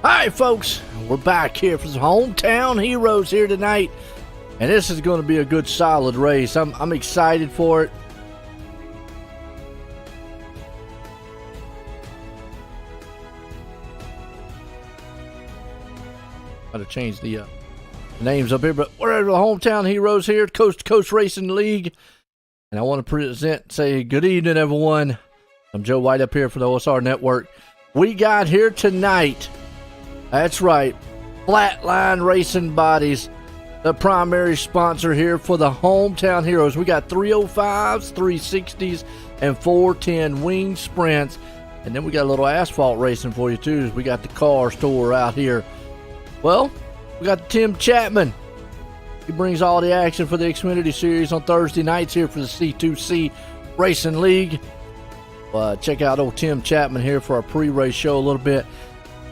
Hi, folks. We're back here for some hometown heroes here tonight, and this is going to be a good, solid race. I'm excited for it. Got to change the names up here, but we're the hometown heroes here at Coast2Coast Racing League, and I want to say good evening, everyone. I'm Joe White up here for the OSR Network. We got here tonight. That's right, Flatline Racing Bodies, the primary sponsor here for the Hometown Heroes. We got 305s, 360s, and 410 wing sprints. And then we got a little asphalt racing for you too. We got the car store out here. Well, we got Tim Chapman. He brings all the action for the Xfinity Series on Thursday nights here for the C2C Racing League. Check out old Tim Chapman here for our pre-race show a little bit.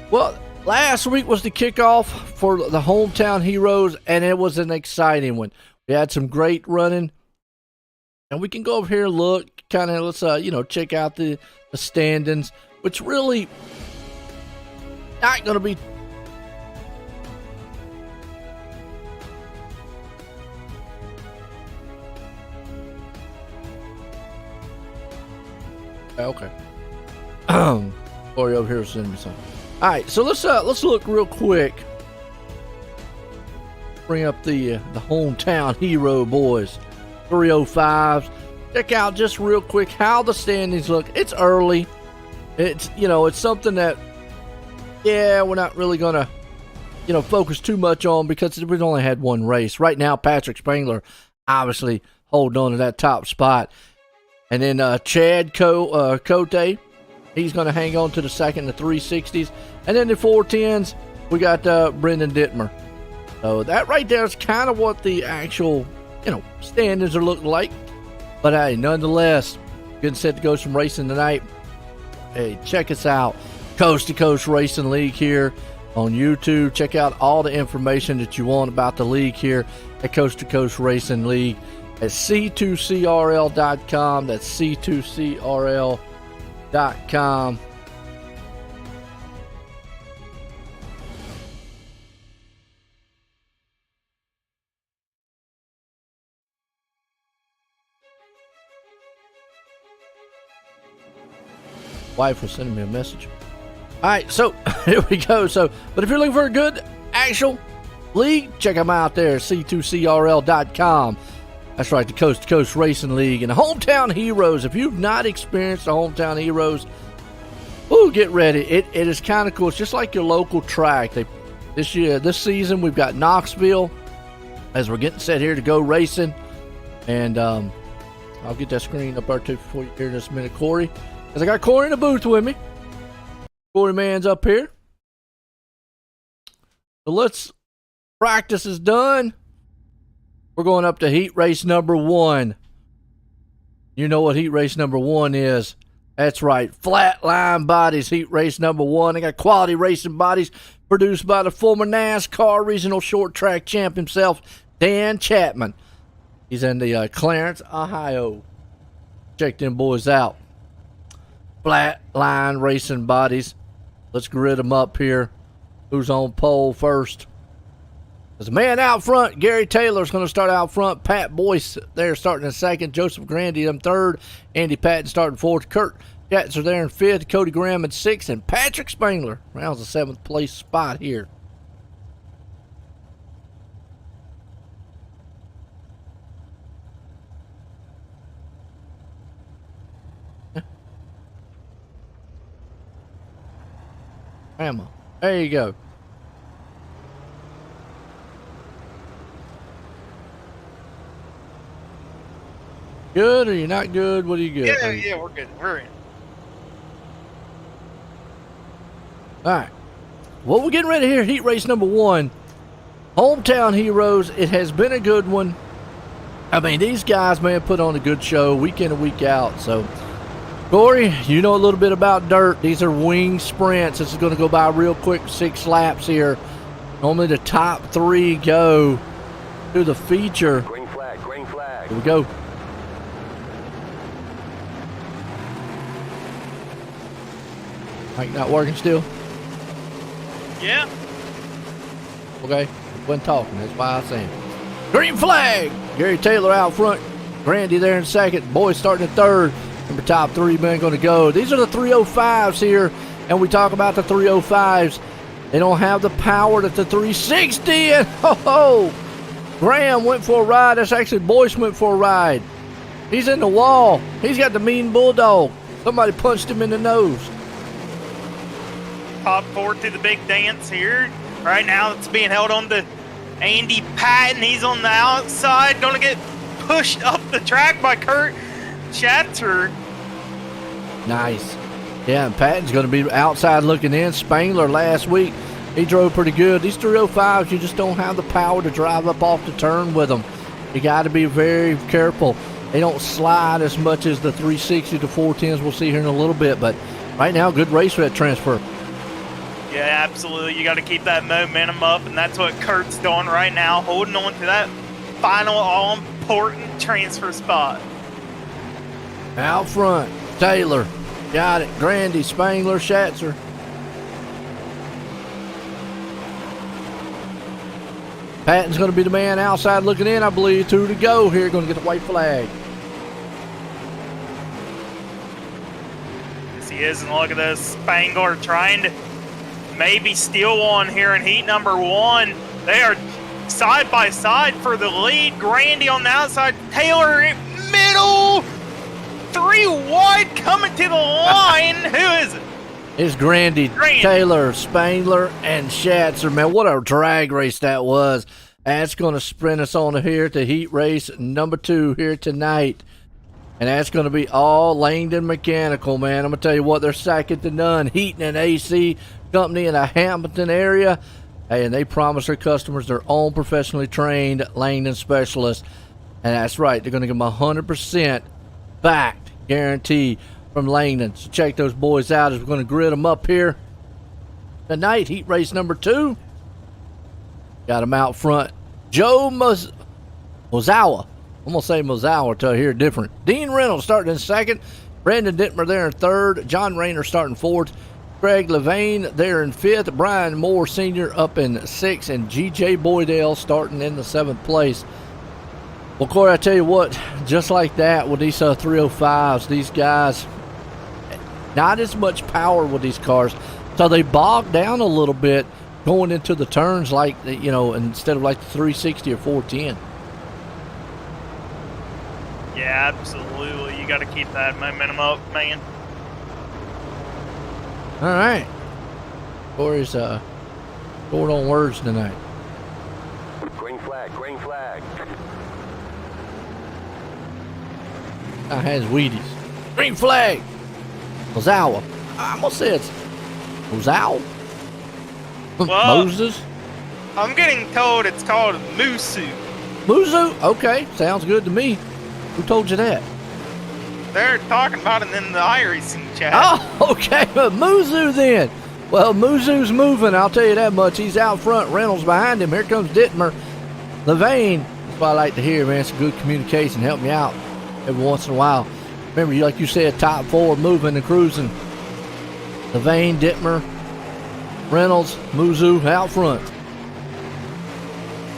Well, last week was the kickoff for the Hometown Heroes, and it was an exciting one. We had some great running, and we can go over here and look, kind of, let's, check out the standings, which really not going to be okay. Corey over here sending me something. All right, so let's look real quick. Bring up the hometown hero boys, 305s. Check out just real quick how the standings look. It's early. It's it's something that we're not really gonna focus too much on because we've only had one race. Right now, Patrick Spangler obviously holding on to that top spot, and then Chad Cote. He's going to hang on to the second, the 360s. And then the 410s, we got Brendan Dittmer. So that right there is kind of what the actual, standings are looking like. But hey, nonetheless, getting set to go some racing tonight. Hey, check us out. Coast2Coast Racing League here on YouTube. Check out all the information that you want about the league here at Coast2Coast Racing League at C2CRL.com. That's C2CRL.com. Wife was sending me a message. All right, so here we go. But if you're looking for a good actual league, check them out there, C2CRL.com. That's right, the Coast2Coast Racing League and the Hometown Heroes. If you've not experienced the Hometown Heroes, get ready. It is kind of cool. It's just like your local track. This season, we've got Knoxville as we're getting set here to go racing. And I'll get that screen up there too for you here in just a minute, Corey. Because I got Corey in the booth with me. Corey Mann's up here. So practice is done. We're going up to heat race number 1. You know what heat race number 1 is. That's right. Flatline Bodies heat race number 1. They got quality racing bodies produced by the former NASCAR regional short track champ himself, Dan Chapman. He's in the Clarence, Ohio. Check them boys out. Flatline Racing Bodies. Let's grid them up here. Who's on pole first? There's a man out front. Gary Taylor's going to start out front. Pat Boyce there starting in second. Joseph Grandy in third. Andy Patton starting fourth. Kurt Jatzer there in fifth. Cody Graham in sixth. And Patrick Spangler rounds the seventh place spot here. Ammo. There you go. Good or you're not good? What are you good? Yeah, we're good. We're in. All right. Well, we're getting ready here. Heat race number 1. Hometown Heroes. It has been a good one. I mean, these guys, man, put on a good show week in and week out. So, Corey, you know a little bit about dirt. These are wing sprints. This is going to go by real quick, 6 laps here. Normally the top 3 go to the feature. Green flag, green flag. Here we go. Mic not working still? Yeah. Okay, wasn't talking. That's why I saying. Green flag. Gary Taylor out front. Grandy there in second. Boyd starting in third. Number top 3 men going to go. These are the 305s here, and we talk about the 305s. They don't have the power that the 360. And Graham went for a ride. That's actually Boyce went for a ride. He's in the wall. He's got the mean bulldog. Somebody punched him in the nose. Top 4 to the big dance here. Right now it's being held on to Andy Patton. He's on the outside. Going to get pushed up the track by Kurt Schatzer. Nice. Yeah, and Patton's going to be outside looking in. Spangler last week, he drove pretty good. These 305s, you just don't have the power to drive up off the turn with them. You got to be very careful. They don't slide as much as the 360 to 410s we'll see here in a little bit, but right now, good race for that transfer. Yeah, absolutely. You got to keep that momentum up, and that's what Kurt's doing right now, holding on to that final all-important transfer spot. Out front, Taylor. Got it. Grandy, Spangler, Schatzer. Patton's going to be the man outside looking in, I believe. 2 to go here. Going to get the white flag. Yes, he is. And look at this. Spangler trying to maybe steal one here in heat number 1. They are side by side for the lead. Grandy on the outside. Taylor in middle. 3 wide coming to the line. Who is it? It's Grandy, Taylor, Spangler, and Schatzer. Man, what a drag race that was. That's going to sprint us on here to heat race number 2 here tonight. And that's going to be all Langdon Mechanical, man. I'm going to tell you what, they're second to none. Heating and AC company in the Hamilton area. Hey, and they promise their customers their own professionally trained Langdon specialist. And that's right, they're going to give them 100% backed guarantee from Langdon. So check those boys out as we're going to grid them up here tonight. Heat race number 2. Got him out front. Joe Mozawa. I'm going to say Mozawa until I hear different. Dean Reynolds starting in second. Brandon Dittmer there in third. John Rayner starting fourth. Greg Levain there in fifth. Brian Moore Sr. up in sixth. And G.J. Boydell starting in the 7th place. Well, Corey, I tell you what, just like that with these 305s, these guys, not as much power with these cars. So they bog down a little bit going into the turns like, you know, instead of like the 360 or 410. Yeah, absolutely. You got to keep that momentum up, man. All right. Corey's short on words tonight. Green flag, green flag. I has Wheaties. Green flag. Mozawa. I'm going to say it's Mozawa. Well, Moses. I'm getting told it's called Musu. Muzu? Okay. Sounds good to me. Who told you that? They're talking about it in the iRacing chat. Oh, okay. Muzu then. Well, Muzu's moving. I'll tell you that much. He's out front. Reynolds behind him. Here comes Dittmer. Levain. That's what I like to hear, man. Some good communication. Help me out every once in a while. Remember, like you said, top 4 moving and cruising. Levain, Dittmer, Reynolds, Muzu out front.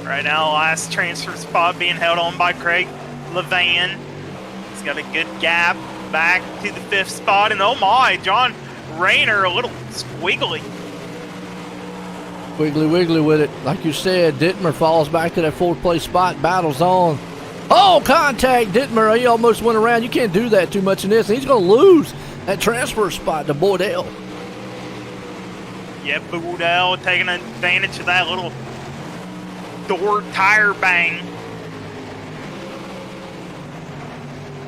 Right now, last transfer spot being held on by Craig Levain. He's got a good gap back to the 5th spot. And oh my, John Rayner a little squiggly. Wiggly wiggly with it. Like you said, Dittmer falls back to that 4th place spot. Battles on. Oh, contact Dittmer. He almost went around. You can't do that too much in this. He's going to lose that transfer spot to Boydell. Yeah, Boydell taking advantage of that little door tire bang.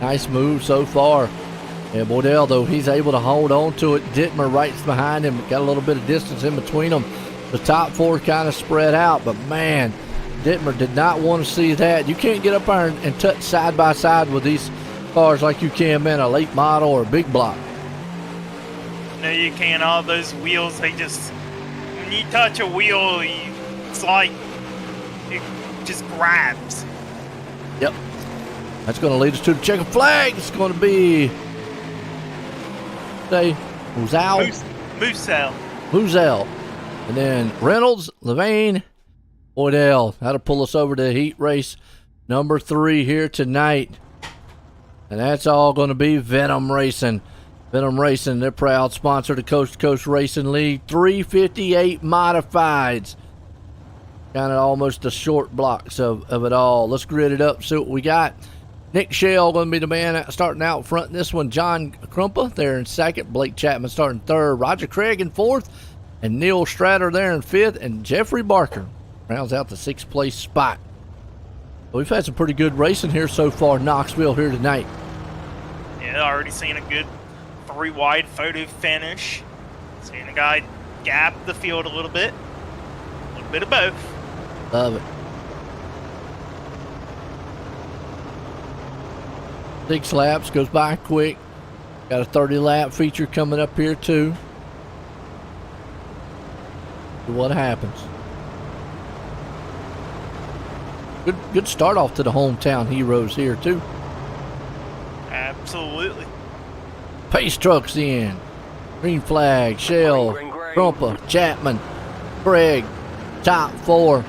Nice move so far. Yeah, Boydell, though, he's able to hold on to it. Dittmer right behind him. Got a little bit of distance in between them. The top 4 kind of spread out, but man, Dittmer did not want to see that. You can't get up there and touch side by side with these cars like you can, man, a late model or a big block. No, you can't. All those wheels, they just, when you touch a wheel, it's like it just grabs. Yep. That's going to lead us to the checkered flag. It's going to be, say, Musel. Musel. Musel. And then Reynolds, Levain, Boydell. That'll pull us over to heat race number 3 here tonight. And that's all going to be Venom Racing. Venom Racing, they're proud sponsor of the Coast to Coast Racing League. 358 modifieds. Kind of almost the short blocks of it all. Let's grid it up, see what we got. Nick Shell going to be the man starting out front in this one. John Krumpa there in second. Blake Chapman starting third. Roger Craig in fourth. And Neil Stratter there in fifth. And Jeffrey Barker rounds out the 6th place spot. We've had some pretty good racing here so far in Knoxville here tonight. Yeah, already seen a good 3 wide photo finish. Seeing a guy gap the field a little bit. A little bit of both. Love it. 6 laps, goes by quick. Got a 30-lap feature coming up here too. See what happens. Good start off to the hometown heroes here too. Absolutely. Pace trucks in. Green flag, Shell, Krumpa, Chapman, Craig, top 4.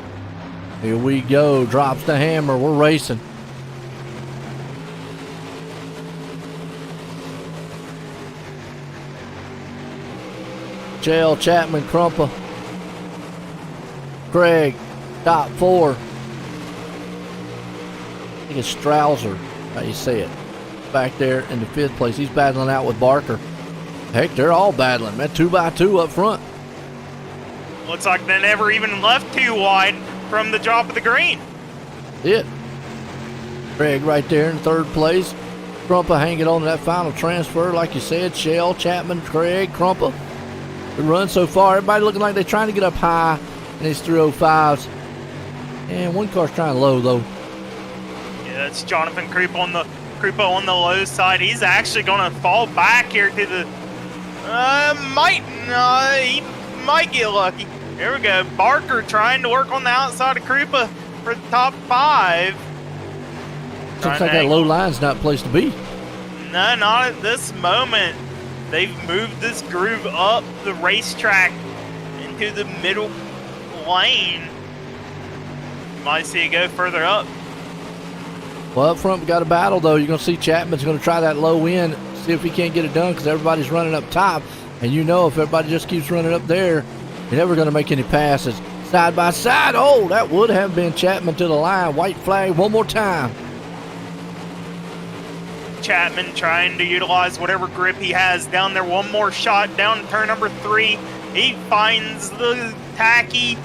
Here we go. Drops the hammer. We're racing. Shell, Chapman, Krumpa, Craig, top 4. I think it's Strouser, how you say it. Back there in the 5th place. He's battling out with Barker. Heck, they're all battling, man. 2x2 up front. Looks like they never even left 2 wide from the drop of the green. It. Craig right there in 3rd place. Krumpa hanging on to that final transfer, like you said. Shell, Chapman, Craig, Krumpa. Good run so far. Everybody looking like they're trying to get up high in these 305s. And one car's trying low, though. Yeah, that's Jonathan Krupa on the low side. He's actually going to fall back here to the... he might get lucky. Here we go. Barker trying to work on the outside of Krupa for the top 5. Looks like that low line's not a place to be. No, not at this moment. They've moved this groove up the racetrack into the middle lane. You might see it go further up. Well, up front we got a battle, though. You're going to see Chapman's going to try that low end, see if he can't get it done, because everybody's running up top. And you know if everybody just keeps running up there, you're never going to make any passes. Side by side. Oh, that would have been Chapman to the line. White flag one more time. Chapman trying to utilize whatever grip he has down there. One more shot down turn number 3. He finds the tacky.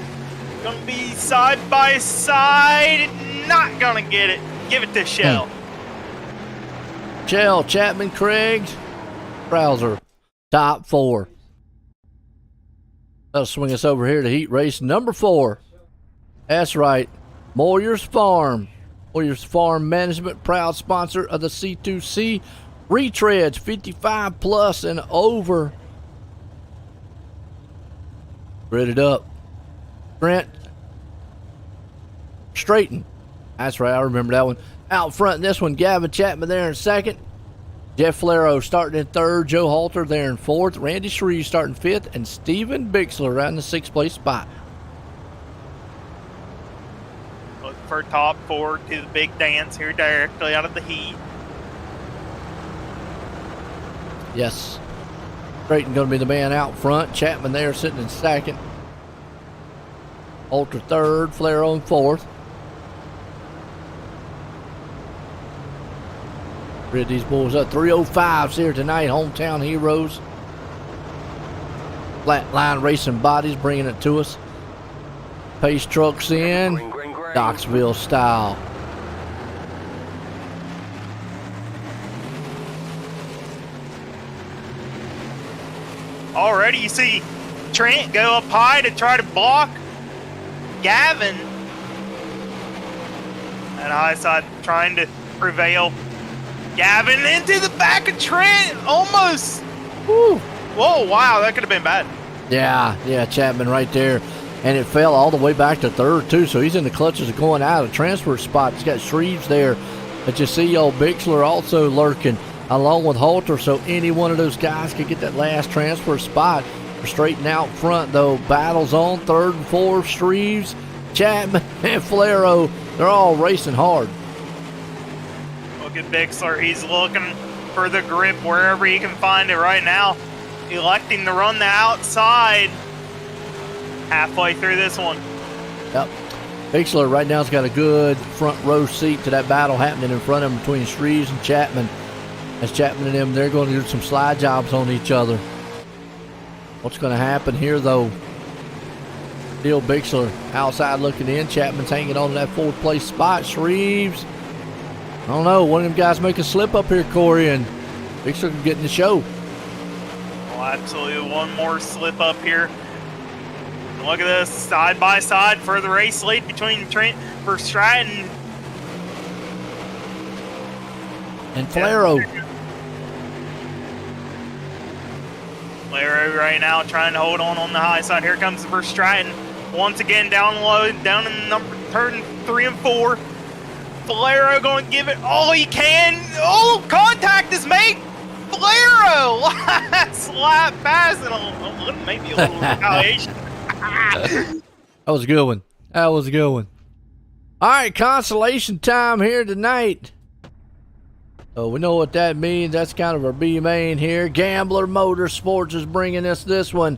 Going to be side by side. Not going to get it. Give it to Shell. Shell, Chapman, Craig, Browser, top 4. That'll swing us over here to heat race number 4. That's right, Moyer's Farm. Moyer's Farm Management, proud sponsor of the C2C retreads, 55 plus and over. Grid it up. Trent Straighten. That's right, I remember that one. Out front in this one, Gavin Chapman there in second. Jeff Flero starting in third. Joe Halter there in fourth. Randy Shreve starting fifth. And Steven Bixler around the 6th place spot. Look for top 4 to the big dance here directly out of the heat. Yes. Straighten going to be the man out front. Chapman there sitting in second. Halter third. Flero in fourth. Grid these boys up. 305s here tonight. Hometown heroes. Flatline Racing Bodies bringing it to us. Pace trucks in. Knoxville style. Already you see Trent go up high to try to block Gavin. At high side trying to prevail. Gavin into the back of Trent, almost. Woo. Whoa, wow, that could have been bad. Yeah, Chapman right there. And it fell all the way back to third, too, so he's in the clutches of going out of transfer spot. He's got Shreves there. But you see old Bixler also lurking along with Halter, so any one of those guys could get that last transfer spot. Straighten out front, though. Battles on third and fourth. Streves, Chapman, and Falero. They're all racing hard. Look at Bixler. He's looking for the grip wherever he can find it right now. Electing to run the outside halfway through this one. Yep. Bixler right now has got a good front row seat to that battle happening in front of him between Streves and Chapman. As Chapman and them, they're going to do some slide jobs on each other. What's going to happen here, though? Still Bixler outside looking in. Chapman's hanging on to that fourth place spot. Shreves, I don't know. One of them guys make a slip up here, Corey, and Bixler can get in the show. Well, absolutely. One more slip up here. And look at this. Side by side for the race lead between Trent for Stratton. And Falero. Falero right now trying to hold on the high side. Here comes the first Stratton. Once again down low, down in number turn 3 and 4. Falero going to give it all he can. Oh, contact is made. Falero last lap pass and maybe a little retaliation. That was a good one. That was a good one. All right, consolation time here tonight. Oh, we know what that means. That's kind of our B main here. Gambler Motorsports is bringing us this one.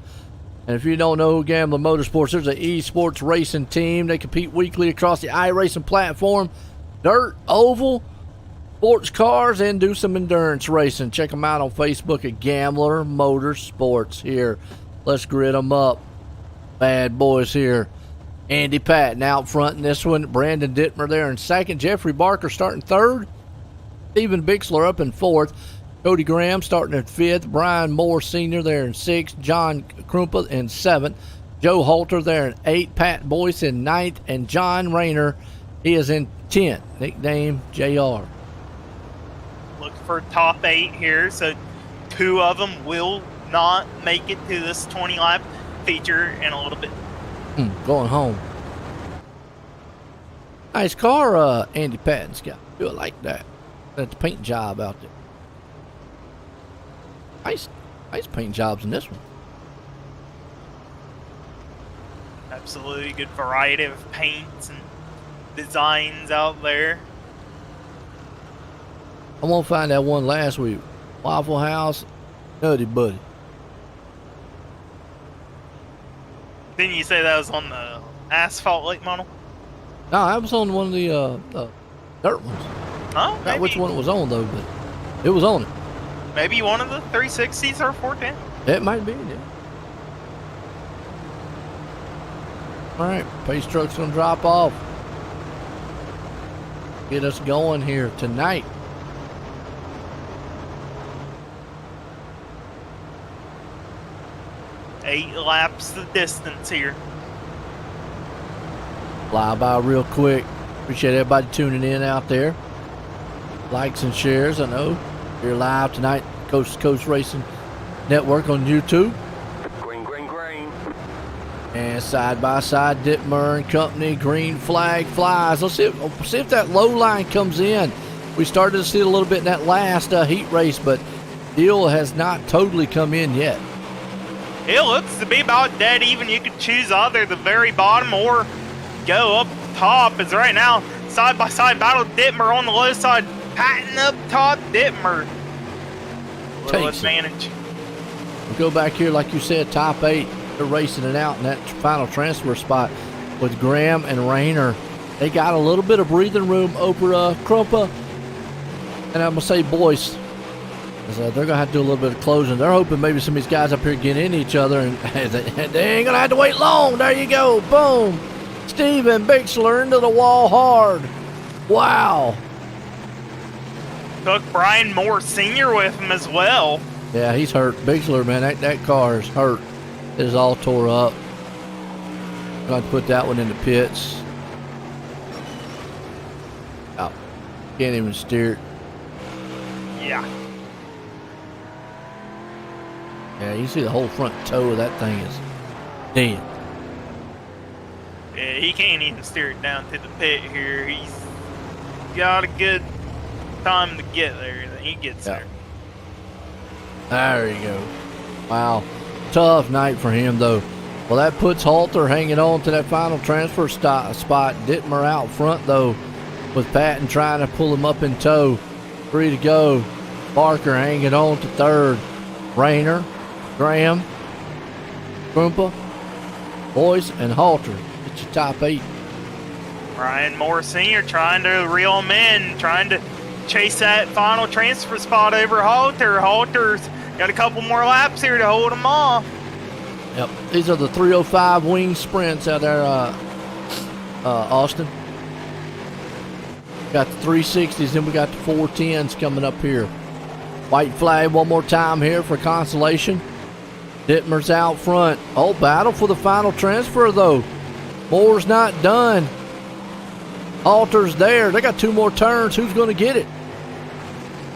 And if you don't know who Gambler Motorsports, there's an esports racing team. They compete weekly across the iRacing platform. Dirt, oval, sports cars, and do some endurance racing. Check them out on Facebook at Gambler Motorsports here. Let's grid them up. Bad boys here. Andy Patton out front in this one. Brandon Dittmer there in second. Jeffrey Barker starting third. Stephen Bixler up in fourth. Cody Graham starting at fifth. Brian Moore Sr. there in sixth. John Krumpa in seventh. Joe Halter there in eighth. Pat Boyce in ninth. And John Rayner, he is in 10th. Nickname JR. Look for top 8 here. So 2 of them will not make it to this 20-lap feature in a little bit. Going home. Nice car, Andy Patton's got. Do it like that. That's the paint job out there. Nice paint jobs in this one. Absolutely good variety of paints and designs out there. I won't find that one last week. Waffle House, Nutty Buddy. Didn't you say that was on the asphalt late model? No, that was on one of the dirt ones. Oh, Not maybe, which one it was on, though, but it was on it. maybe one of the 360s or 410. It might be, yeah. All right, pace truck's going to drop off. Get us going here tonight. Eight laps the distance here. Fly by real quick. Appreciate everybody tuning in out there. Likes and shares, I know. You're live tonight, Coast to Coast Racing Network on YouTube. Green, green, green. And side by side, Dittmer and company, green flag flies. Let's see if that low line comes in. We started to see it a little bit in that last heat race, but deal has not totally come in yet. It looks to be about dead even. You could choose either the very bottom or go up top. As right now, side by side battle. Dittmer on the low side, Patton up top. Dittmer. Little advantage. We'll go back here, like you said, top 8. They're racing it out in that final transfer spot with Graham and Rayner. They got a little bit of breathing room over Krumpa, and I'm going to say Boyce. They're going to have to do a little bit of closing. They're hoping maybe some of these guys up here get in each other, and they ain't going to have to wait long. There you go. Boom. Steven Bixler into the wall hard. Wow. Took Brian Moore Sr. with him as well. Yeah, he's hurt. Bixler, man, that car is hurt. It is all tore up. Going to put that one in the pits. Oh, can't even steer it. Yeah. Yeah, you see the whole front toe of that thing is dead. Yeah, he can't even steer it down to the pit here. He's got a good time to get there. Then he gets there. There you go. Wow. Tough night for him, though. Well, that puts Halter hanging on to that final transfer spot. Dittmer out front, though, with Patton trying to pull him up in tow. 3 to go. Barker hanging on to third. Rayner, Graham, Grumpa, Boyce, and Halter. It's your top 8. Ryan Moore Sr. trying to reel him in, trying to chase that final transfer spot over Halter. Halter's got a couple more laps here to hold him off. Yep, these are the 305 wing sprints out there, Austin. Got the 360s, then we got the 410s coming up here. White flag one more time here for consolation. Dittmer's out front. Oh, battle for the final transfer, though. Moore's not done. Halter's there. They got 2 more turns. Who's going to get it?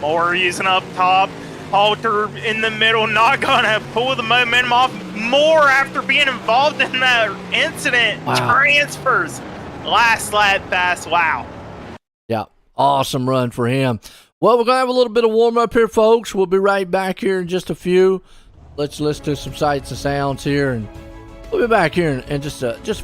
Moore using up top. Halter in the middle, not going to pull the momentum off. Moore, after being involved in that incident, transfers. Last lap pass. Wow. Yeah, awesome run for him. Well, we're going to have a little bit of warm-up here, folks. We'll be right back here in just a few. Let's listen to some sights and sounds here, and we'll be back here in just for Lucy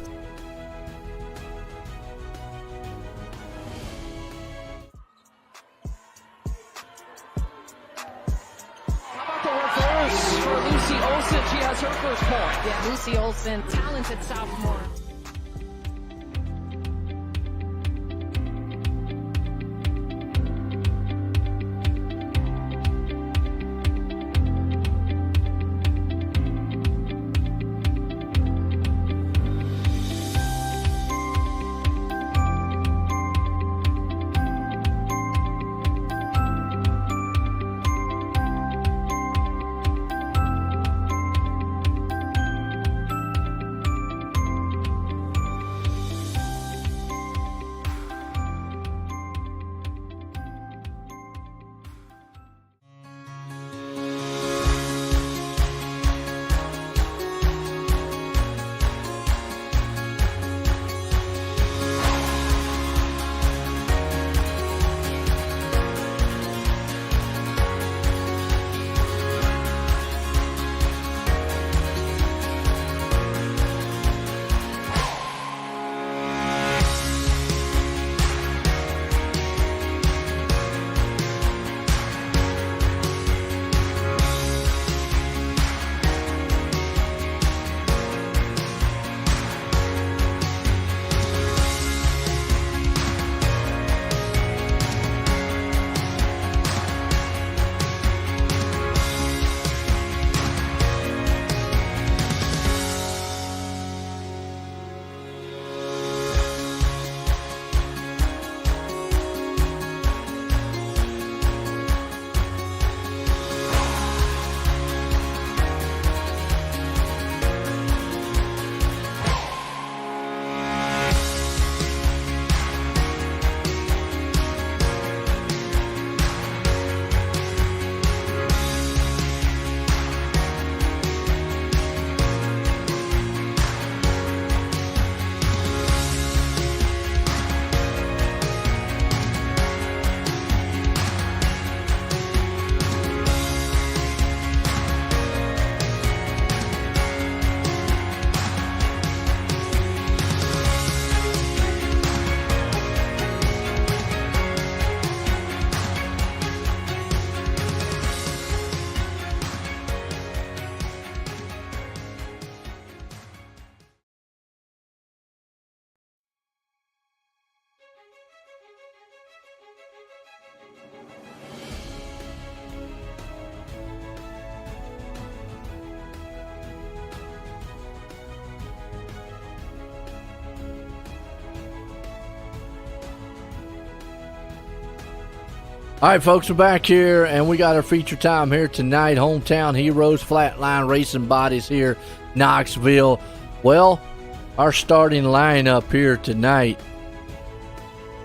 Olson. She has her first point. Yeah, Lucy Olson, talented sophomore. All right, folks, we're back here, and we got our feature time here tonight. Hometown Heroes, Flatline Racing Bodies here, Knoxville. Well, our starting lineup here tonight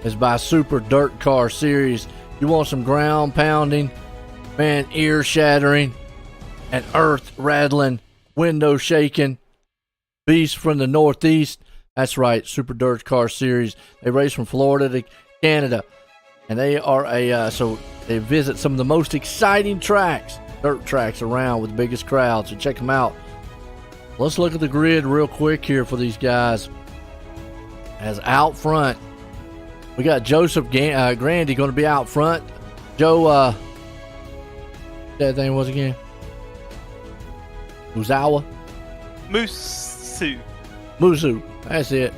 is by Super Dirt Car Series. You want some ground pounding, man, ear shattering, and earth rattling, window shaking, beast from the Northeast. That's right, Super Dirt Car Series. They race from Florida to Canada. And they are so they visit some of the most exciting tracks, dirt tracks around with the biggest crowds. So check them out Let's look at the grid real quick here for these guys. As out front, we got Joseph Grandy going to be out front. Joe, that name was again? Musawa? Musu. That's it.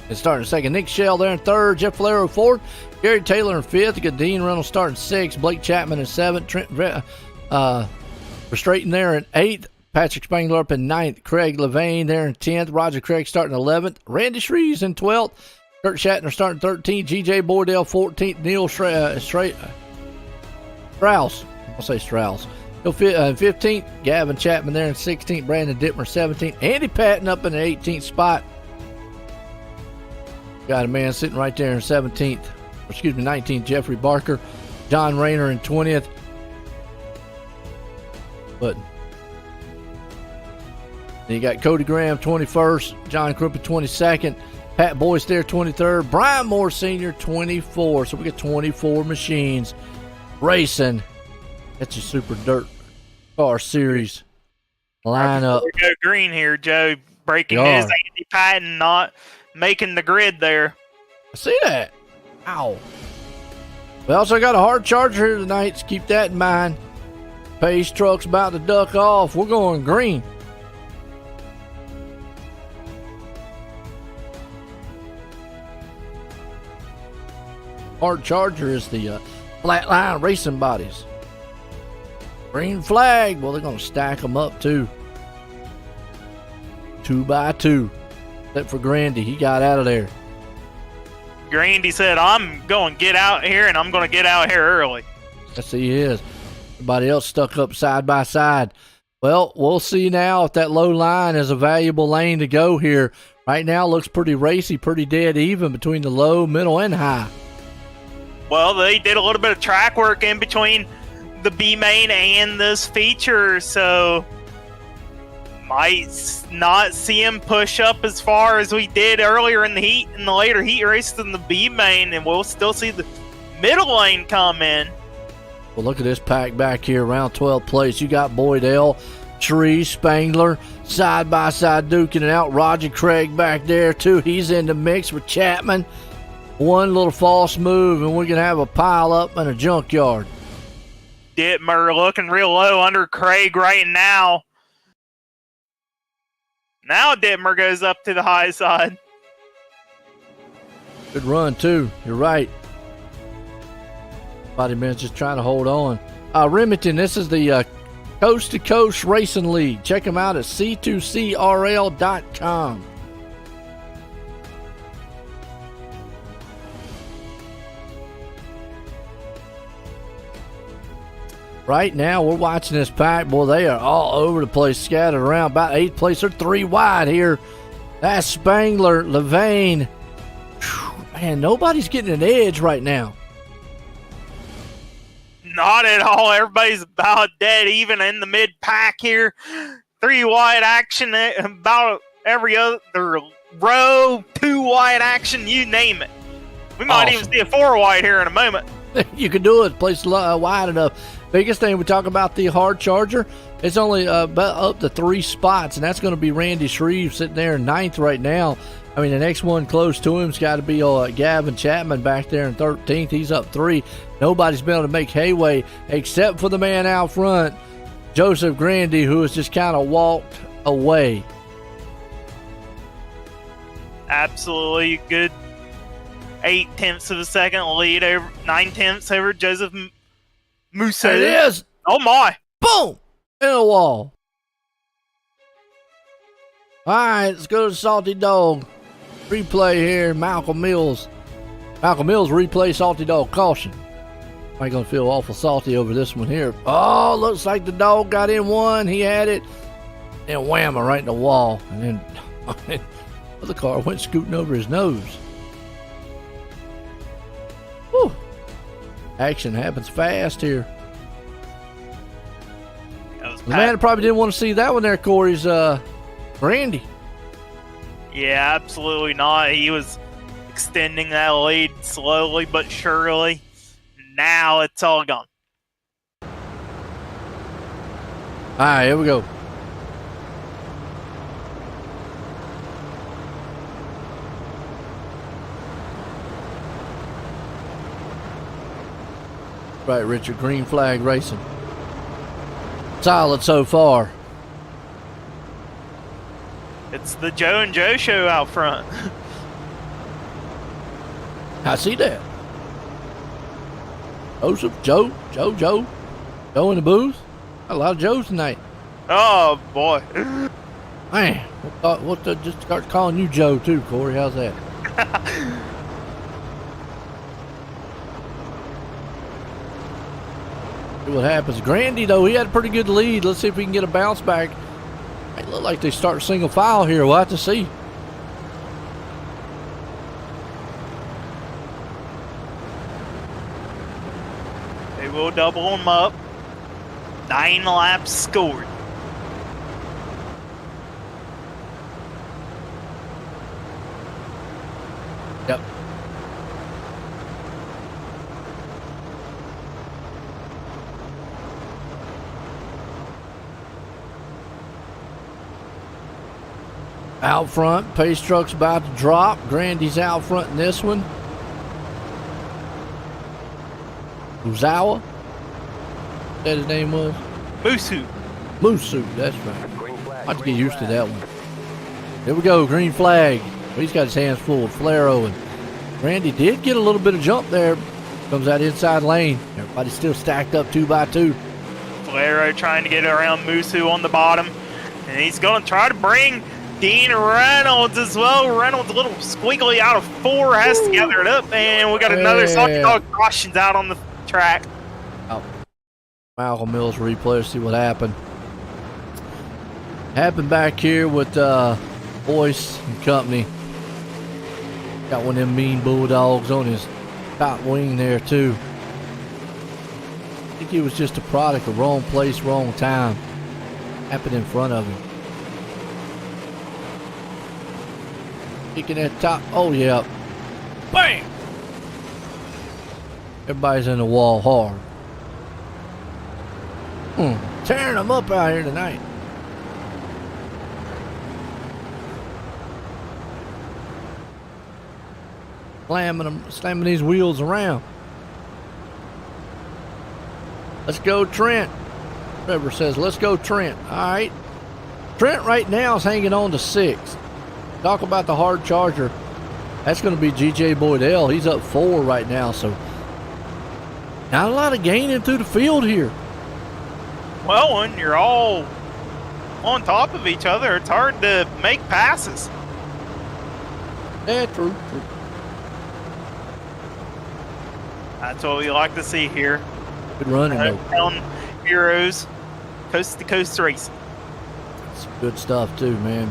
And starting second. Nick Shell there in third. Jeff Valero fourth. Gary Taylor in fifth. We got Dean Reynolds starting sixth. Blake Chapman in seventh. Trent Verstraeten there in eighth. Patrick Spangler up in ninth. Craig Levain there in 10th. Roger Craig starting 11th. Randy Shreves in 12th. Kurt Shatner starting 13th. G.J. Boydell 14th. Neil Strauss. I'll say Strauss. 15th. Gavin Chapman there in 16th. Brandon Dittmer 17th. Andy Patton up in the 18th spot. Got a man sitting right there in 17th. 19th. Jeffrey Barker. John Rayner in 20th. But then you got Cody Graham 21st. John Crumpet 22nd. Pat Boyce there 23rd. Brian Moore Sr. 24th. So we got 24 machines racing. That's your Super Dirt Car Series lineup. We go green here, Joe. Breaking news, Andy Patton not making the grid there. I see that. Ow. We also got a hard charger here tonight, so keep that in mind. Pace truck's about to duck off. We're going green. Hard charger is the Flatline Racing Bodies. Green flag. Well, they're going to stack them up too. 2 by 2. Except for Grandy. He got out of there. Grandy said, I'm going to get out here, and I'm going to get out here early. Yes, he is. Everybody else stuck up side by side. Well, we'll see now if that low line is a valuable lane to go here. Right now, looks pretty racy, pretty dead even between the low, middle, and high. Well, they did a little bit of track work in between the B main and this feature, so might not see him push up as far as we did earlier in the later heat races in the B main, and we'll still see the middle lane come in. Well, look at this pack back here, around 12th place. You got Boydell, Tree, Spangler, side by side duking it out. Roger Craig back there too. He's in the mix with Chapman. One little false move, and we're going to have a pile up in a junkyard. Dittmer looking real low under Craig right now. Now Dittmer goes up to the high side. Good run, too. You're right. Body man's just trying to hold on. Remington, this is the Coast2Coast Racing League. Check them out at c2crl.com. Right now, we're watching this pack. Boy, they are all over the place, scattered around. About 8th place. They're 3 wide here. That's Spangler, Levain. Man, nobody's getting an edge right now. Not at all. Everybody's about dead even in the mid-pack here. 3 wide action, about every other row, 2 wide action, you name it. We might even see a 4 wide here in a moment. You can do it. Place wide enough. Biggest thing we talk about the hard charger, it's only about up to 3 spots, and that's going to be Randy Shreve sitting there in 9th right now. I mean, the next one close to him's got to be Gavin Chapman back there in 13th. He's up 3. Nobody's been able to make headway except for the man out front, Joseph Grandy, who has just kind of walked away. Absolutely good 8/10 of a second lead over 9/10 over Joseph Musa. There it is. Oh my! Boom! In the wall. All right, let's go to Salty Dog. Replay here. Malcolm Mills. Malcolm Mills replay Salty Dog caution. I'm going to feel awful salty over this one here. Oh, looks like the dog got in one. He had it. And wham, right in the wall. And then the car went scooting over his nose. Whew. Action happens fast here. The man probably didn't want to see that one there, Corey's Randy. Yeah, absolutely not. He was extending that lead slowly but surely. Now it's all gone. All right, here we go. Right, Richard. Green flag racing. Solid so far. It's the Joe and Joe show out front. I see that. Joseph, Joe in the booth. A lot of Joes tonight. Oh boy. Man, just start calling you Joe too, Corey. How's that? See what happens. Grandy, though, he had a pretty good lead. Let's see if we can get a bounce back. It look like they start single file here. We'll have to see. They will double them up. 9 laps scored. Yep. Out front, pace truck's about to drop. Grandy's out front in this one. Uzawa, that his name was? Musu, that's right. Green flag. I have to get used to that one. Here we go, green flag. He's got his hands full of Flaro, and Randy did get a little bit of jump there. Comes out inside lane. Everybody's still stacked up 2 by 2. Valero trying to get around Musu on the bottom. And he's going to try to bring Dean Reynolds as well. Reynolds a little squiggly out of 4, has to gather it up. And we got another Soccer Dog cautions out on the track. Oh. Malcolm Mills replay, see what happened. Happened back here with Boyce and company. Got one of them mean bulldogs on his top wing there too. I think he was just a product of wrong place, wrong time. Happened in front of him. Kicking that top. Oh yeah. Bang! Everybody's in the wall hard. Tearing them up out here tonight. Slamming these wheels around. Let's go, Trent. Trevor says, let's go, Trent. All right. Trent right now is hanging on to 6th. Talk about the hard charger. That's going to be GJ Boydell. He's up 4 right now, so not a lot of gaining through the field here. Well, when you're all on top of each other, it's hard to make passes. Yeah, true. That's what we like to see here. Good running, though. Hometown heroes, Coast-to-Coast Racing. It's good stuff, too, man.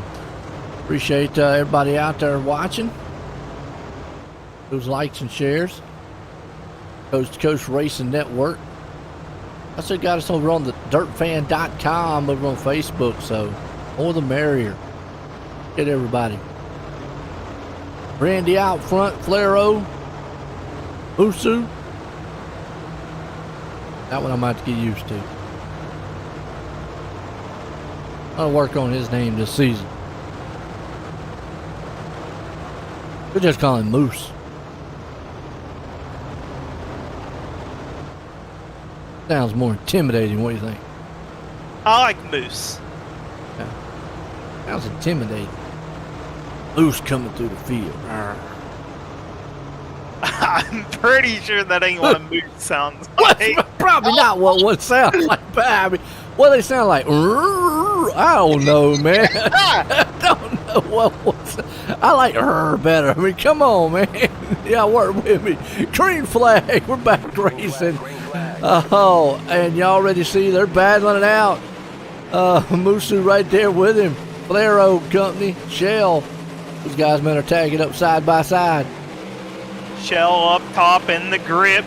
Appreciate everybody out there watching. Those likes and shares. Coast to Coast Racing Network. Also got us over on the dirtfan.com over on Facebook, so more the merrier. Get everybody. Randy out front, Flaro, Usu. That one I might have to get used to. I'll work on his name this season. We'll just call him Moose. Sounds more intimidating. What do you think? I like Moose. Yeah. Sounds intimidating. Moose coming through the field. I'm pretty sure that ain't what a Moose sounds like. Probably not what one sounds like. But I mean, what they sound like? I don't know, man. I don't know what. I like better. I mean, come on, man. Yeah, work with me. Green flag. We're back racing. Oh, and you already see they're battling it out. Musu right there with him. Flaro Company, Shell. Those guys, men, are tagging up side by side. Shell up top in the grip.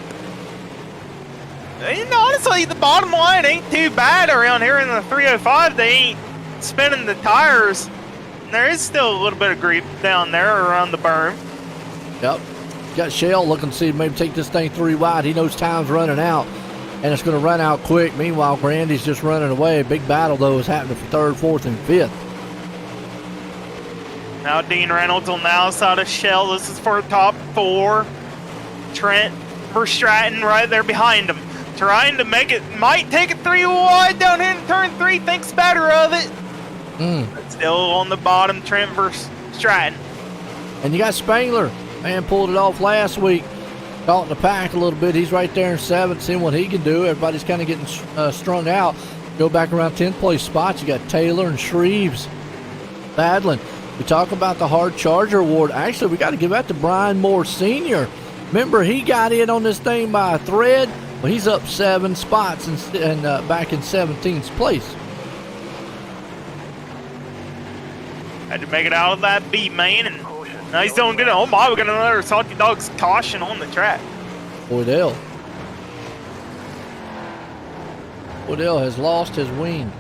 And honestly, the bottom line ain't too bad around here in the 305. They ain't spinning the tires. And there is still a little bit of grip down there around the berm. Yep. Got Shell looking to see maybe take this thing 3 wide. He knows time's running out, and it's going to run out quick. Meanwhile, Grandy's just running away. A big battle, though, is happening for 3rd, 4th, and 5th. Now Dean Reynolds on the outside of Shell. This is for top 4. Trent Verstraeten right there behind him. trying to make it, might take it 3 wide down here in turn 3, thinks better of it. But still on the bottom, Trent versus Stratton. And you got Spangler. Man pulled it off last week. Caught in the pack a little bit. He's right there in 7th, seeing what he can do. Everybody's kind of getting strung out. Go back around 10th place spots. You got Taylor and Shreves battling. We talk about the Hard Charger Award. Actually, we got to give that to Brian Moore Sr. Remember, he got in on this thing by a thread. Well, he's up 7 spots and back in 17th place. Had to make it out of that B main, and now he's doing good. Oh my, we got another Salty Dogs caution on the track. Boydell has lost his wing.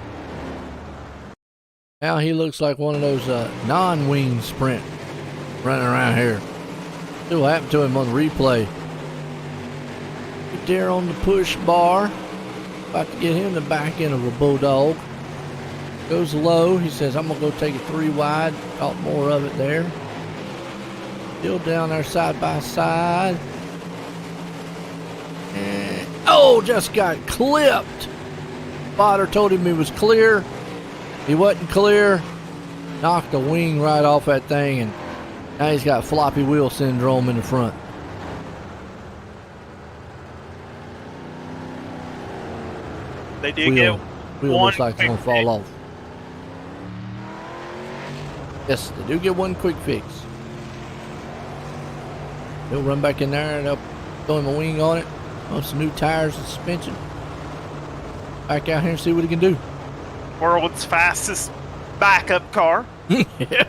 Now he looks like one of those non-wing sprint running around here. See what happened to him on the replay. Right there on the push bar. About to get him the back end of a Bulldog. Goes low. He says, I'm going to go take it 3 wide. Caught more of it there. Still down there side by side. And, oh, just got clipped. Spotter told him he was clear. He wasn't clear. Knocked the wing right off that thing, and now he's got floppy wheel syndrome in the front. They did get wheel one looks like it's going to fall off. Yes, they do get one quick fix. He'll run back in there and they'll throw him a wing on it. On some new tires and suspension. Back out here and see what he can do. World's fastest backup car. Yeah,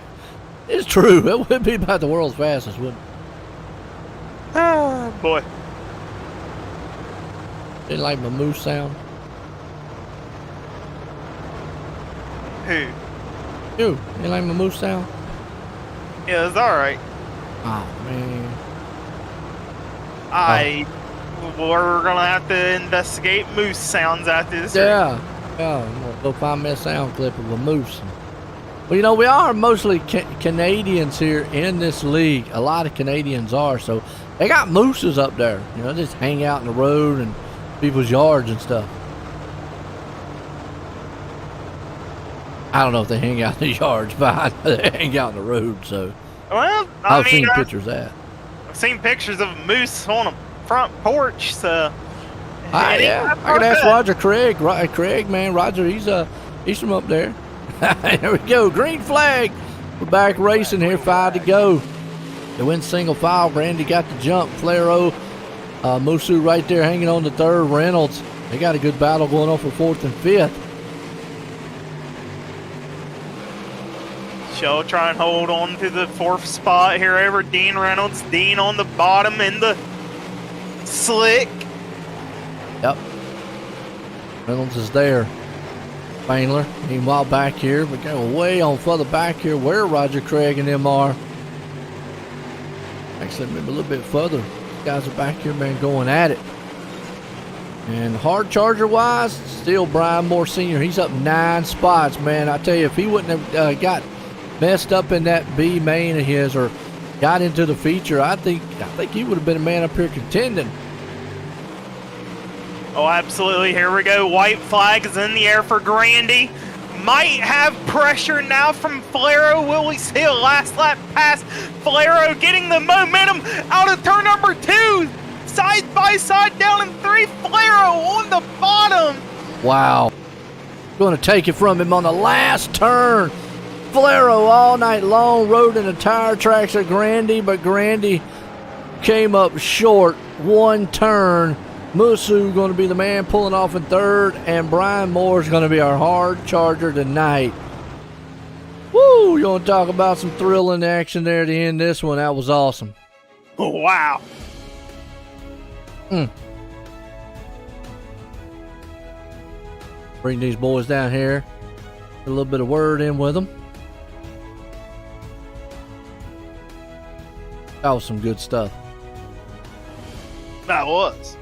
it's true. That would be about the world's fastest, wouldn't it? Oh, boy. Didn't like my moose sound. Who? You didn't like my moose sound? Yeah, it's alright. Oh, man. We're going to have to investigate moose sounds after this. Yeah. Yeah, I'm going to go find me a sound clip of a moose. Well, you know, we are mostly Canadians here in this league. A lot of Canadians are, so they got mooses up there. You know, just hang out in the road and people's yards and stuff. I don't know if they hang out in the yards, but they hang out in the road, so. Well, I've seen pictures of that. I've seen pictures of a moose on a front porch, so. Yeah, I can ask Roger Craig. Craig, man, Roger, he's from up there. There we go, green flag. We're back racing here, 5 to go. They went single file. Brandy got the jump. Flero, Musu right there hanging on the 3rd. Reynolds, they got a good battle going on for 4th and 5th. She'll try and hold on to the 4th spot here over Dean Reynolds. Dean on the bottom in the slick. Yep. Reynolds is there. Spangler, meanwhile back here. We go way on further back here where Roger Craig and them are. Actually, maybe a little bit further. These guys are back here, man, going at it. And hard charger wise, still Brian Moore Sr. He's up 9 spots, man. I tell you, if he wouldn't have got messed up in that B main of his or got into the feature, I think he would have been a man up here contending. Oh, absolutely. Here we go. White flag is in the air for Grandy. Might have pressure now from Flero. Will we see a last lap pass? Flero getting the momentum out of turn number 2. Side by side down in 3. Flero on the bottom. Wow. Going to take it from him on the last turn. Flero all night long rode in the tire tracks of Grandy, but Grandy came up short 1 turn. Musu going to be the man pulling off in 3rd, and Brian Moore's going to be our hard charger tonight. Woo! You want to talk about some thrilling action there to end this one? That was awesome. Wow. Bring these boys down here. Put a little bit of word in with them. That was some good stuff. That was.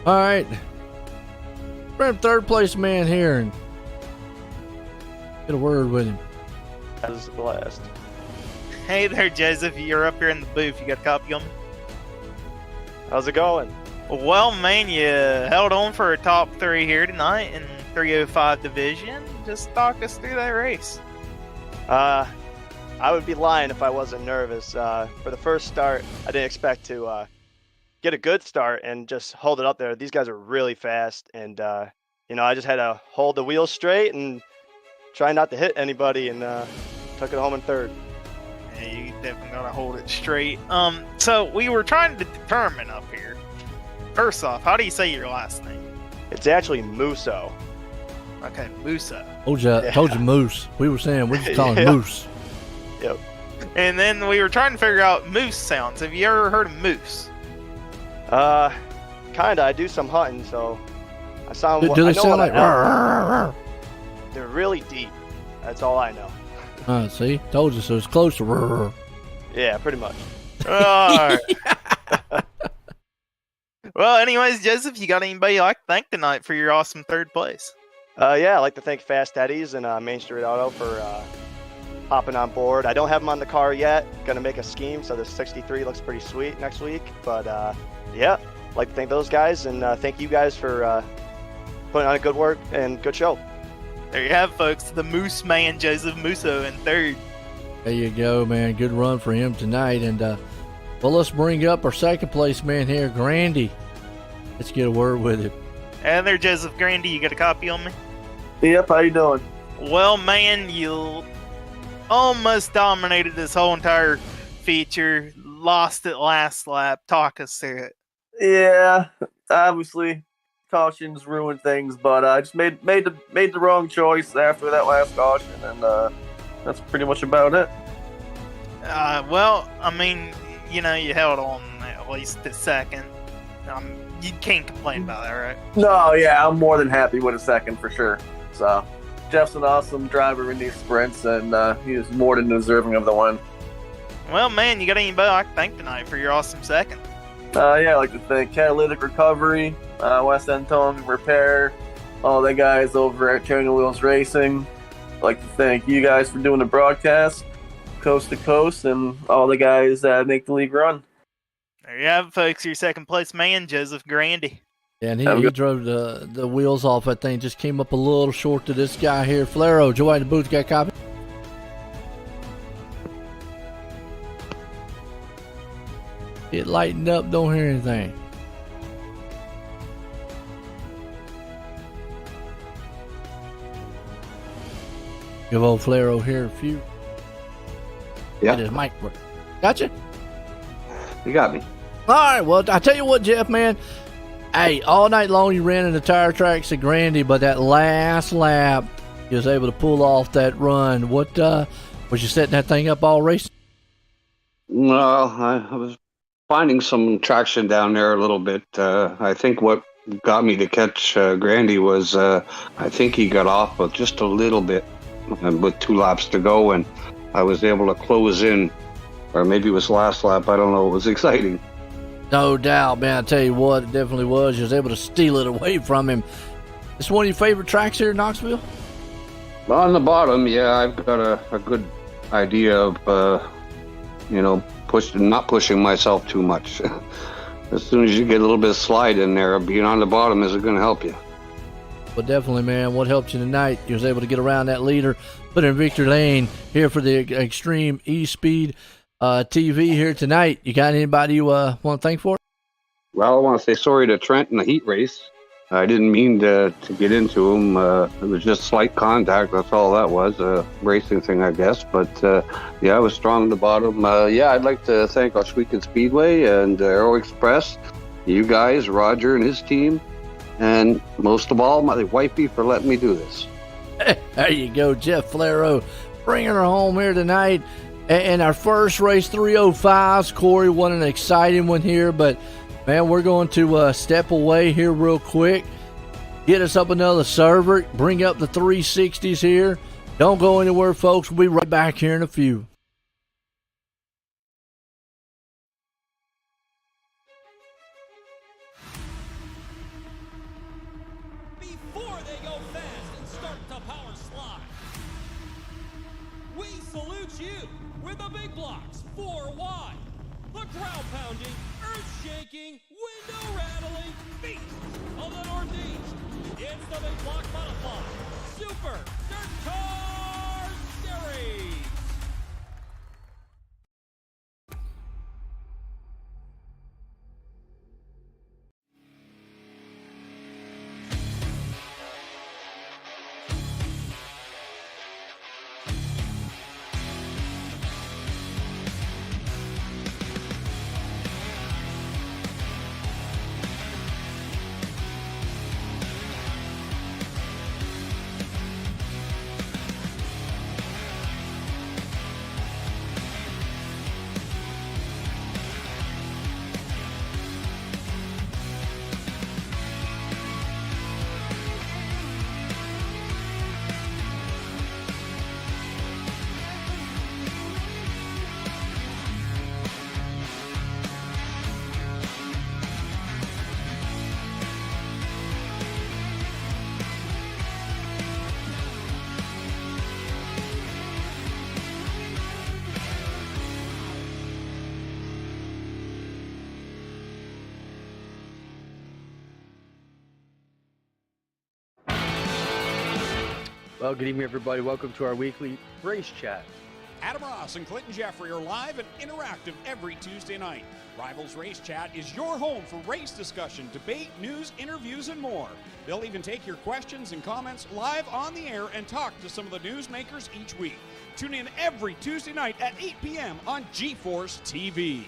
All right. We're in third place man here and get a word with him. That was a blast. Hey there, Joseph. You're up here in the booth. You got a copy on me? How's it going? Well, man, you held on for a top 3 here tonight in 305 division. Just talk us through that race. I would be lying if I wasn't nervous. For the first start, I didn't expect to get a good start and just hold it up there. These guys are really fast, and I just had to hold the wheels straight and try not to hit anybody, and took it home in third. Yeah, you definitely gotta hold it straight. So we were trying to determine up here. First off, how do you say your last name? It's actually Musso. Okay, Musa. Told you Moose. We were saying we just call him Yeah. Moose. Yep. And then we were trying to figure out moose sounds. Have you ever heard of moose? Kinda. I do some hunting, so I sound. Do I they know sound what like? I- They're really deep. That's all I know. See, told you so. It's close to. Yeah, pretty much. Alright. Well, anyways, Joseph, you got anybody you'd like to thank tonight for your awesome third place? Yeah, I'd like to thank Fast Eddie's and Main Street Auto for hopping on board. I don't have them on the car yet. Gonna make a scheme, so the 63 looks pretty sweet next week. But yeah, I'd like to thank those guys, and thank you guys for putting on a good work and good show. There you have it, folks. The Moose Man, Joseph Musso, in third. There you go, man. Good run for him tonight. And well, let's bring up our second place man here, Grandy. Let's get a word with him. And there, Joseph Grandy, you got a copy on me? Yep, how you doing? Well, man, you almost dominated this whole entire feature. Lost it last lap. Talk us through it. Yeah, obviously cautions ruin things, but I just made the wrong choice after that last caution, and that's pretty much about it. Well, I mean, you held on at least a second. You can't complain about that, right? No, yeah, I'm more than happy with a second for sure. So Jeff's an awesome driver in these sprints, and he is more than deserving of the win. Well, man, you got anybody I can thank tonight for your awesome second? Yeah, I'd like to thank Catalytic Recovery, West End Towing Repair, all the guys over at Turning Wheels Racing. I'd like to thank you guys for doing the broadcast, Coast to Coast, and all the guys that make the league run. There you have it, folks. Your second place man, Joseph Grandy. Yeah, and he drove the wheels off that thing. Just came up a little short to this guy here. Flaro, Joe in the booth, got a copy? It lightened up, don't hear anything. Give old Flaro here a few. Yeah. Get his mic work. Gotcha? You got me. All right, well, I tell you what, Jeff, man. Hey, all night long you ran in the tire tracks at Grandy, but that last lap, you was able to pull off that run. What, was you setting that thing up all racing? Well, I was finding some traction down there a little bit. I think what got me to catch Grandy was I think he got off with just a little bit with 2 laps to go, and I was able to close in, or maybe it was last lap. I don't know. It was exciting. No doubt, man. I tell you what, it definitely was. You was able to steal it away from him. It's one of your favorite tracks here in Knoxville? On the bottom, yeah, I've got a good idea of, not pushing myself too much. As soon as you get a little bit of slide in there, being on the bottom isn't going to help you. But definitely, man, what helped you tonight, you was able to get around that leader, put in victory lane here for the Extreme E-Speed TV here tonight. You got anybody you want to thank for it? Well, I want to say sorry to Trent in the heat race. I didn't mean to get into him. It was just slight contact. That's all that was. A racing thing, I guess. But, yeah, I was strong at the bottom. I'd like to thank Oshwegan Speedway and Aero Express, you guys, Roger and his team, and most of all, my wifey for letting me do this. There you go, Jeff Flaro, bringing her home here tonight. And our first race, 305s. Corey, what an exciting one here. But, man, we're going to step away here real quick. Get us up another server. Bring up the 360s here. Don't go anywhere, folks. We'll be right back here in a few. go fast and start to power slide. We salute you with the big blocks 4 wide. The crowd pounding, earth shaking, window rattling feast of the Northeast. It's the big block butterfly Super Dirt Car Series. Well, good evening, everybody. Welcome to our weekly race chat. Adam Ross and Clinton Jeffrey are live and interactive every Tuesday night. Rivals Race Chat is your home for race discussion, debate, news, interviews, and more. They'll even take your questions and comments live on the air and talk to some of the newsmakers each week. Tune in every Tuesday night at 8 p.m. on GeForce TV.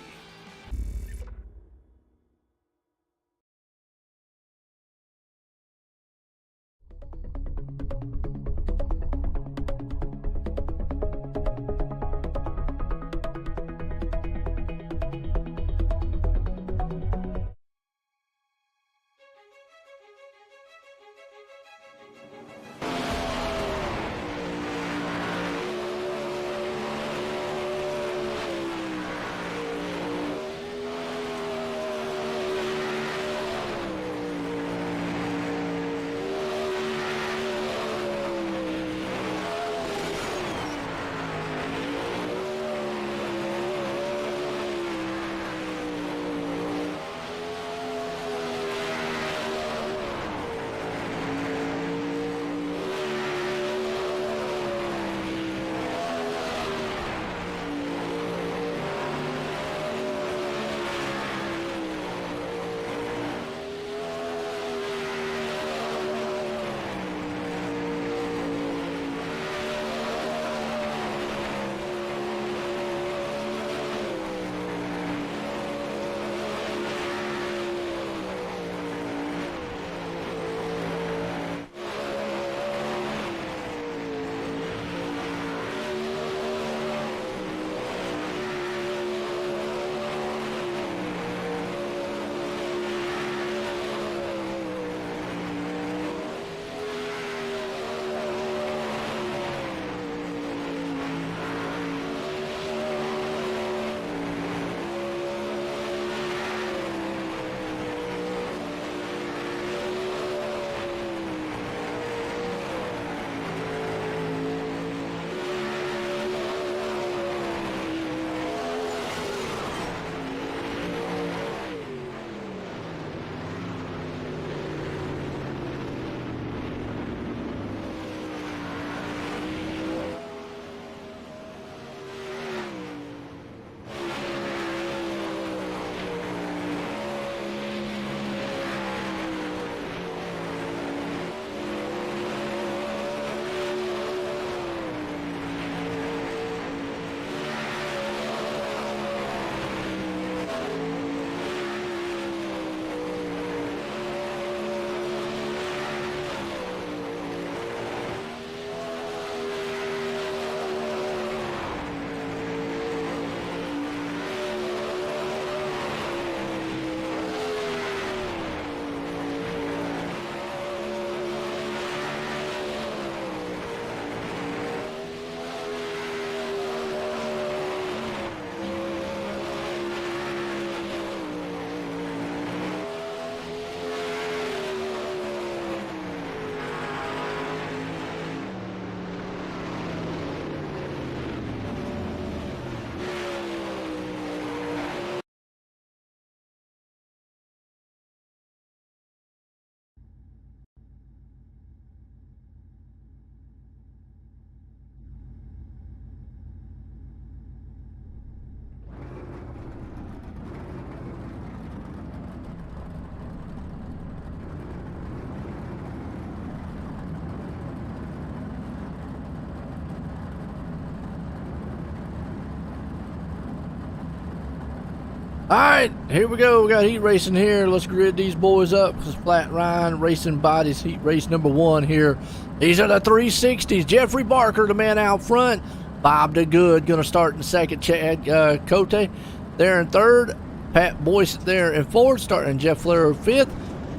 All right, here we go. We got heat racing here. Let's grid these boys up. This is Flat Ryan Racing Bodies heat race number 1 here. These are the 360s. Jeffrey Barker, the man out front. Bob DeGood going to start in second. Chad Cote there in third. Pat Boyce there in fourth. Starting Jeff Flair fifth.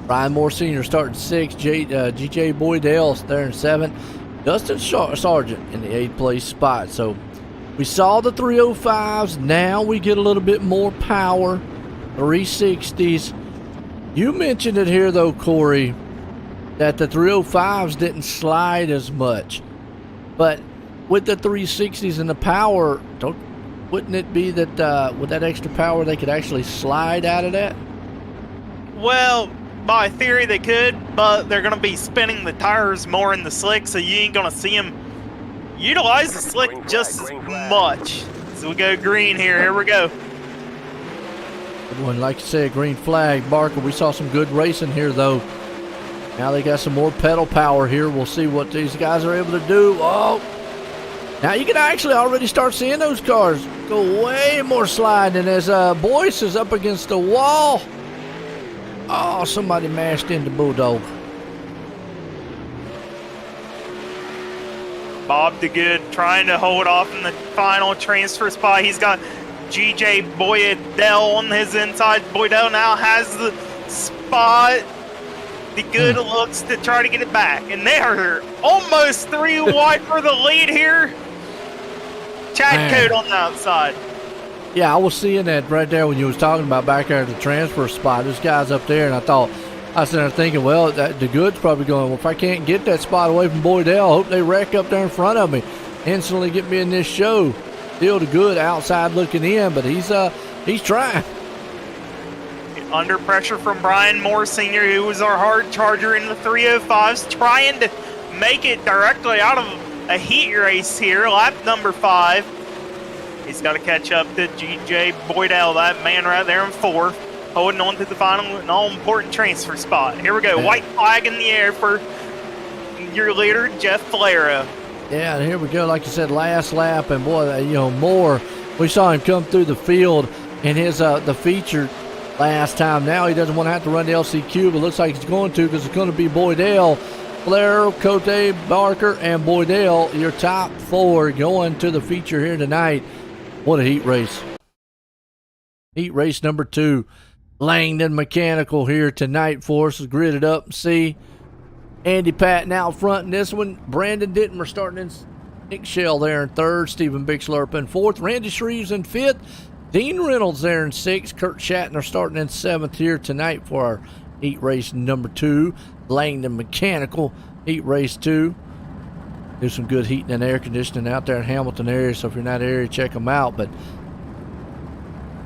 Brian Moore Sr. starting sixth. G.J. Boydell there in seventh. Dustin Sargent in the 8th place spot. So we saw the 305s. Now we get a little bit more power. 360s. You mentioned it here, though, Corey, that the 305s didn't slide as much. But with the 360s and the power, wouldn't it be that with that extra power they could actually slide out of that? Well, by theory they could, but they're going to be spinning the tires more in the slick, so you ain't going to see them utilize the slick just as much. So we go green here. Here we go. Good one. Like you said, green flag. Barker, we saw some good racing here, though. Now they got some more pedal power here. We'll see what these guys are able to do. Oh, now you can actually already start seeing those cars go way more sliding as Boyce is up against the wall. Oh, somebody mashed into Bulldog. Bob DeGood trying to hold off in the final transfer spot. He's got G.J. Boydell on his inside. Boydell now has the spot. DeGood looks to try to get it back. And they are almost 3 wide for the lead here. Chad Cote on the outside. Yeah, I was seeing that right there when you was talking about back there at the transfer spot. This guy's up there, and I was sitting there thinking, well, the Good's probably going, well, if I can't get that spot away from Boydell, I hope they wreck up there in front of me. Instantly get me in this show. Still the Good outside looking in, but he's trying. Under pressure from Brian Moore Sr., who was our hard charger in the 305s, trying to make it directly out of a heat race here, lap number 5. He's got to catch up to G.J. Boydell, that man right there in 4th, holding on to the final and all-important transfer spot. Here we go, white flag in the air for your leader, Jeff Flair. Yeah, and here we go, like you said, last lap, and boy, Moore, we saw him come through the field in his the feature last time. Now he doesn't want to have to run the LCQ, but looks like he's going to because it's going to be Boydell. Flair, Cote, Barker, and Boydell, your top 4 going to the feature here tonight. What a heat race. Heat race number 2. Langdon Mechanical here tonight for us. Gridded up. See Andy Patton out front in this one. Brandon Ditmer starting in Nick Shell there in 3rd. Stephen Bixler in 4th. Randy Shreves in 5th. Dean Reynolds there in 6th. Kurt Shatner starting in 7th here tonight for our heat race number 2. Langdon Mechanical heat race 2. Do some good heating and air conditioning out there in Hamilton area, so if you're not area, check them out. But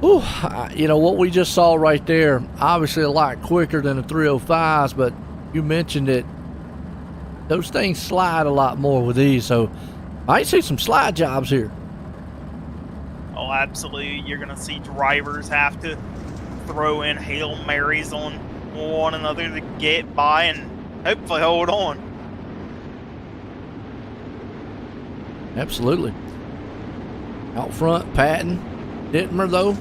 what we just saw right there, obviously a lot quicker than the 305s, but you mentioned it, those things slide a lot more with these, so I see some slide jobs here. Oh, absolutely. You're going to see drivers have to throw in Hail Marys on one another to get by and hopefully hold on. Absolutely. Out front, Patton. Dittmer, though,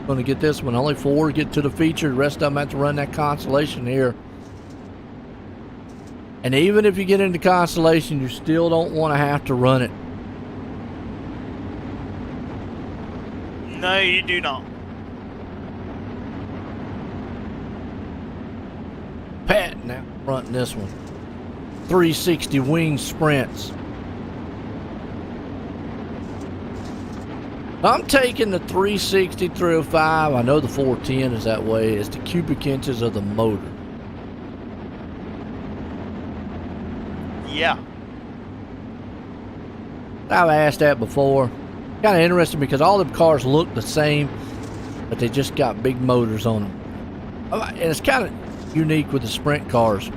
going to get this one. Only 4 get to the feature. The rest of them have to run that consolation here. And even if you get into consolation, you still don't want to have to run it. No, you do not. Patton out front in this one. 360 wing sprints. I'm taking the 360 305. I know the 410 is that way. It's the cubic inches of the motor. Yeah. I've asked that before. Kind of interesting because all the cars look the same, but they just got big motors on them. And it's kind of unique with the sprint cars.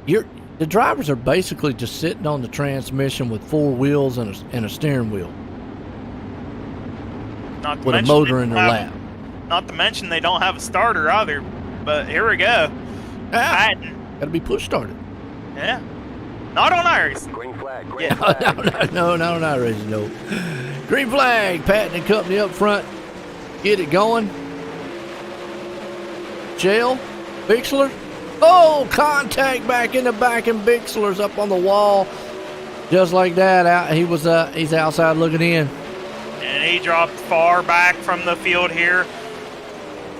The drivers are basically just sitting on the transmission with 4 wheels and a steering wheel. With a motor in their lap. Not to mention they don't have a starter either. But here we go. Got to be push started. Yeah. Not on ours. Green flag. No, not racing. No. Green flag. Patton and company up front. get it going. Shell, Bixler. Oh, contact back in the back, and Bixler's up on the wall. Just like that, he's outside looking in. And he dropped far back from the field here.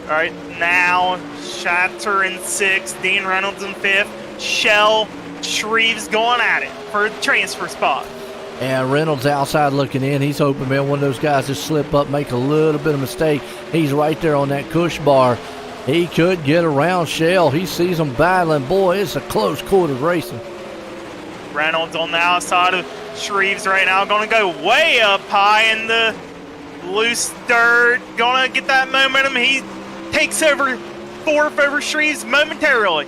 All right, now Schatzer in 6th, Dean Reynolds in 5th, Shell, Shreves going at it for a transfer spot. And Reynolds outside looking in. He's hoping, man, one of those guys just slip up, make a little bit of mistake. He's right there on that cush bar. He could get around Shell. He sees them battling. Boy, it's a close quarter racing. Reynolds on the outside of Shreves right now, going to go way up high in the loose dirt. Going to get that momentum. He takes over 4th over Shreves momentarily.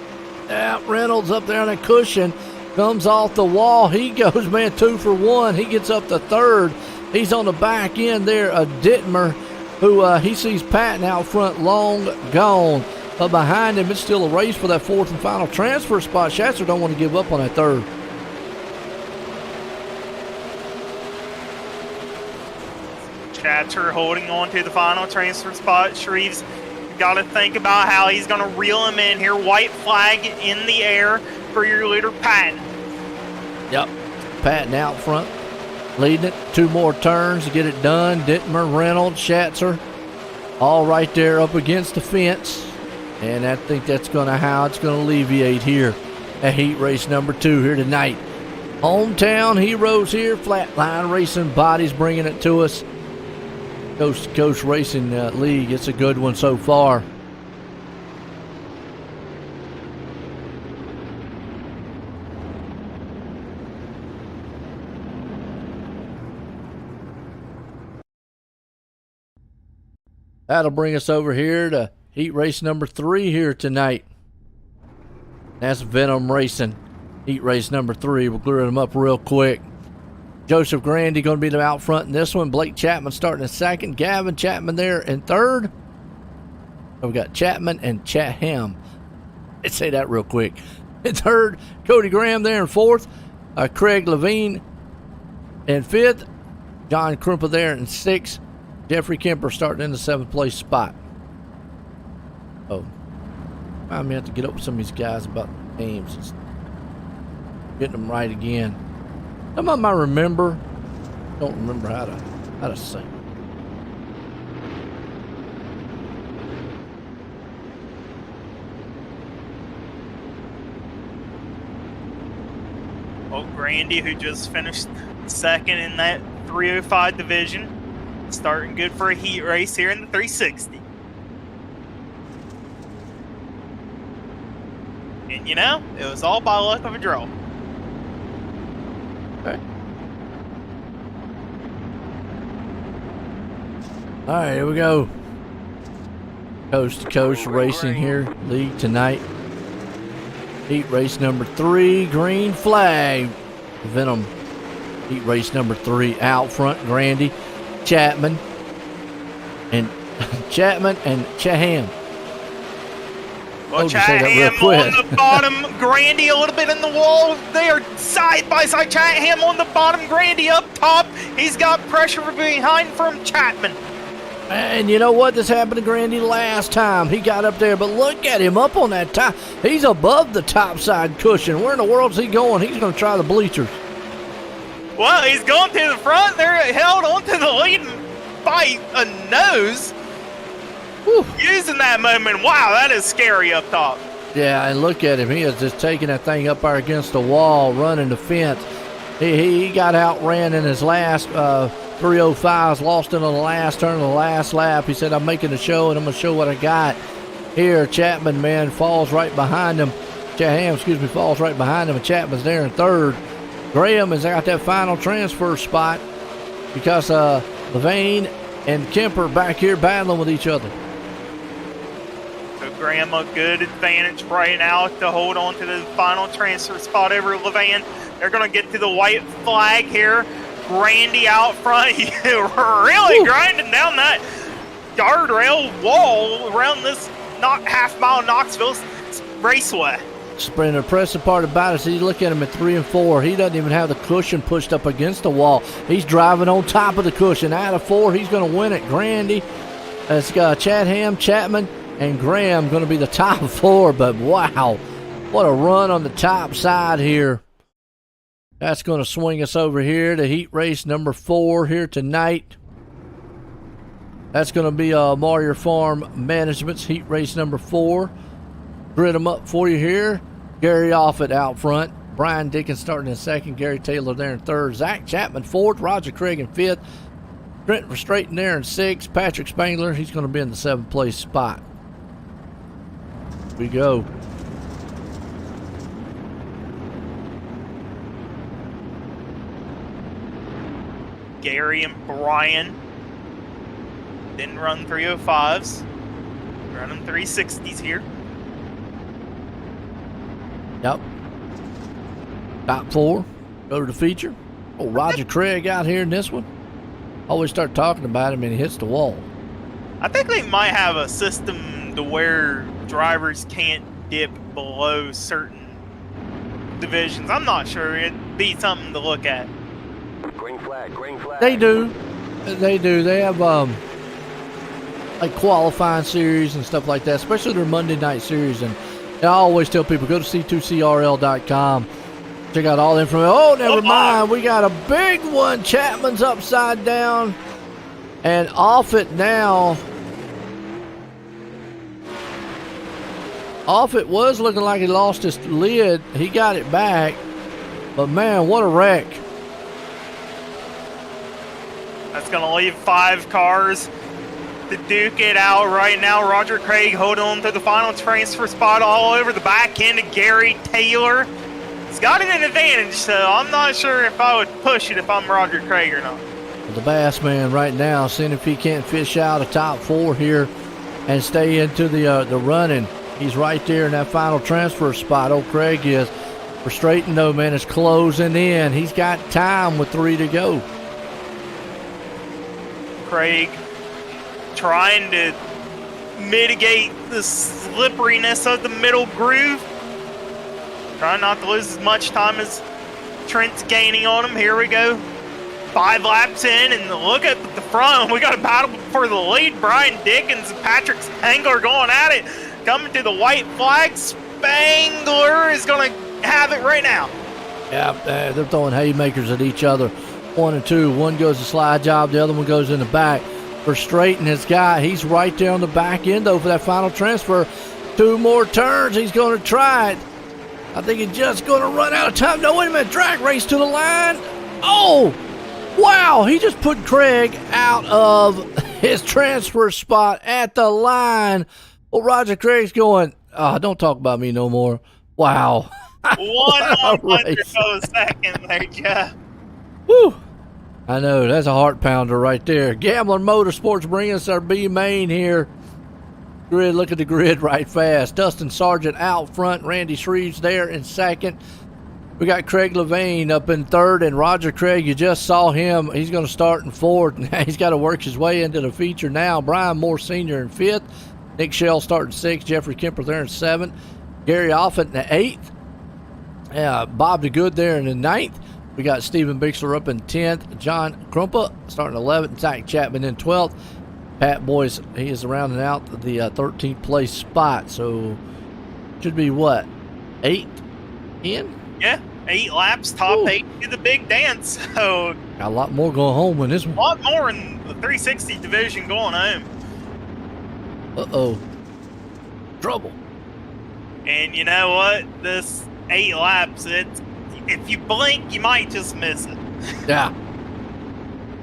Yeah, Reynolds up there on a cushion. Comes off the wall. He goes, man, 2 for 1. He gets up to 3rd. He's on the back end there. Dittmer, who he sees Patton out front, long gone. But behind him, it's still a race for that 4th and final transfer spot. Schatzer don't want to give up on that 3rd. Schatzer holding on to the final transfer spot. Shreves got to think about how he's going to reel him in here. White flag in the air for your leader, Patton. Yep, Patton out front, leading it. 2 more turns to get it done. Dittmer, Reynolds, Schatzer, all right there up against the fence. And I think that's how it's going to alleviate here at heat race number 2 here tonight. Hometown heroes here, Flatline Racing Bodies bringing it to us. Coast2Coast Racing League, it's a good one so far. That'll bring us over here to heat race number 3 here tonight. That's Venom Racing. Heat race number 3. We'll clear them up real quick. Joseph Grandy going to be out front in this one. Blake Chapman starting in 2nd. Gavin Chapman there in 3rd. So we got Chapman and Chatham. Let's say that real quick. In 3rd, Cody Graham there in 4th. Craig Levine in 5th. John Krumpa there in 6th. Jeffrey Kemper starting in the 7th place spot. Oh, I may have to get up with some of these guys about names and getting them right again. Some of them I remember, don't remember how to sing. Well, Grandy, who just finished 2nd in that 305 division, starting good for a heat race here in the 360. And you know, it was all by luck of a draw. Okay. All right, here we go. Coast2Coast Racing here, league tonight. Heat race number 3, green flag. Venom. Heat race number 3, out front, Grandy, Chapman, and Chaham. Well, Chatham on the bottom, Grandy a little bit in the wall. They are side by side. Chatham on the bottom, Grandy up top. He's got pressure behind from Chapman. And you know what? This happened to Grandy last time. He got up there, but look at him up on that top. He's above the top side cushion. Where in the world's he going? He's going to try the bleachers. Well, he's going to the front. They're held onto the lead by a nose. Whew. Using that moment. Wow, that is scary up top. Yeah, and look at him. He is just taking that thing up there against the wall, running the fence. He got outran in his last 305s, lost it on the last turn of the last lap. He said, I'm making a show, and I'm going to show what I got. Here, Chapman, man, falls right behind him. Chaham, falls right behind him, and Chapman's there in 3rd. Graham has got that final transfer spot because Levine and Kemper back here battling with each other. So Graham a good advantage right now to hold on to the final transfer spot over Levine. They're going to get to the white flag here. Randy out front, really grinding down that guardrail wall around this half-mile Knoxville Raceway. The impressive part about it is you look at him at 3 and 4. He doesn't even have the cushion pushed up against the wall. He's driving on top of the cushion. Out of 4, he's going to win it. Grandy It's got Chatham, Chapman, and Graham going to be the top 4, but wow, what a run on the top side here. That's going to swing us over here to heat race number 4 here tonight. That's going to be Marier Farm Management's heat race number 4. Grid them up for you here. Gary Offit out front. Brian Dickens starting in 2nd. Gary Taylor there in 3rd. Zach Chapman 4th. Roger Craig in 5th. Trent Verstraeten there in 6th. Patrick Spangler, he's going to be in the 7th place spot. Here we go. Gary and Brian didn't run 305s. Running 360s here. Yep. Top 4. Go to the feature. Oh, Roger Craig out here in this one. Always start talking about him and he hits the wall. I think they might have a system to where drivers can't dip below certain divisions. I'm not sure. It'd be something to look at. Green flag, green flag. They do. They do. They have like qualifying series and stuff like that, especially their Monday night series. And I always tell people, go to c2crl.com. Check out all the information. Oh, never mind. We got a big one. Chapman's upside down. And Offit now. Offit was looking like he lost his lid. He got it back. But, man, what a wreck. That's going to leave 5 cars to duke it out right now. Roger Craig holding on to the final transfer spot all over the back end of Gary Taylor. He's got an advantage, so I'm not sure if I would push it if I'm Roger Craig or not. The Bass Man right now, seeing if he can't fish out a top 4 here and stay into the running. He's right there in that final transfer spot. Old Craig is. Verstraeten, though, man, is closing in. He's got time with 3 to go. Craig trying to mitigate the slipperiness of the middle groove. Trying not to lose as much time as Trent's gaining on him. Here we go. 5 laps in, and look at the front. We got a battle for the lead. Brian Dickens and Patrick Spangler going at it. Coming to the white flag. Spangler is going to have it right now. Yeah, they're throwing haymakers at each other. 1 and 2. One goes to slide job. The other one goes in the back. Verstraeten has got, he's right there on the back end, though, for that final transfer. 2 more turns. He's going to try it. I think he's just going to run out of time. No, wait a minute. Drag race to the line. Oh, wow. He just put Craig out of his transfer spot at the line. Well, Roger Craig's going, don't talk about me no more. Wow. 1/100th of a second there, Jeff. Woo. I know. That's a heart pounder right there. Gambler Motorsports bringing us our B main here. Grid, look at the grid right fast. Dustin Sargent out front. Randy Shreves there in 2nd. We got Craig Levain up in 3rd, and Roger Craig, you just saw him. He's going to start in 4th. He's got to work his way into the feature now. Brian Moore Sr. in 5th. Nick Shell starting 6th. Jeffrey Kemper there in 7th. Gary Offit in the 8th. Bob DeGood there in the 9th. We got Stephen Bixler up in 10th. John Krumpa starting 11th. Zach Chapman in 12th. Pat Boyce, he is rounding out the 13th place spot. So, should be what? 8 in? Yeah, 8 laps, top 8 to the big dance. So, got a lot more going home in this one. A lot more in the 360 division going home. Uh-oh. Trouble. And you know what? This 8 laps, if you blink, you might just miss it. Yeah.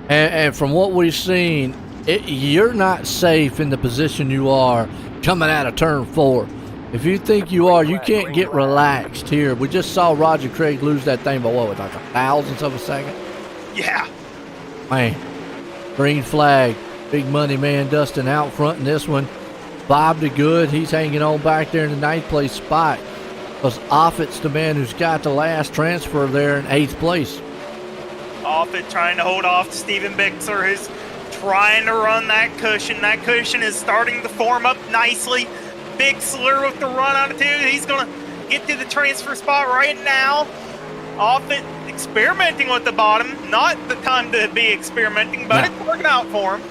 And from what we've seen, you're not safe in the position you are coming out of turn 4. If you think you are, you can't get relaxed here. We just saw Roger Craig lose that thing by what, like 1,000th of a second? Yeah. Man, green flag. Big money man Dustin out front in this one. Bob DeGood, he's hanging on back there in the 9th place spot. Because Offit's the man who's got the last transfer there in 8th place. Offit trying to hold off to Stephen Bixler, who's trying to run that cushion. That cushion is starting to form up nicely. Bixler with the run attitude. He's going to get to the transfer spot right now. Offit experimenting with the bottom. Not the time to be experimenting, but it's working out for him.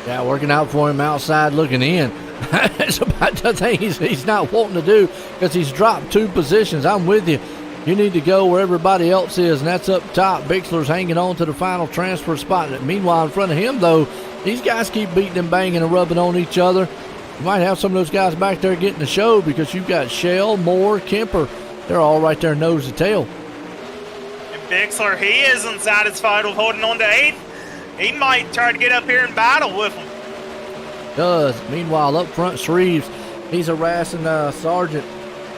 Yeah, working out for him outside looking in. That's about the thing he's not wanting to do because he's dropped 2 positions. I'm with you. You need to go where everybody else is, and that's up top. Bixler's hanging on to the final transfer spot. Meanwhile, in front of him, though, these guys keep beating and banging and rubbing on each other. You might have some of those guys back there getting the show because you've got Shell, Moore, Kemper. They're all right there nose to tail. And Bixler, he isn't satisfied with holding on to 8th. He might try to get up here and battle with him. Does. Meanwhile, up front, Shreves, he's harassing Sargent,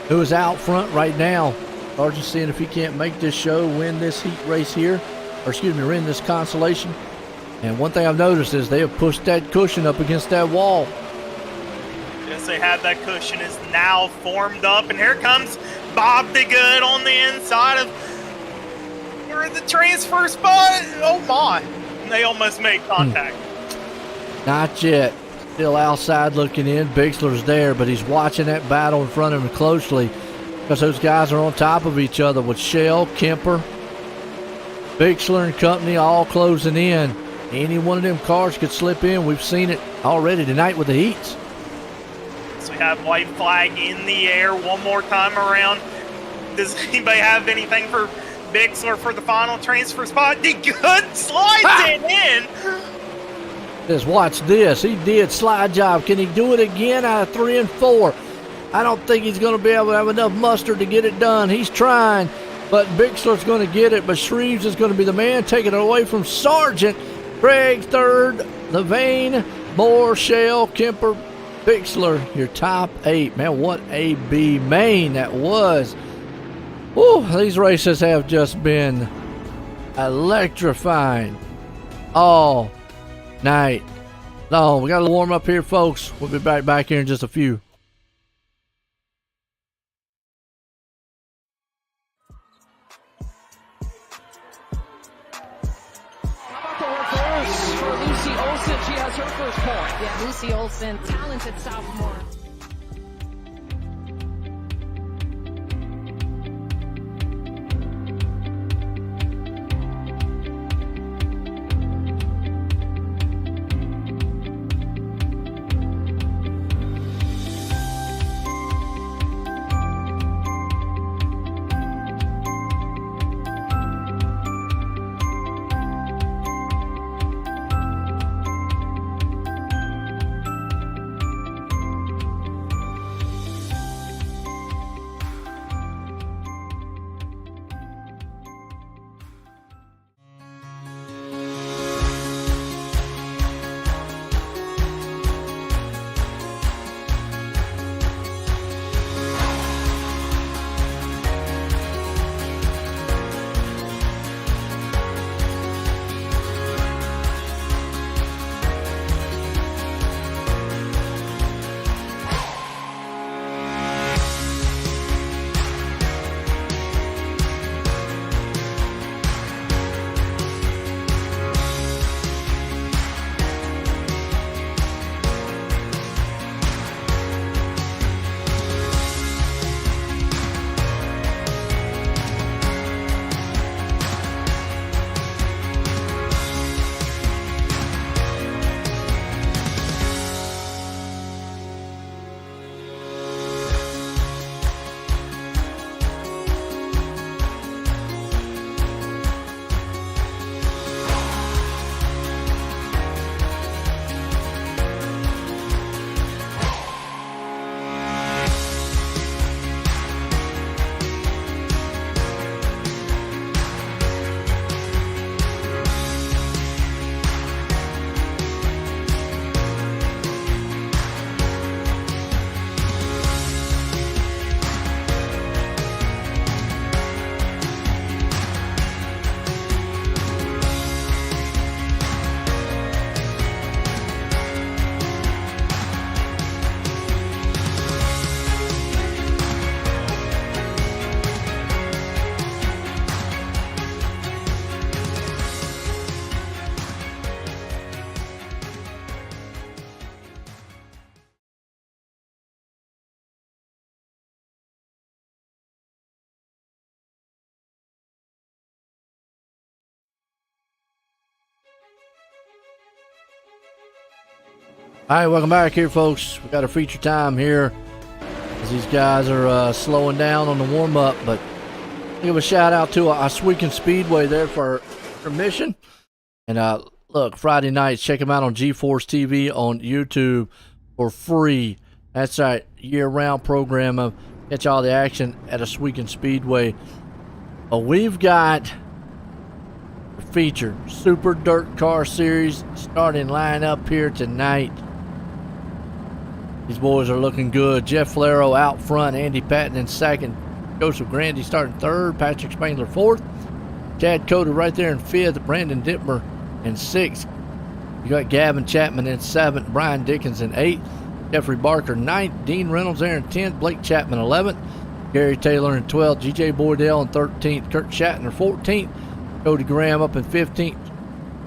who is out front right now. Sargent's seeing if he can't make this show, win this heat race here, win this consolation. And one thing I've noticed is they have pushed that cushion up against that wall. Yes, they have. That cushion is now formed up, and here comes Bob DeGood on the inside of where the transfer spot. Oh my! They almost made contact. Not yet. Still outside looking in. Bixler's there, but he's watching that battle in front of him closely because those guys are on top of each other with Shell, Kemper, Bixler and company all closing in. Any one of them cars could slip in. We've seen it already tonight with the heats. So we have white flag in the air one more time around. Does anybody have anything for Bixler for the final transfer spot? DeGood slides it in. Just watch this. He did slide job. Can he do it again out of 3 and 4? I don't think he's going to be able to have enough mustard to get it done. He's trying, but Bixler's going to get it. But Shreves is going to be the man taking it away from Sargent. Craig third, Levain, Moore, Shell, Kemper, Bixler, your top 8. Man, what a B main that was. Woo, these races have just been electrifying all night long. We got to warm up here, folks. We'll be back here in just a few. For Lucy Olsen, she has her first point. Yeah, Lucy Olsen, talented sophomore. All right, welcome back here, folks. We got a feature time here as these guys are slowing down on the warm-up. But give a shout-out to Oswego Speedway there for permission. And look, Friday nights, check them out on GeForce TV on YouTube for free. That's right, year-round program. Catch all the action at Oswego Speedway. We've got a feature Super Dirt Car Series starting line up here tonight. These boys are looking good. Jeff Flero out front, Andy Patton in second, Joseph Grandy starting third, Patrick Spangler fourth, Chad Cota right there in fifth, Brandon Dittmer in sixth. You got Gavin Chapman in seventh, Brian Dickens in eighth, Jeffrey Barker ninth, Dean Reynolds there in 10th, Blake Chapman 11th, Gary Taylor in 12th, GJ Boydell in 13th, Kurt Shatner 14th, Cody Graham up in 15th,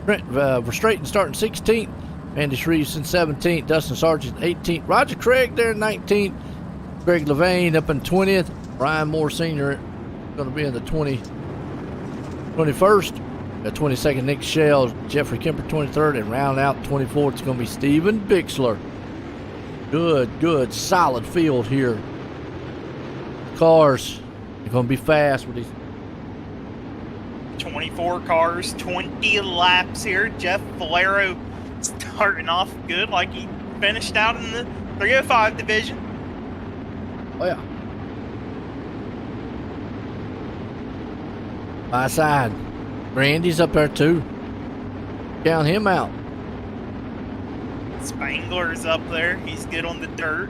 Trent Verstraeten starting 16th, Andy Shreves in 17th, Dustin Sargent 18th, Roger Craig there in 19th, Greg Levain up in 20th, Brian Moore Sr. going to be in the 21st, got 22nd Nick Shell, Jeffrey Kemper 23rd, and round out 24th is going to be Steven Bixler. Good, solid field here. Cars are going to be fast with these. 24 cars, 20 laps here. Jeff Valero starting off good like he finished out in the 305 division. Oh, yeah. By side. Grandy's up there, too. Count him out. Spangler's up there. He's good on the dirt.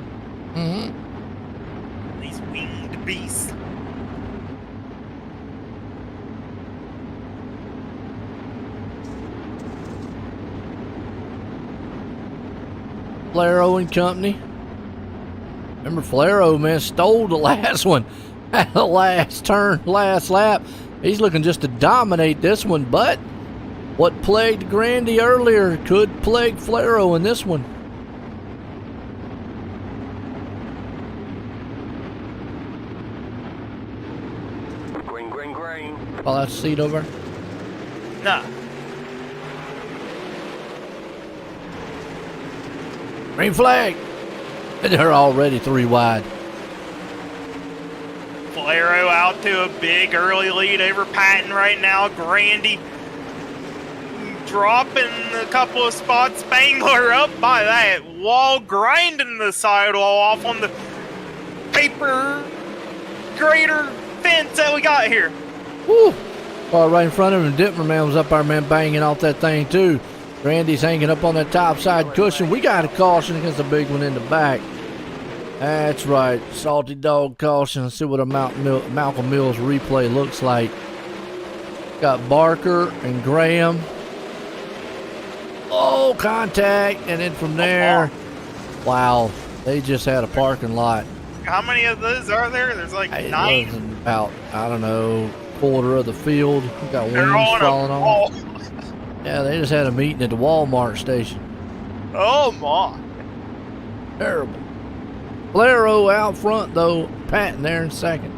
Mm-hmm. These winged beasts. Flero and company. Remember Flero, man, stole the last one at the last turn, last lap. He's looking just to dominate this one, but what plagued Grandy earlier could plague Flero in this one. Green. Oh, that's a seat over. Nah. Green flag. They're already 3 wide. Valero out to a big early lead over Patton right now. Grandy dropping a couple of spots. Spangler up by that wall, grinding the sidewall off on the paper grader fence that we got here. Woo! Car right in front of him. Dittmer, man, was up our man banging off that thing, too. Grandy's hanging up on that top side cushion. We got a caution against the big one in the back. That's right. Salty dog caution. Let's see what a Malcolm Mills replay looks like. Got Barker and Graham. Oh, contact. And then from there, wow, they just had a parking lot. How many of those are there? There's like 9. About, I don't know, quarter of the field. We got They're wings on falling a off. wall. Yeah, they just had a meeting at the Walmart station. Oh, my. Terrible. Valero out front, though. Patton there in second.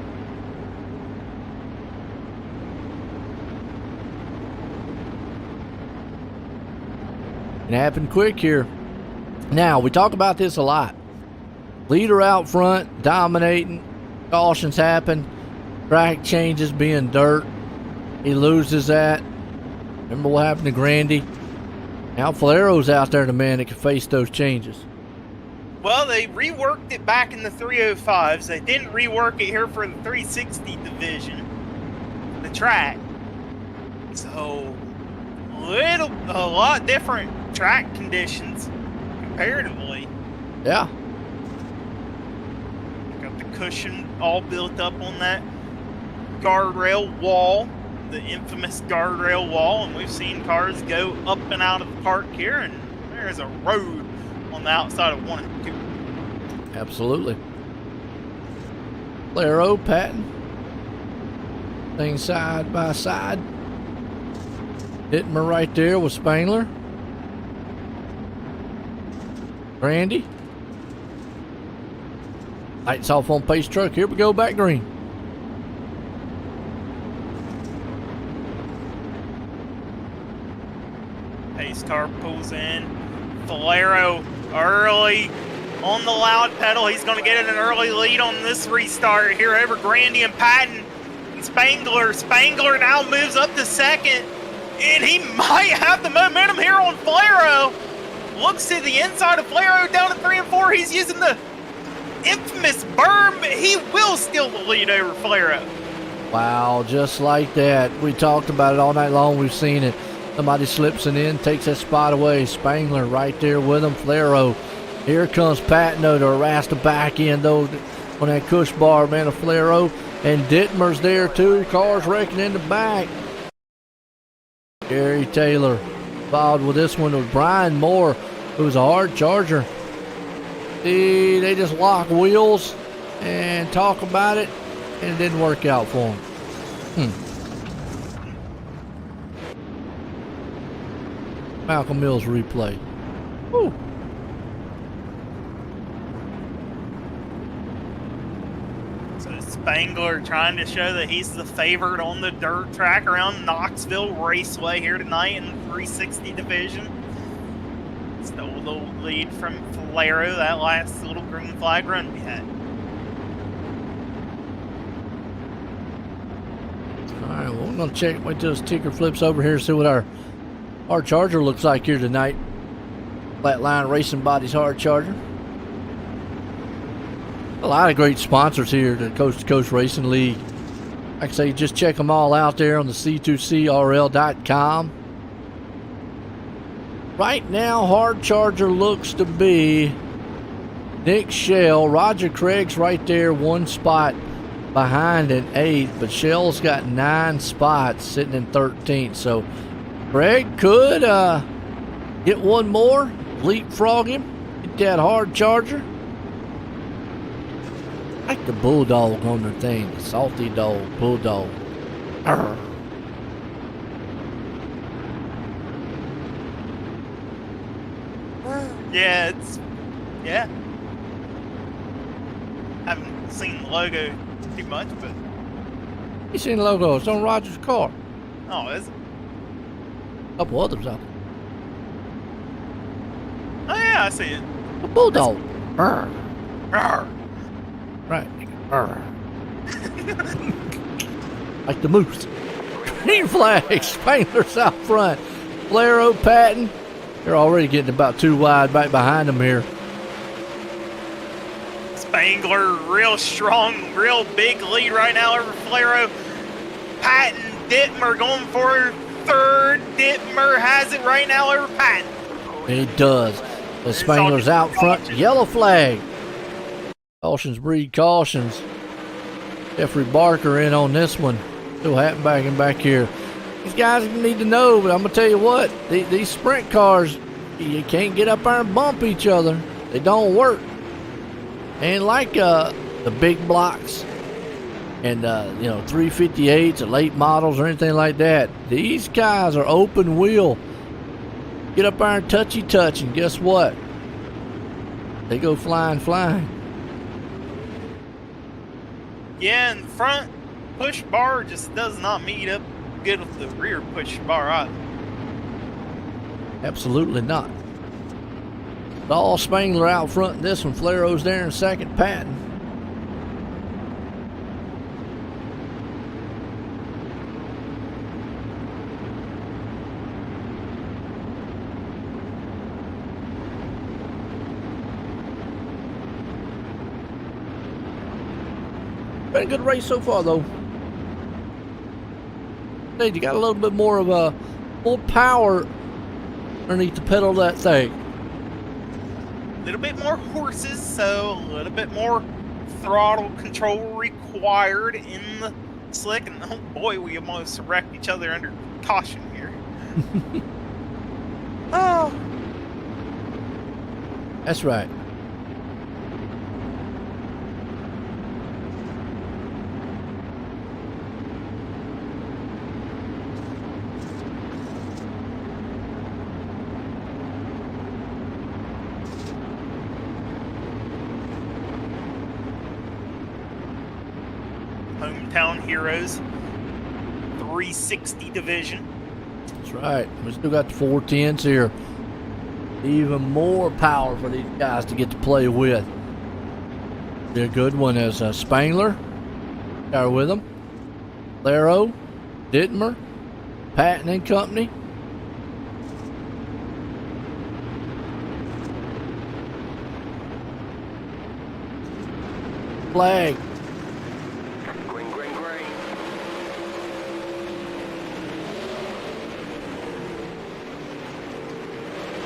It happened quick here. Now, we talk about this a lot. Leader out front, dominating. Cautions happen. Track changes being dirt. He loses that. Remember what happened to Grandy? Now Valero's out there, the man that can face those changes. Well, they reworked it back in the 305s. They didn't rework it here for the 360 division, the track. So, a lot different track conditions comparatively. Yeah. Got the cushion all built up on that guardrail wall, the infamous guardrail wall, and we've seen cars go up and out of the park here, and there's a road on the outside of 1 and 2. Absolutely. Valero, Patton. Things side by side. Dittmer right there with Spangler. Grandy. Lights off on pace truck. Here we go, back green. Pace car pulls in. Valero early on the loud pedal. He's going to get an early lead on this restart here over Grandy and Patton and Spangler. Spangler now moves up to second, and he might have the momentum here on Flaro. Looks to the inside of Flaro down to 3 and 4. He's using the infamous berm. He will steal the lead over Flaro. Wow, just like that. We talked about it all night long. We've seen it. Somebody slips it in, takes that spot away. Spangler right there with him. Flaro. Here comes Patton to harass the back end though on that cush bar, man, of Flaro. And Dittmer's there too. Cars wrecking in the back. Gary Taylor involved with this one with Brian Moore, who's a hard charger. See, they just lock wheels and talk about it, and it didn't work out for them. Malcolm Mills replay. Woo. So Spangler trying to show that he's the favorite on the dirt track around Knoxville Raceway here tonight in the 360 division. Stole the lead from Flaro, that last little green flag run we had. All right, well, we're going to check, wait till this ticker flips over here, see what our charger looks like here tonight. Flatline Racing Bodies hard charger. A lot of great sponsors here at the Coast to Coast Racing League. Like I say, just check them all out there on the C2CRL.com. Right now, hard charger looks to be Nick Shell. Roger Craig's right there, one spot behind in 8th, but Shell's got 9 spots sitting in 13th. So Craig could get one more, leapfrog him, get that hard charger. I like the bulldog on the thing, the salty dog, bulldog. Arr. Yeah, yeah. Haven't seen the logo too much, but. You seen the logo? It's on Roger's car. Oh, is it? A couple others out there. Oh, yeah, I see it. A bulldog. Arr. Arr. Right. Arr. Like the moose. Green flag. Spangler's out front. Flaro, Patton. They're already getting about 2 wide back behind them here. Spangler, real strong, real big lead right now over Flaro. Patton, Dittmer going for 3rd. Dittmer has it right now over Patton. He does. The Spangler's out front. Yellow flag. Cautions breed cautions. Jeffrey Barker in on this one. Still happening back here. These guys need to know, but I'm going to tell you what. These sprint cars, you can't get up there and bump each other. They don't work. And like the big blocks and, 358s or late models or anything like that, these guys are open wheel. Get up there and touch, and guess what? They go flying. Yeah, and the front push bar just does not meet up good with the rear push bar either. Absolutely not. All Spangler out front in this one. Flaro's there in second. Patton. Been a good race so far, though. Hey, you got a little bit more of a full power underneath the pedal of that thing. A little bit more horses, so a little bit more throttle control required in the slick. And oh boy, we almost wrecked each other under caution here. Oh. That's right. Hometown Heroes 360 division. That's right. We still got the 410s here. Even more power for these guys to get to play with. Be a good one as Spangler, are with them. Laro, Dittmer, Patton and company. Flag. Green, green, green.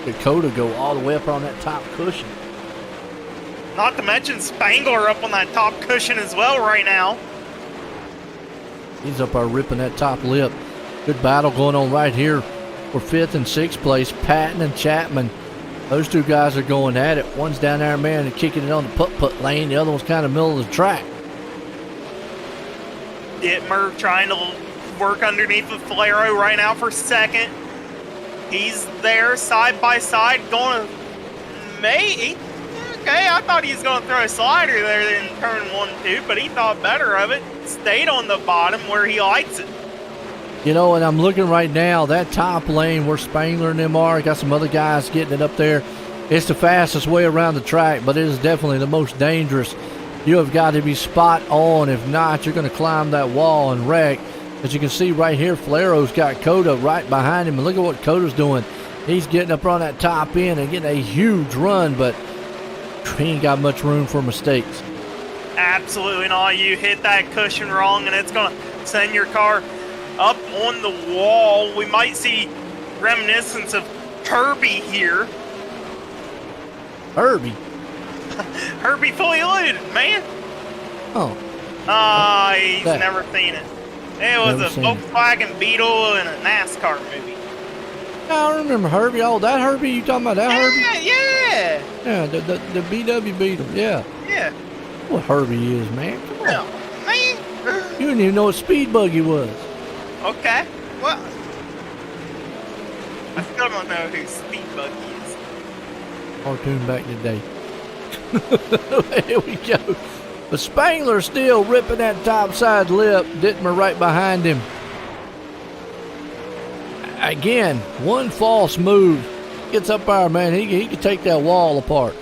Dakota go all the way up on that top cushion. Not to mention Spangler up on that top cushion as well right now. He's up there ripping that top lip. Good battle going on right here for 5th and 6th place. Patton and Chapman. Those two guys are going at it. One's down there, man, and kicking it on the putt-putt lane. The other one's kind of middle of the track. Dittmer trying to work underneath the Falero right now for 2nd. He's there side by side going to okay, I thought he was going to throw a slider there in turn 1-2, but he thought better of it. Stayed on the bottom where he likes it. You know, and I'm looking right now, that top lane where Spangler and them are, got some other guys getting it up there. It's the fastest way around the track, but it is definitely the most dangerous. You have got to be spot on. If not, you're going to climb that wall and wreck. As you can see right here, Falero's got Coda right behind him, and look at what Coda's doing. He's getting up on that top end and getting a huge run, but he ain't got much room for mistakes. Absolutely not. You hit that cushion wrong, and it's going to send your car up on the wall. We might see reminiscence of Herbie here. Herbie? Herbie fully loaded, man. Oh. He's never seen it. It was a Volkswagen Beetle in a NASCAR movie. I remember Herbie. Oh, that Herbie? You talking about that Herbie? Yeah. Yeah, the BW Beetle, yeah. Yeah. What Herbie is, man. Come on. No, man. You didn't even know what speed buggy was. Okay. Well, I still don't know who Speed Buggy is. Cartoon back in the day. Here we go. But Spangler still ripping that top side lip. Dittmer right behind him. Again, one false move. Gets up there, man. He can take that wall apart.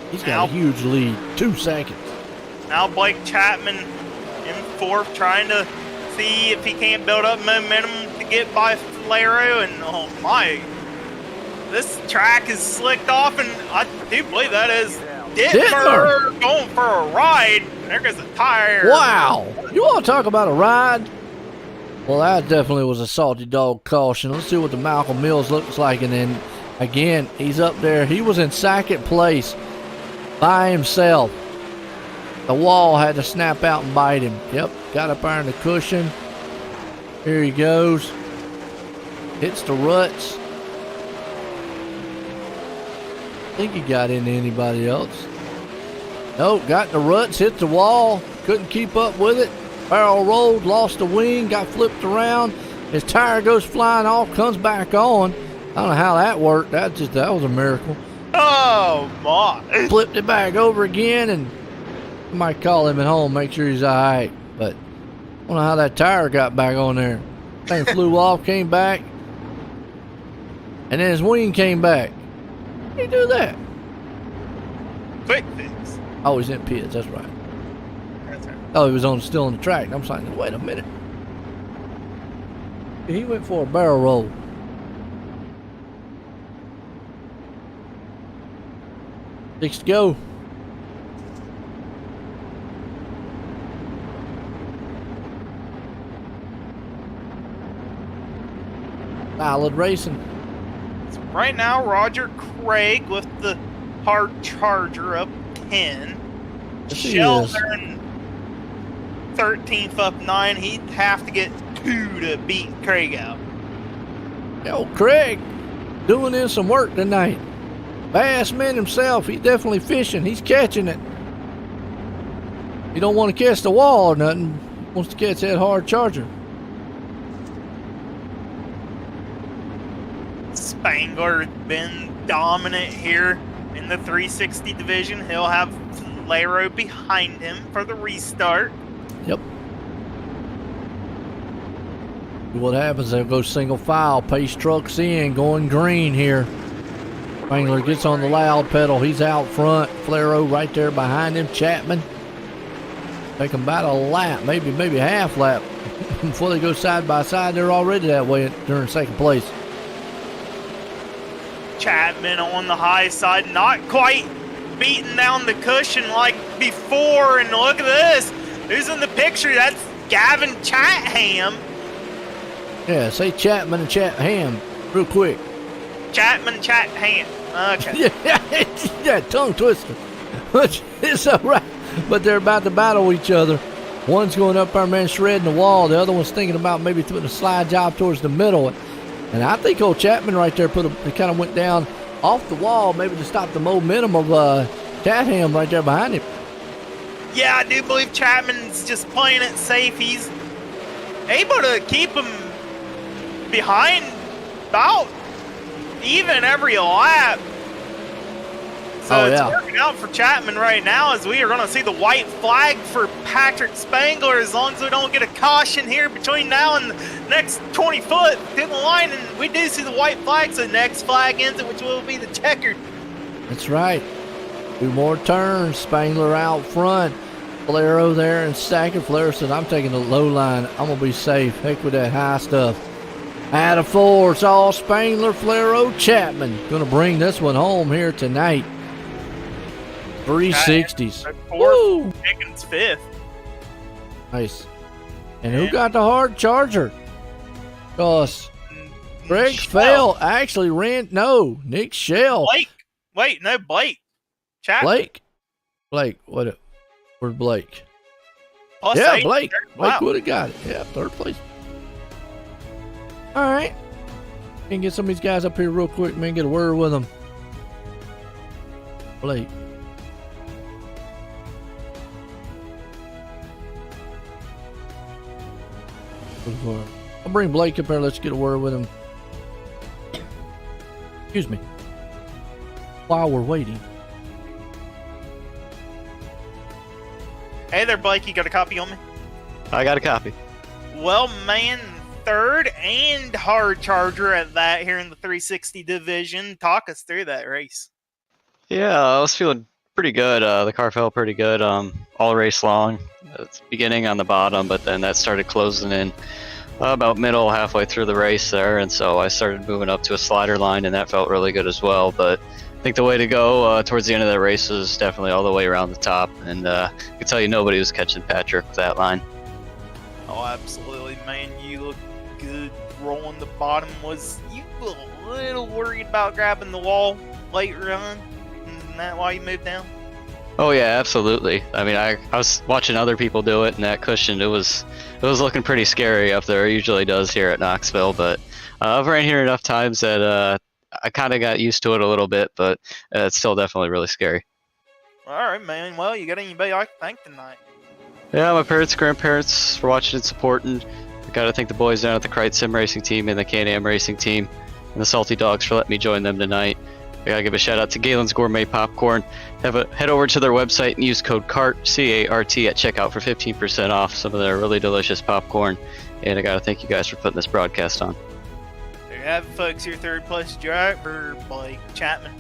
He's got a huge lead. 2 seconds. Now Blake Chapman in 4th, trying to see if he can't build up momentum to get by Falero. And oh my, this track is slicked off, and I do believe that is Dittmer going for a ride. There goes a tire. Wow. You want to talk about a ride? Well, that definitely was a salty dog caution. Let's see what the Malcolm Mills looks like. And then, again, he's up there. He was in 2nd place by himself. The wall had to snap out and bite him. Yep, got up there in the cushion. Here he goes. Hits the ruts. I think he got into anybody else. Nope, got the ruts, hit the wall. Couldn't keep up with it. Barrel rolled, lost the wing, got flipped around. His tire goes flying off, comes back on. I don't know how that worked. That was a miracle. Oh, my. Flipped it back over again, and I might call him at home, make sure he's all right. But I don't know how that tire got back on there. Thing flew off, came back, and then his wing came back. How do you do that? Quick fix. Oh, he's in pits, that's right. That's right. Oh, he was still on the track. I'm saying, wait a minute. He went for a barrel roll. Six to go. Solid racing. So right now, Roger Craig with the hard charger up 10. Shelter in 13th up 9. He'd have to get 2 to beat Craig out. Yo, Craig doing in some work tonight. Bassman himself, he's definitely fishing. He's catching it. He don't want to catch the wall or nothing. He wants to catch that hard charger. Spangler been dominant here in the 360 division. He'll have Laro behind him for the restart. Yep. What happens, they'll go single file, pace trucks in, going green here. Spangler gets on the loud pedal. He's out front. Flaro right there behind him. Chapman taking about a lap, maybe half lap before they go side by side. They're already that way during second place. Chapman on the high side, not quite beating down the cushion like before. And look at this. Who's in the picture? That's Gavin Chatham. Yeah, say Chapman and Chatham real quick. Chapman Chatham. Okay. Yeah, tongue twister. It's all right. But they're about to battle each other. One's going up there, man, shredding the wall. The other one's thinking about maybe putting a slide job towards the middle. And I think old Chapman right there kind of went down off the wall, maybe to stop the momentum of Chatham right there behind him. Yeah, I do believe Chapman's just playing it safe. He's able to keep him behind about even every lap. So it's working out for Chapman right now, as we are going to see the white flag for Patrick Spangler as long as we don't get a caution here between now and the next 20 foot to the line. And we do see the white flag, so the next flag ends it, which will be the checkered. That's right. 2 more turns. Spangler out front. Flaro there and second. Flaro says, I'm taking the low line. I'm going to be safe. Heck with that high stuff. Out of 4, it's all Spangler, Flaro, Chapman. Going to bring this one home here tonight. 360s. Woo! Pickens 5th. Nice. And who got the hard charger? Because Greg Fell actually ran. No, Nick Shell. Blake. Wait, no, Blake. Chapman. Blake. What? Where's Blake? Plus yeah, 8. Blake. Blake Wow. would have got it. Yeah, 3rd place. All right. Can get some of these guys up here real quick, man. Get a word with them. Blake. I'll bring Blake up here. Let's get a word with him. Excuse me. While we're waiting. Hey there, Blake. You got a copy on me? I got a copy. Well, man, 3rd and hard charger at that here in the 360 division. Talk us through that race. Yeah, I was feeling pretty good. The car felt pretty good all race long. It's beginning on the bottom, but then that started closing in about middle, halfway through the race there, and so I started moving up to a slider line, and that felt really good as well. But I think the way to go towards the end of the race is definitely all the way around the top, and I can tell you nobody was catching Patrick with that line. Oh, absolutely, man. You look good rolling the bottom. Was you a little worried about grabbing the wall late run? Isn't that why you moved down? Oh yeah, absolutely. I mean, I was watching other people do it, and that cushion, it was looking pretty scary up there. It usually does here at Knoxville, but I've ran here enough times that I kind of got used to it a little bit, but it's still definitely really scary. All right, man. Well, you got anybody I can thank tonight? Yeah, my parents, grandparents for watching and supporting. I got to thank the boys down at the Krite Sim Racing Team and the Can-Am Racing Team, and the Salty Dogs for letting me join them tonight. I gotta give a shout out to Galen's Gourmet Popcorn. Head over to their website and use code CART, C-A-R-T, at checkout for 15% off some of their really delicious popcorn. And I gotta thank you guys for putting this broadcast on. There you have it, folks. Your 3rd place driver, Blake Chapman.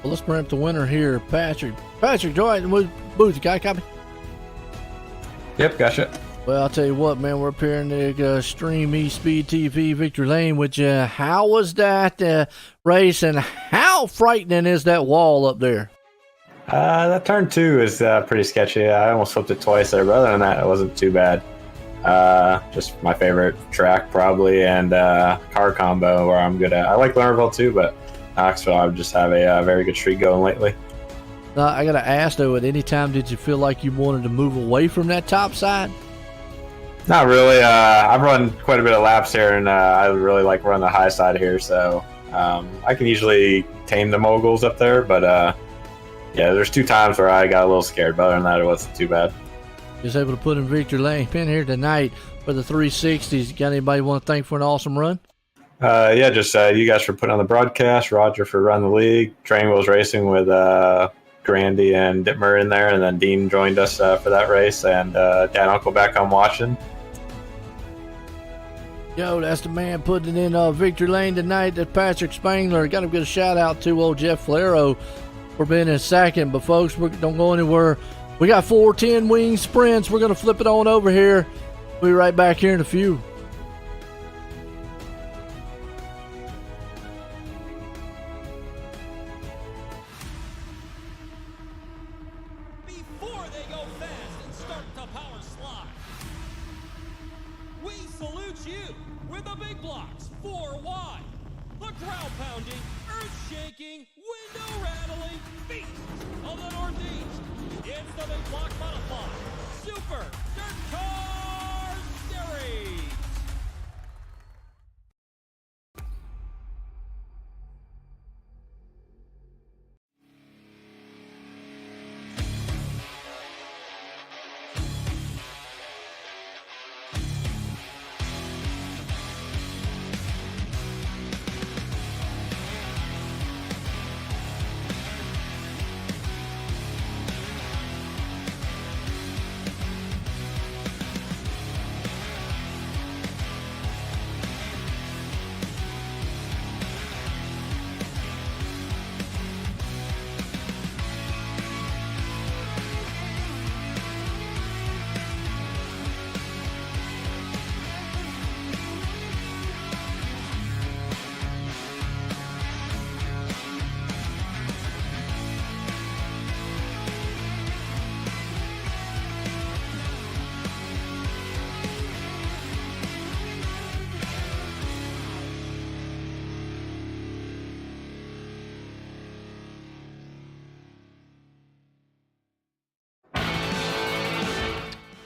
Well, let's bring up the winner here, Patrick. Patrick, Joy, Booth, you got a copy? Yep, gotcha. Well, I'll tell you what, man, we're up here in the Stream Speed TV Victory Lane with you. How was that race, and how frightening is that wall up there? That turn 2 is pretty sketchy. I almost flipped it twice there, but other than that, it wasn't too bad. Just my favorite track, probably, and car combo where I'm good at. I like Lernerville too, but Knoxville, I would just have a very good streak going lately. I got to ask, though, at any time did you feel like you wanted to move away from that top side? Not really. I've run quite a bit of laps here, and I really like running the high side here, so I can usually tame the moguls up there, but yeah, there's 2 times where I got a little scared, but other than that, it wasn't too bad. Just able to put in Victory Lane pin here tonight for the 360s. Got anybody want to thank for an awesome run? Yeah, just you guys for putting on the broadcast, Roger for running the league, Train Wheels Racing with Grandy and Dittmer in there, and then Dean joined us for that race, and Dad and Uncle back on watching. Yo, that's the man putting it in victory lane tonight. That's Patrick Spangler. Got to give a shout out to old Jeff Flero for being in second. But folks, don't go anywhere. We got 4 10-wing sprints. We're going to flip it on over here. We'll be right back here in a few. Before they go fast and start to power slide, we salute you with the big blocks 4 wide, the crowd pounding, earth shaking, window rattling beast of the Northeast. It's the big block butterfly Super Dirt Car Series.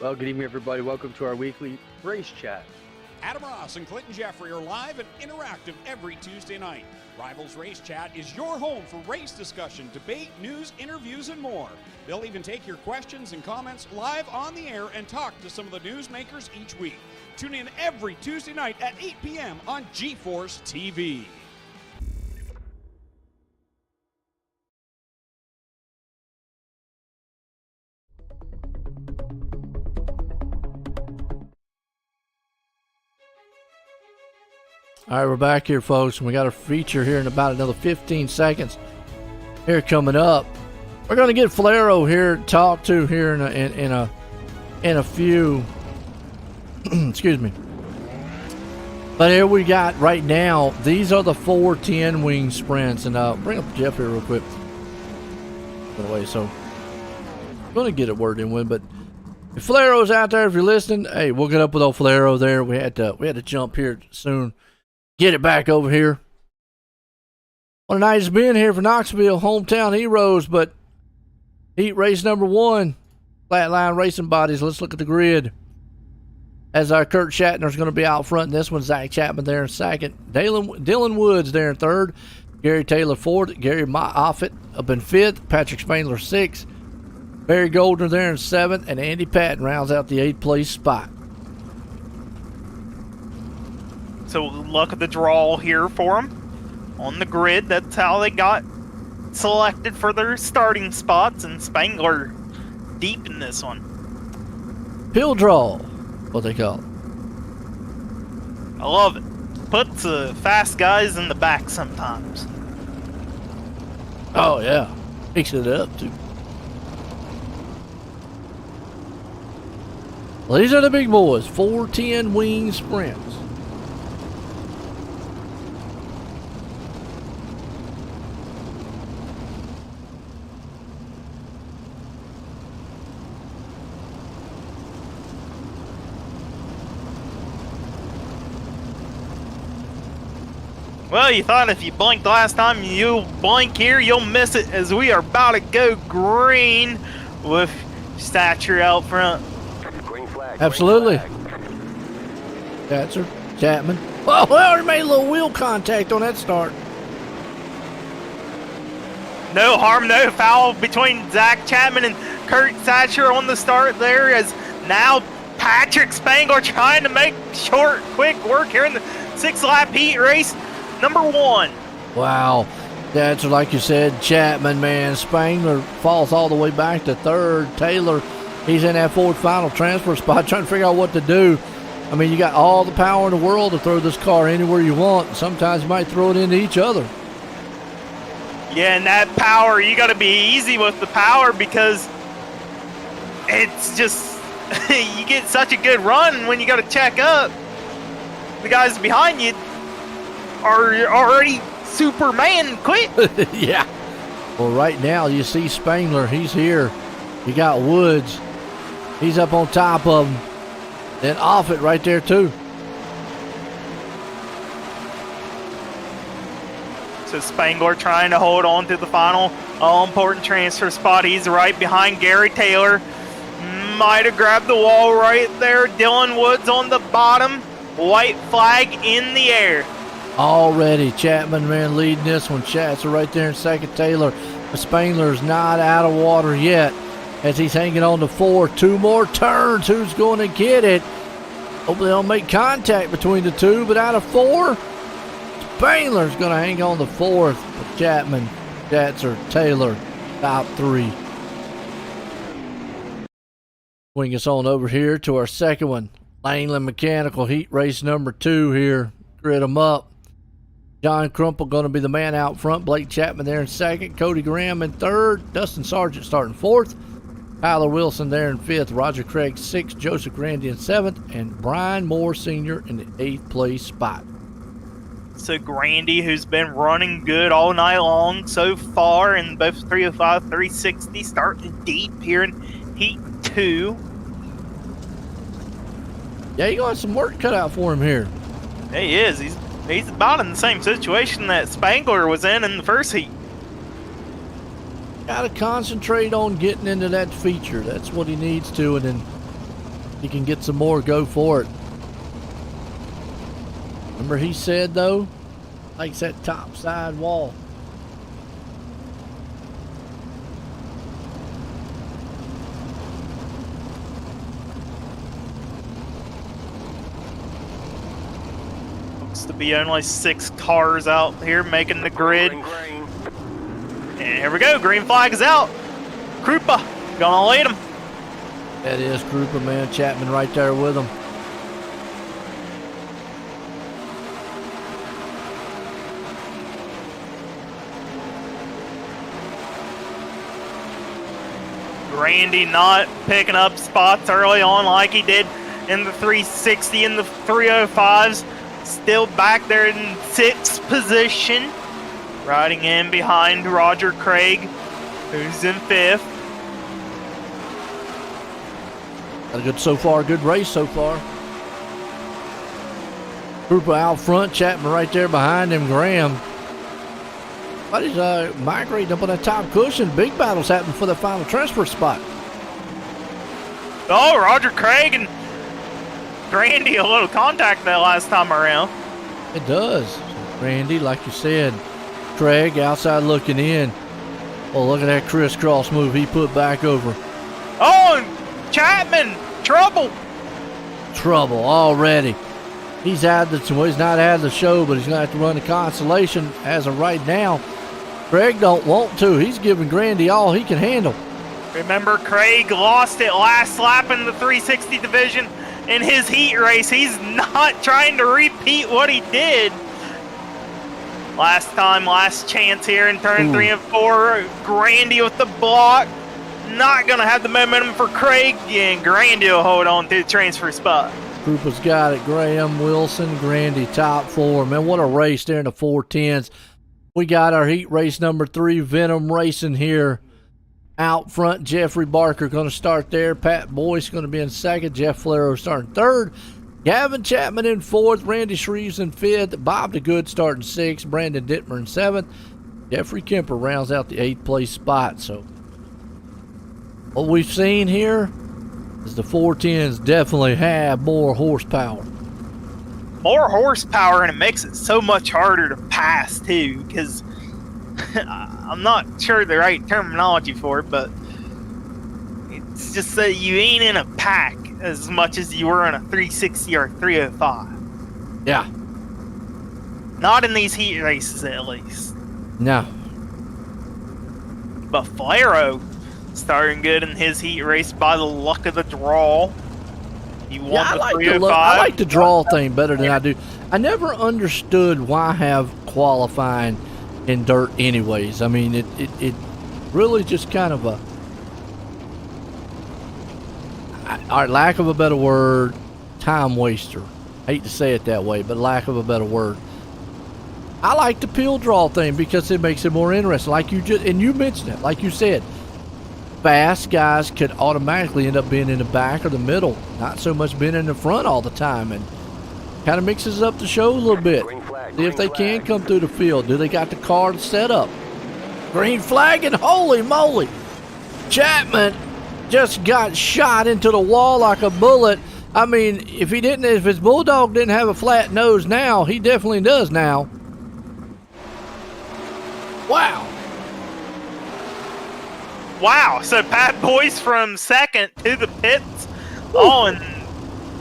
Well, good evening, everybody. Welcome to our weekly race chat. Adam Ross and Clinton Jeffrey are live and interactive every Tuesday night. Rivals Race Chat is your home for race discussion, debate, news, interviews, and more. They'll even take your questions and comments live on the air and talk to some of the newsmakers each week. Tune in every Tuesday night at 8 p.m. on GeForce TV. All right, we're back here, folks, and we got a feature here in about another 15 seconds here coming up. We're going to get Flero here to talk to here in a few. Excuse me. But here we got right now, these are the 4 10-wing sprints. And bring up Jeff here real quick. By the way, so I'm going to get a word in with, but if Flero's out there, if you're listening, hey, we'll get up with old Flero there. We had to jump here soon. Get it back over here. What a night it's been here for Knoxville, hometown heroes, but heat race number 1, Flatline Racing Bodies. Let's look at the grid. As our Kurt Shatner's going to be out front in this one, Zach Chapman there in second, Dylan Woods there in third, Gary Taylor fourth, Gary Offit up in fifth, Patrick Spangler sixth, Barry Goldner there in seventh, and Andy Patton rounds out the 8th place spot. So luck of the draw here for them on the grid. That's how they got selected for their starting spots, and Spangler deep in this one. Pill draw, what they call it. I love it. Puts fast guys in the back sometimes. Oh yeah, mix it up too. Well, these are the big boys, 4 10-wing sprints. Well, you thought if you blinked last time, you'll blink here, you'll miss it, as we are about to go green with Stature out front. Green flag. Absolutely. Green flag. That's her. Chapman. Oh, well, he made a little wheel contact on that start. No harm, no foul between Zach Chapman and Kurt Thatcher on the start there, as now Patrick Spangler trying to make short, quick work here in the 6-lap heat race number 1. Wow. That's like you said, Chapman, man. Spangler falls all the way back to third. Taylor, he's in that fourth final transfer spot trying to figure out what to do. I mean, you got all the power in the world to throw this car anywhere you want. Sometimes you might throw it into each other. Yeah, and that power, you got to be easy with the power because it's just, you get such a good run when you got to check up. The guys behind you are already Superman quick. Yeah. Well, right now you see Spangler. He's here. You got Woods. He's up on top of him. Then Offit right there too. So Spangler trying to hold on to the final all-important transfer spot. He's right behind Gary Taylor. Might have grabbed the wall right there. Dylan Woods on the bottom. White flag in the air. Already Chapman, man, leading this one. Chats are right there in second. Taylor. Spangler's not out of water yet as he's hanging on to 4. 2 more turns. Who's going to get it? Hopefully they'll make contact between the two, but out of 4, Spangler's going to hang on to 4th. But Chapman, Chatser, Taylor, top 3. Swing us on over here to our second one. Langland Mechanical Heat Race number 2 here. Grid them up. John Crumple going to be the man out front. Blake Chapman there in second. Cody Graham in third. Dustin Sargent starting 4th. Tyler Wilson there in 5th. Roger Craig 6th. Joseph Grandy in 7th. And Brian Moore Sr. in the 8th place spot. So Grandy, who's been running good all night long so far in both 305, 360, starting deep here in Heat 2. Yeah, you got some work cut out for him here. He is. He's about in the same situation that Spangler was in the first heat. Got to concentrate on getting into that feature. That's what he needs to, and then he can get some more, go for it. Remember he said, though, likes that top side wall. Looks to be only 6 cars out here making the grid. And here we go. Green flag is out. Krupa gonna lead him. That is Krupa, man. Chapman right there with him. Randy not picking up spots early on like he did in the 360 and the 305s. Still back there in 6th position. Riding in behind Roger Craig, who's in 5th. Got a good so far, good race so far. Krupa out front, Chapman right there behind him, Graham. But he's migrating up on that top cushion. Big battles happening for the final transfer spot. Oh, Roger Craig and Grandy a little contact that last time around. It does. Randy, like you said, Craig outside looking in. Oh, look at that crisscross move he put back over. Oh, and Chapman, trouble. Trouble already. He's not out of the show, but he's going to have to run the consolation as of right now. Craig don't want to. He's giving Grandy all he can handle. Remember, Craig lost it last lap in the 360 division in his heat race. He's not trying to repeat what he did last time, last chance here in turn 3 and 4. Grandy with the block. Not going to have the momentum for Craig, and Grandy will hold on to the transfer spot. Krupa's got it. Graham, Wilson, Grandy, top 4. Man, what a race there in the 410s. We got our heat race number 3, Venom Racing here. Out front, Jeffrey Barker going to start there. Pat Boyce going to be in 2nd. Jeff Flero starting 3rd. Gavin Chapman in 4th. Randy Shreves in 5th. Bob DeGood starting 6th. Brandon Dittmer in 7th. Jeffrey Kemper rounds out the 8th place spot. So what we've seen here is the 410s definitely have more horsepower. More horsepower, and it makes it so much harder to pass too, because I'm not sure the right terminology for it, but it's just that you ain't in a pack as much as you were in a 360 or 305. Yeah. Not in these heat races, at least. No. But Flero starting good in his heat race by the luck of the draw. He won Yeah, I the like 305. I like the draw thing better than I do. I never understood why have qualifying in dirt anyways. I mean, it really just kind of lack of a better word, time waster. Hate to say it that way, but lack of a better word. I like the peel draw thing because it makes it more interesting. Like you mentioned it, like you said, fast guys could automatically end up being in the back or the middle, not so much being in the front all the time, and kind of mixes up the show a little bit. See if they can come through the field. Do they got the car set up? Green flag, and holy moly, Chapman just got shot into the wall like a bullet. I mean, if his Bulldog didn't have a flat nose now, he definitely does now. Wow. Wow. So Pat Boyce from second to the pits, all in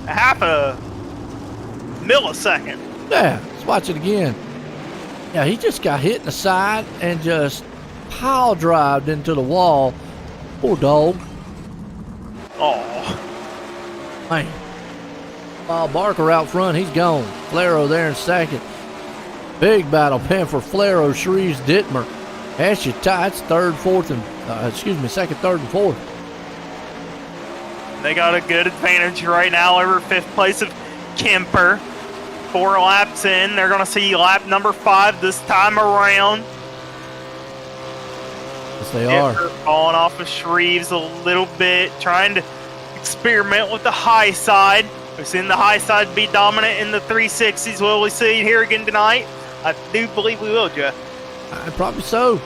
half a millisecond. Yeah, let's watch it again. Yeah, he just got hit in the side and just pile drived into the wall. Poor dog. Oh. Man. While Barker out front, he's gone. Flero there in second. Big battle, man, for Flero, Shreves, Dittmer. That's your tie. It's second, third, and fourth. They got a good advantage right now over fifth place of Kemper. 4 laps in. They're going to see lap number 5 this time around. Yes, they are. Falling off of Shreves a little bit, trying to experiment with the high side. We've seen the high side be dominant in the 360s. Will we see it here again tonight? I do believe we will, Jeff. Probably so.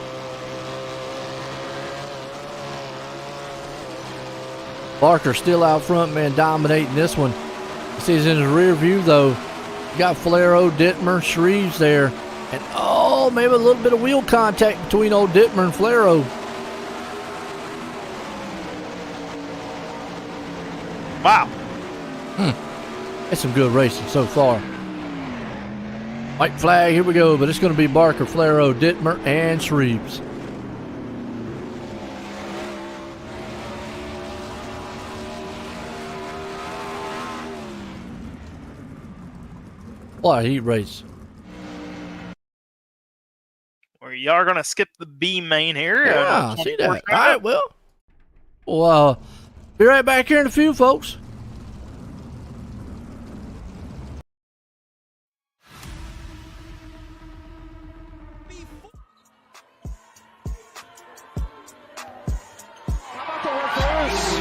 Barker still out front, man, dominating this one. You see he's in his rear view, though. You got Flero, Dittmer, Shreves there. And, maybe a little bit of wheel contact between old Dittmer and Flero. Wow. That's some good racing so far. White flag, here we go, but it's going to be Barker, Flero, Dittmer, and Shreves. What a heat race. We are going to skip the B main here. Yeah, see that. All right, well, be right back here in a few, folks.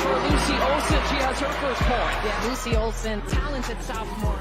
For Lucy Olsen, she has her first point. Yeah, Lucy Olsen, talented sophomore.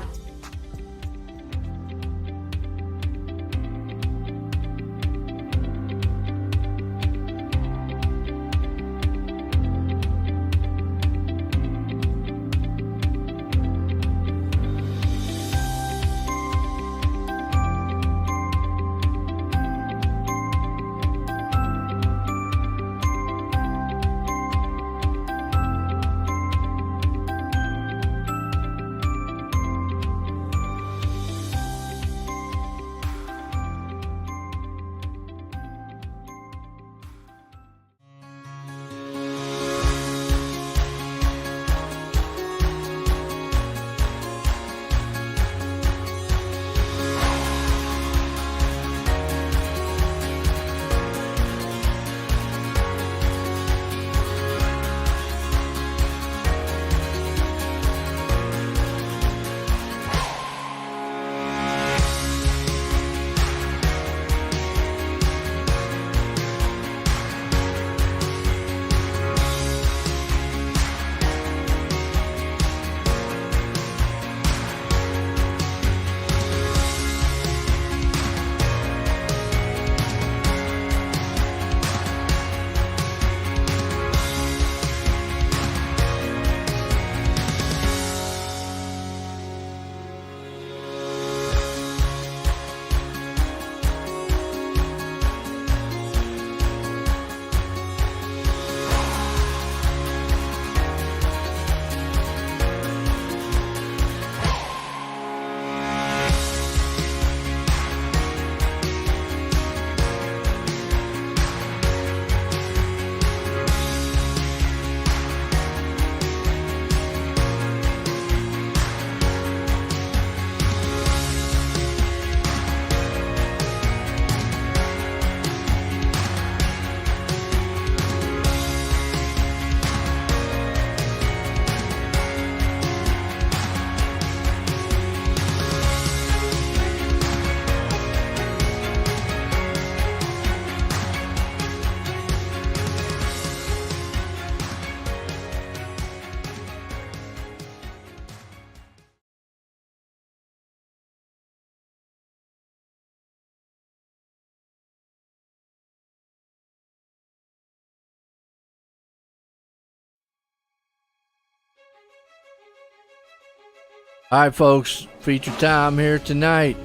All right, folks, feature time here tonight.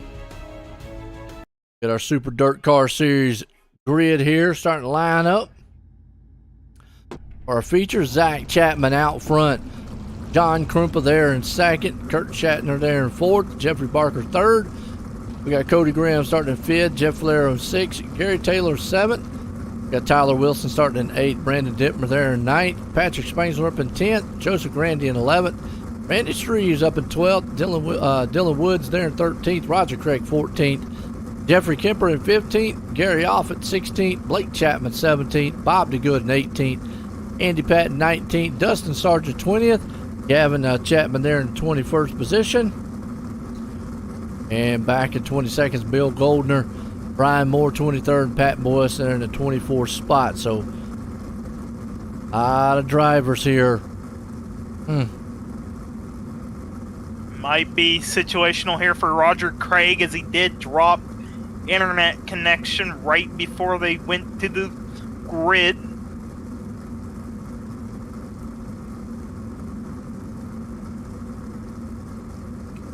Got our Super Dirt Car Series grid here, starting to line up. Our feature, Zach Chapman out front. John Krumpa there in second. Kurt Shatner there in fourth. Jeffrey Barker third. We got Cody Graham starting in fifth. Jeff Flair in sixth. Gary Taylor seventh. We got Tyler Wilson starting in eighth. Brandon Dittmer there in ninth. Patrick Spangler up in 10th. Joseph Grandy in 11th. Randy Streeves up in 12th. Dylan Woods there in 13th. Roger Craig 14th. Jeffrey Kemper in 15th. Gary Offit 16th. Blake Chapman 17th. Bob DeGood in 18th. Andy Patton 19th. Dustin Sargent 20th. Gavin Chapman there in 21st position. And back in 22nd, Bill Goldner. Brian Moore 23rd. Pat Boyce there in the 24th spot. So, a lot of drivers here. Might be situational here for Roger Craig, as he did drop internet connection right before they went to the grid.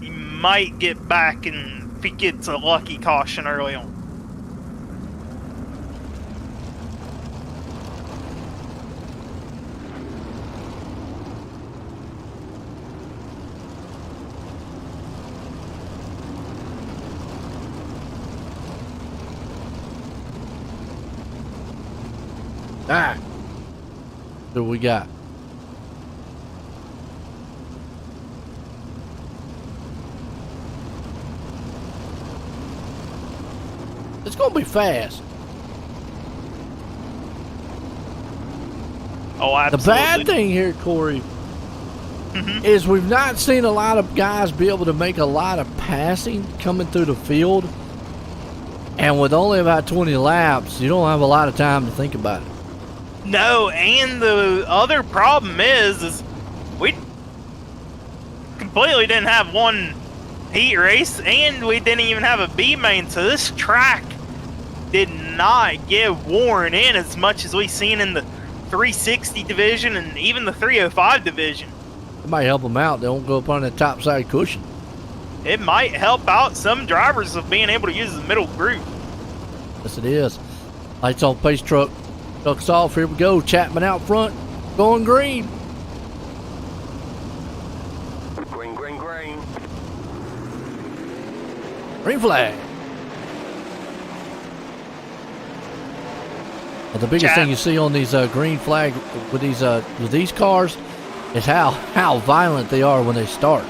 He might get back if he gets a lucky caution early on. Ah, what we got? It's gonna be fast. Oh, absolutely. The bad thing here, Corey, is we've not seen a lot of guys be able to make a lot of passing coming through the field. And with only about 20 laps, you don't have a lot of time to think about it. No, and the other problem is we completely didn't have one heat race, and we didn't even have a B main, so this track did not get worn in as much as we've seen in the 360 division and even the 305 division. It might help them out. They don't go up on the top side cushion. It might help out some drivers of being able to use the middle group. Yes, it is. Lights on, pace truck. Truck's off. Here we go. Chapman out front. Going green. Green, green, green. Green flag. Well, the biggest thing you see on these green flag with these cars is how violent they are when they start.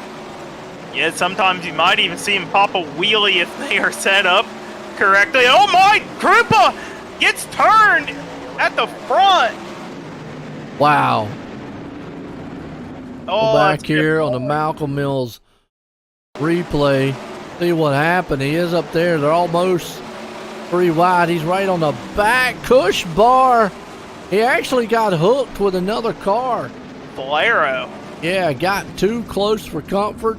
Yeah, sometimes you might even see them pop a wheelie if they are set up correctly. Oh my, Krupa gets turned at the front. Wow. Oh, back here on the Malcolm Mills replay. See what happened. He is up there. They're almost 3 wide. He's right on the back cush bar. He actually got hooked with another car. Bolero. Yeah, got too close for comfort.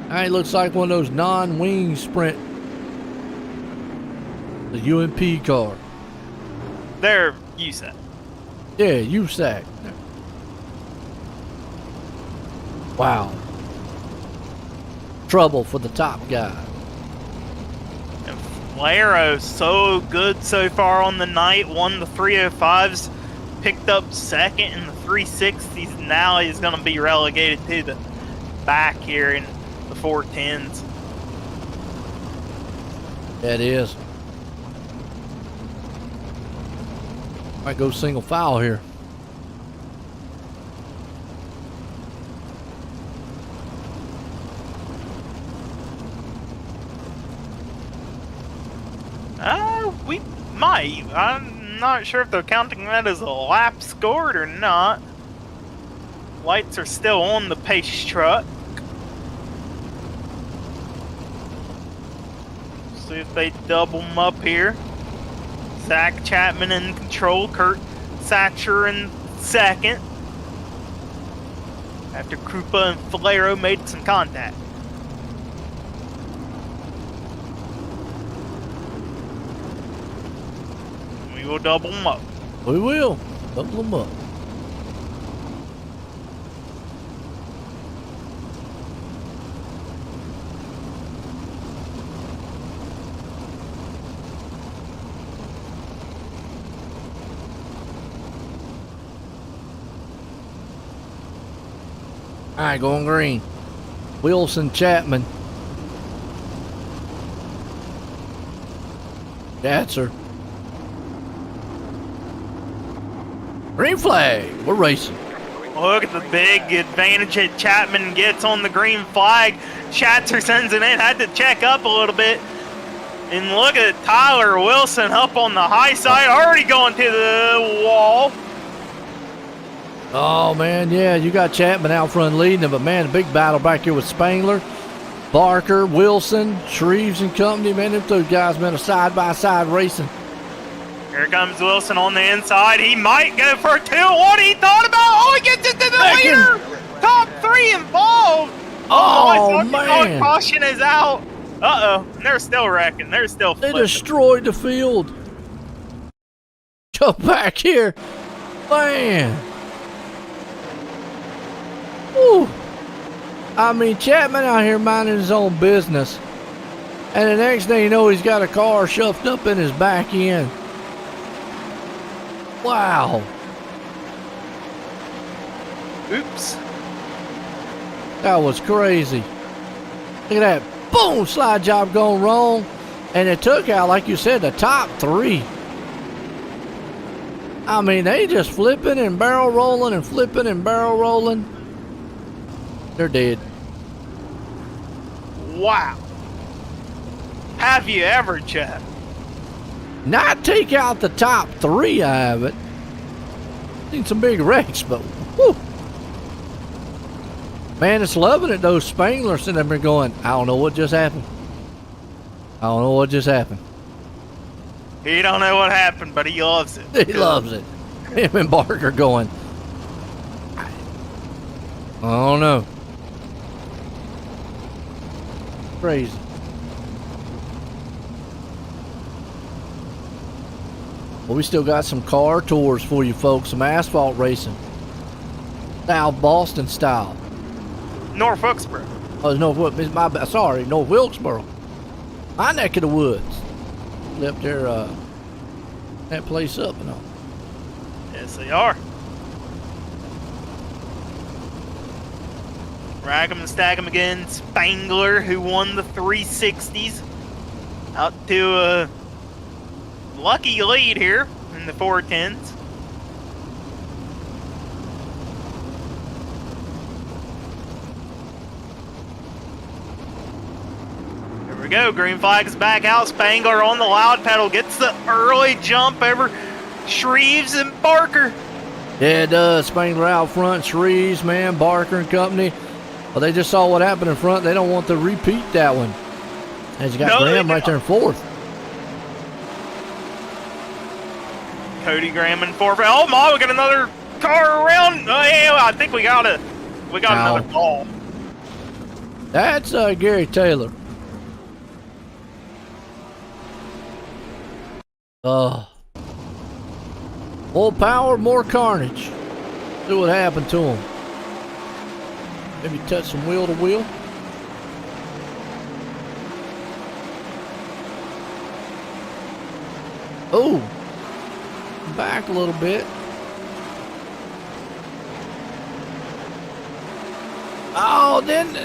Now he looks like one of those non-wing sprint. The UMP car. There, USAC. Yeah, USAC. Wow. Trouble for the top guy. And Valero, so good so far on the night. Won the 305s, picked up second in the 360s. Now he's going to be relegated to the back here in the 410s. That is. Might go single foul here. We might. I'm not sure if they're counting that as a lap scored or not. Lights are still on the pace truck. See if they double them up here. Zach Chapman in control, Kurt Satcher in second. After Krupa and Valero made some contact. We will double them up. We will. Double them up. All right, going green. Wilson Chapman. That's her. Green flag. We're racing. Look at the big advantage that Chapman gets on the green flag. Schatzer sends it in, had to check up a little bit. And look at Tyler Wilson up on the high side, already going to the wall. Oh, man, yeah, you got Chapman out front leading it, but, man, a big battle back here with Spangler, Barker, Wilson, Shreves and company. Man, them two guys, man, are side-by-side racing. Here comes Wilson on the inside. He might go for a 2-1. He thought about, oh, he gets into the leader. Top three involved. Oh, man. Caution is out. Uh-oh. And they're still wrecking. They're still flipping. They destroyed the field. Go back here. Man. Woo. I mean, Chapman out here minding his own business. And the next thing you know, he's got a car shoved up in his back end. Wow. Oops. That was crazy. Look at that. Boom! Slide job going wrong. And it took out, like you said, the top three. I mean, they just flipping and barrel rolling and flipping and barrel rolling. They're dead. Wow. Have you ever, Jeff? Not take out the top three, I haven't. Seen some big wrecks, but whew. Man, it's loving it. Those Spanglers sitting there going, I don't know what just happened. I don't know what just happened. He don't know what happened, but he loves it. He loves it. Him and Barker going, I don't know. Crazy. Well, we still got some car tours for you folks, some asphalt racing. South Boston style. North Wilkesboro. Oh, North Wilkesboro. My neck of the woods. Left there, that place up and all. Yes, they are. Rag 'em and stack 'em again. Spangler, who won the 360s. Out to a lucky lead here in the 410s. There we go. Green flag's back out. Spangler on the loud pedal. Gets the early jump over Shreves and Barker. Yeah, it does. Spangler out front. Shreves, man, Barker and company. Well, they just saw what happened in front. They don't want to repeat that one. As you got Graham right there in fourth. Cody Graham in fourth. Oh my, we got another car around. Oh yeah, I think we got another ball. That's Gary Taylor. More power, more carnage. See what happened to him. Maybe touch some wheel to wheel. Oh, back a little bit. Oh, then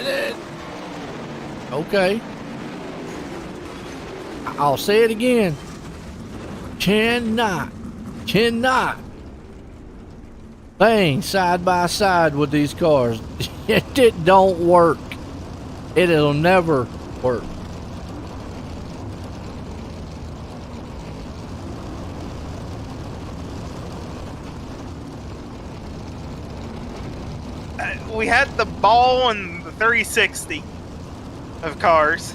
okay. I'll say it again. Cannot bang side by side with these cars. It don't work. It'll never work. We had the ball in the 360 of cars,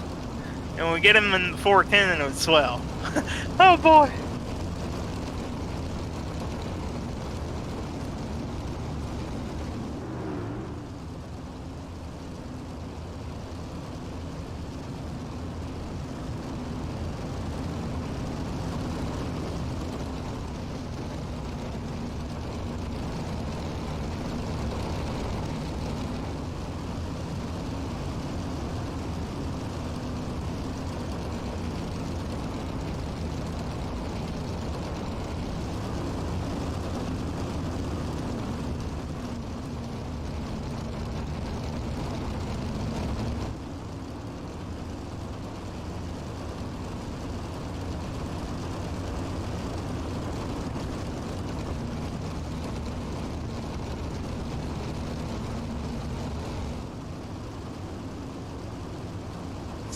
and we get them in the 410 and it would swell. Oh boy.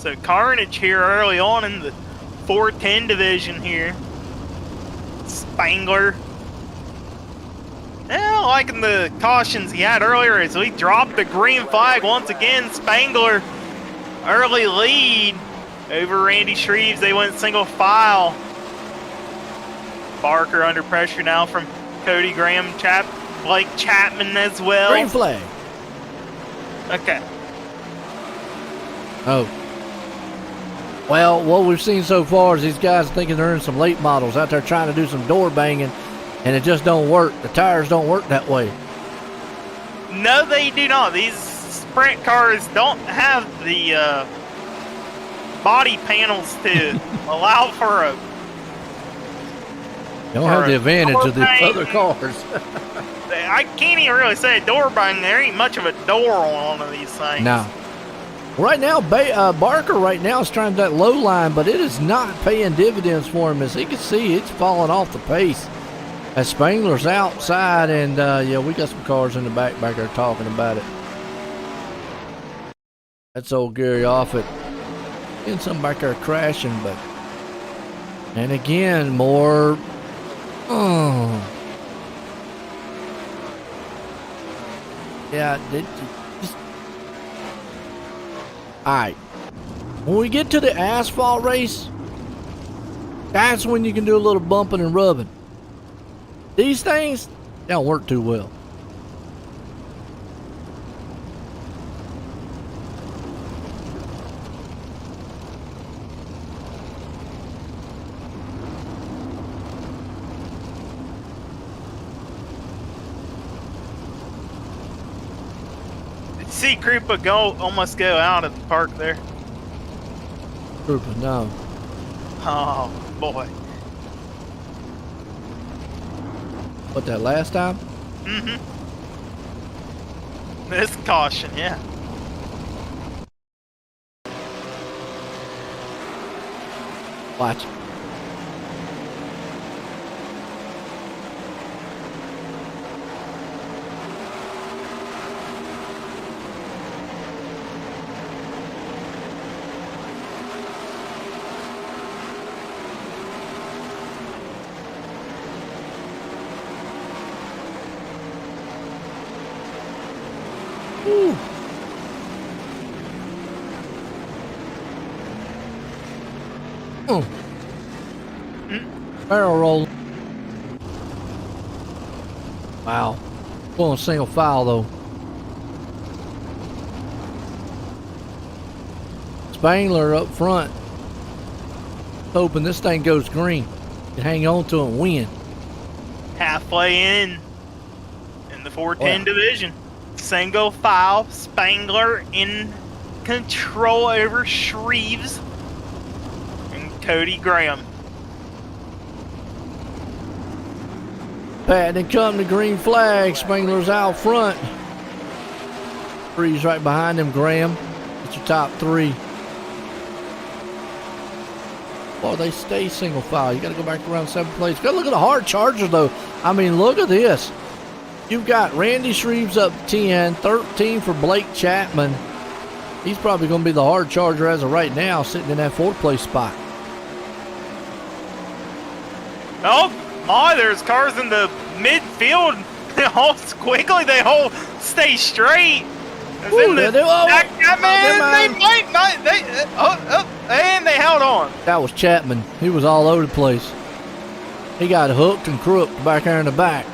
So carnage here early on in the 410 division here. Spangler. Yeah, liking the cautions he had earlier as we dropped the green flag once again. Spangler, early lead over Randy Shreves. They went single file. Barker under pressure now from Cody Graham, Blake Chapman as well. Green flag. Okay. Oh. Well, what we've seen so far is these guys thinking they're in some late models out there trying to do some door banging, and it just don't work. The tires don't work that way. No, they do not. These sprint cars don't have the body panels to allow for a. They don't have the advantage of the other cars. I can't even really say a door bang. There ain't much of a door on one of these things. No. Right now, Barker right now is trying that low line, but it is not paying dividends for him. As he can see, it's falling off the pace. As Spangler's outside, and yeah, we got some cars in the back there talking about it. That's old Gary Offit. And some back there crashing, but. And again, more. Oh. Yeah, alright. When we get to the asphalt race, that's when you can do a little bumping and rubbing. These things, they don't work too well. See Krupa almost go out of the park there. Krupa, no. Oh boy. What, that last time? Mm-hmm. This caution, yeah. Watch it. Woo. Barrel roll. Wow. Going single file though. Spangler up front. Hoping this thing goes green. Can hang on to it and win. Halfway in the 410 division. Single file, Spangler in control over Shreves and Cody Graham. Patton come to green flag. Spangler's out front. Three's right behind him, Graham. It's your top three. Boy, they stay single file. You got to go back around 7th place. Go look at the hard charger, though. I mean, look at this. You've got Randy Shreves up 10, 13 for Blake Chapman. He's probably going to be the hard charger as of right now, sitting in that 4th place spot. Oh my, there's cars in the midfield. They all squiggly. They all stay straight. Ooh, and they might not. And they held on. That was Chapman. He was all over the place. He got hooked and crooked back there in the back.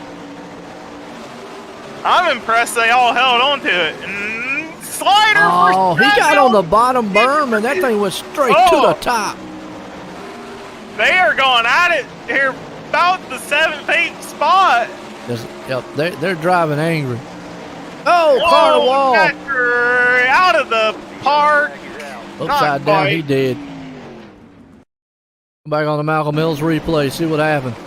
I'm impressed they all held on to it. And slider oh, he got on the bottom berm and that thing went straight to the top. They are going at it here about the 7th, 8th spot. Yep, they're driving angry. Oh, car to wall. Out of the park. Upside down, he did. Come back on the Malcolm Mills replay, see what happened.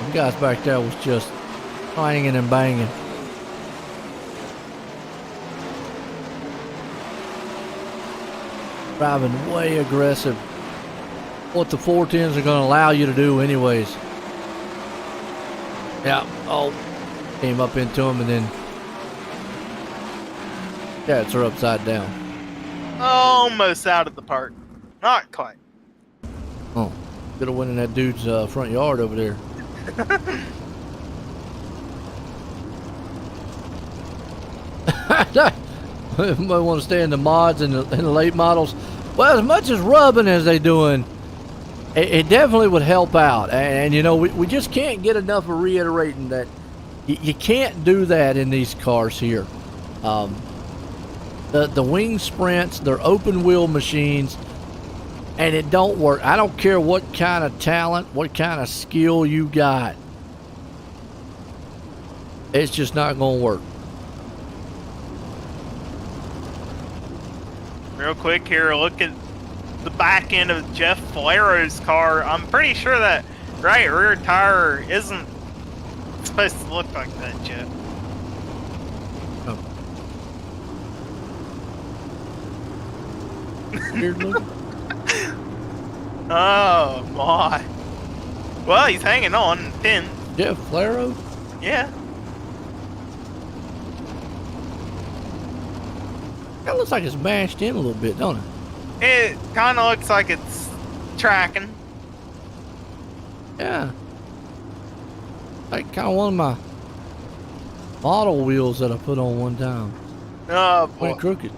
The guys back there was just clanging and banging. Driving way aggressive. What the 410s are going to allow you to do anyways. Yeah, oh, came up into him and then Cats are upside down. Almost out of the park. Not quite. Oh, could have went in that dude's front yard over there. Might want to stay in the mods and the late models. Well, as much as rubbing as they doing, it definitely would help out. And you know, we just can't get enough of reiterating that you can't do that in these cars here. The wing sprints, they're open wheel machines, and it don't work. I don't care what kind of talent, what kind of skill you got. It's just not going to work. Real quick here, look at the back end of Jeff Falero's car. I'm pretty sure that right rear tire isn't supposed to look like that, Jeff. Oh. Weird looking. Oh my. Well, he's hanging on pin. Jeff Falero? Yeah. That looks like it's mashed in a little bit, don't it? It kind of looks like it's tracking. Yeah. Like kind of one of my model wheels that I put on one time. Oh boy. Went crooked.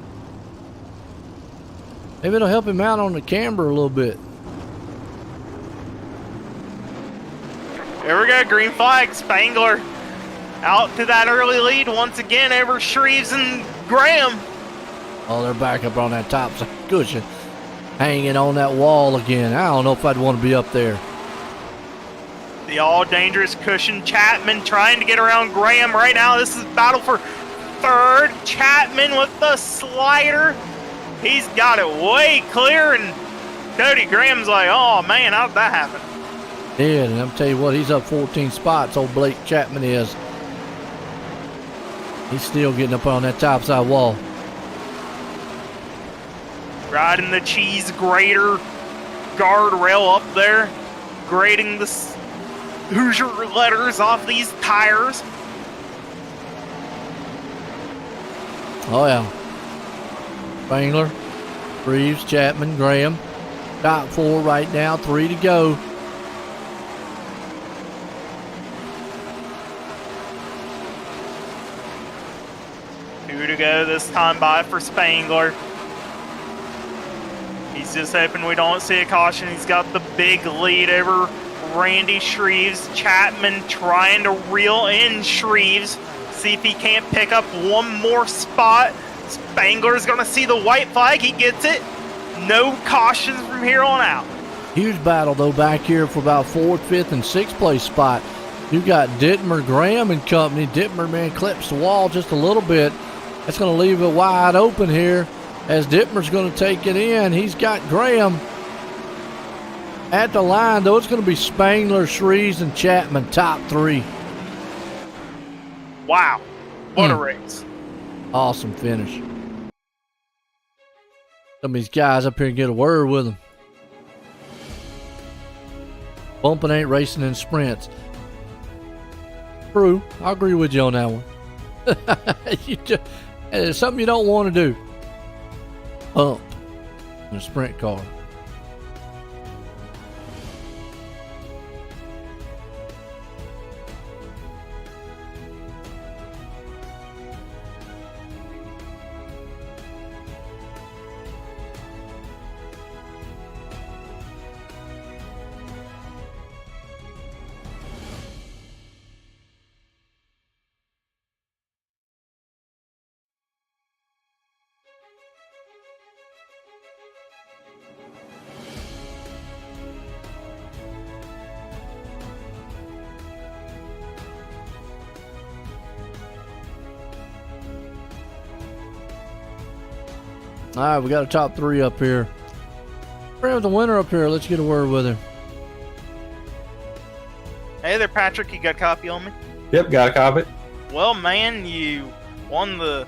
Maybe it'll help him out on the camber a little bit. There we go, green flag, Spangler. Out to that early lead once again over Shreves and Graham. Oh, they're back up on that top cushion, hanging on that wall again. I don't know if I'd want to be up there. The all dangerous cushion. Chapman trying to get around Graham right now. This is battle for third. Chapman with the slider. He's got it way clear, and Cody Graham's like, oh man, how did that happen? Yeah, and I'm telling you what, he's up 14 spots. Old Blake Chapman is. He's still getting up on that top side wall. Riding the cheese grater guardrail up there, grating the Hoosier letters off these tires. Oh yeah. Spangler, Reeves, Chapman, Graham. Top four right now, 3 to go. Two to go this time by for Spangler. He's just hoping we don't see a caution. He's got the big lead over Randy Shreves. Chapman trying to reel in Shreves. See if he can't pick up one more spot. Spangler's going to see the white flag. He gets it. No cautions from here on out. Huge battle, though, back here for about 4th, 5th, and 6th place spot. You got Dittmer, Graham, and company. Dittmer, man, clips the wall just a little bit. That's going to leave it wide open here as Dittmer's going to take it in. He's got Graham at the line, though. It's going to be Spangler, Shreves, and Chapman, top 3. Wow. What a race. Awesome finish. Some of these guys up here can get a word with them. Bumping ain't racing in sprints. True. I agree with you on that one. It's something you don't want to do. Bump in a sprint car. All right, we got a top 3 up here. We have the winner up here. Let's get a word with her. Hey there, Patrick. You got a copy on me? Yep, got a copy. Well, man, you won the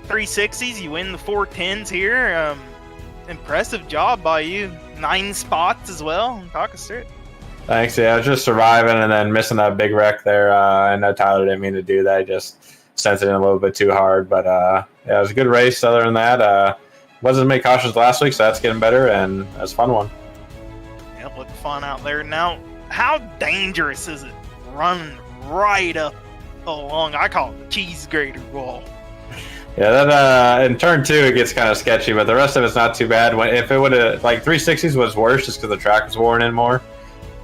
360s. You win the 410s here. Impressive job by you. 9 spots as well. Talk us through it. Thanks. Yeah, I was just surviving and then missing that big wreck there. I know Tyler didn't mean to do that. I just sent it in a little bit too hard, but yeah, it was a good race. Other than that, wasn't as many cautions last week, so that's getting better, and it was a fun one. Yeah, it looked fun out there. Now, how dangerous is it running right up along, I call it the cheese grater wall? Yeah, that in turn 2 it gets kind of sketchy, but the rest of it's not too bad. If it would have, like 360s was worse just because the track was worn in more.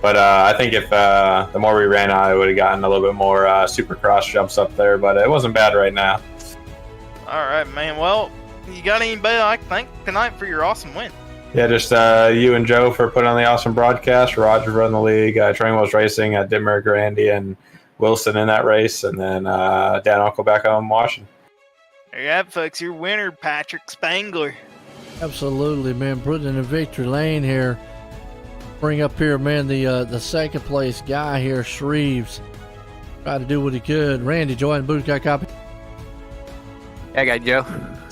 But I think if the more we ran on, it would have gotten a little bit more supercross jumps up there, but it wasn't bad right now. All right, man. Well, you got anybody I thank tonight for your awesome win? Yeah, just you and Joe for putting on the awesome broadcast, Roger running the league, Training Wheels Racing, Dimmer, Grandy, and Wilson in that race, and then Dan Uncle back home watching. There you have it, folks. Your winner, Patrick Spangler. Absolutely, man. Putting in a victory lane here. Bring up here, man, the second place guy here, Shreves. Tried to do what he could. Randy, join the booth, got a copy? I got Joe.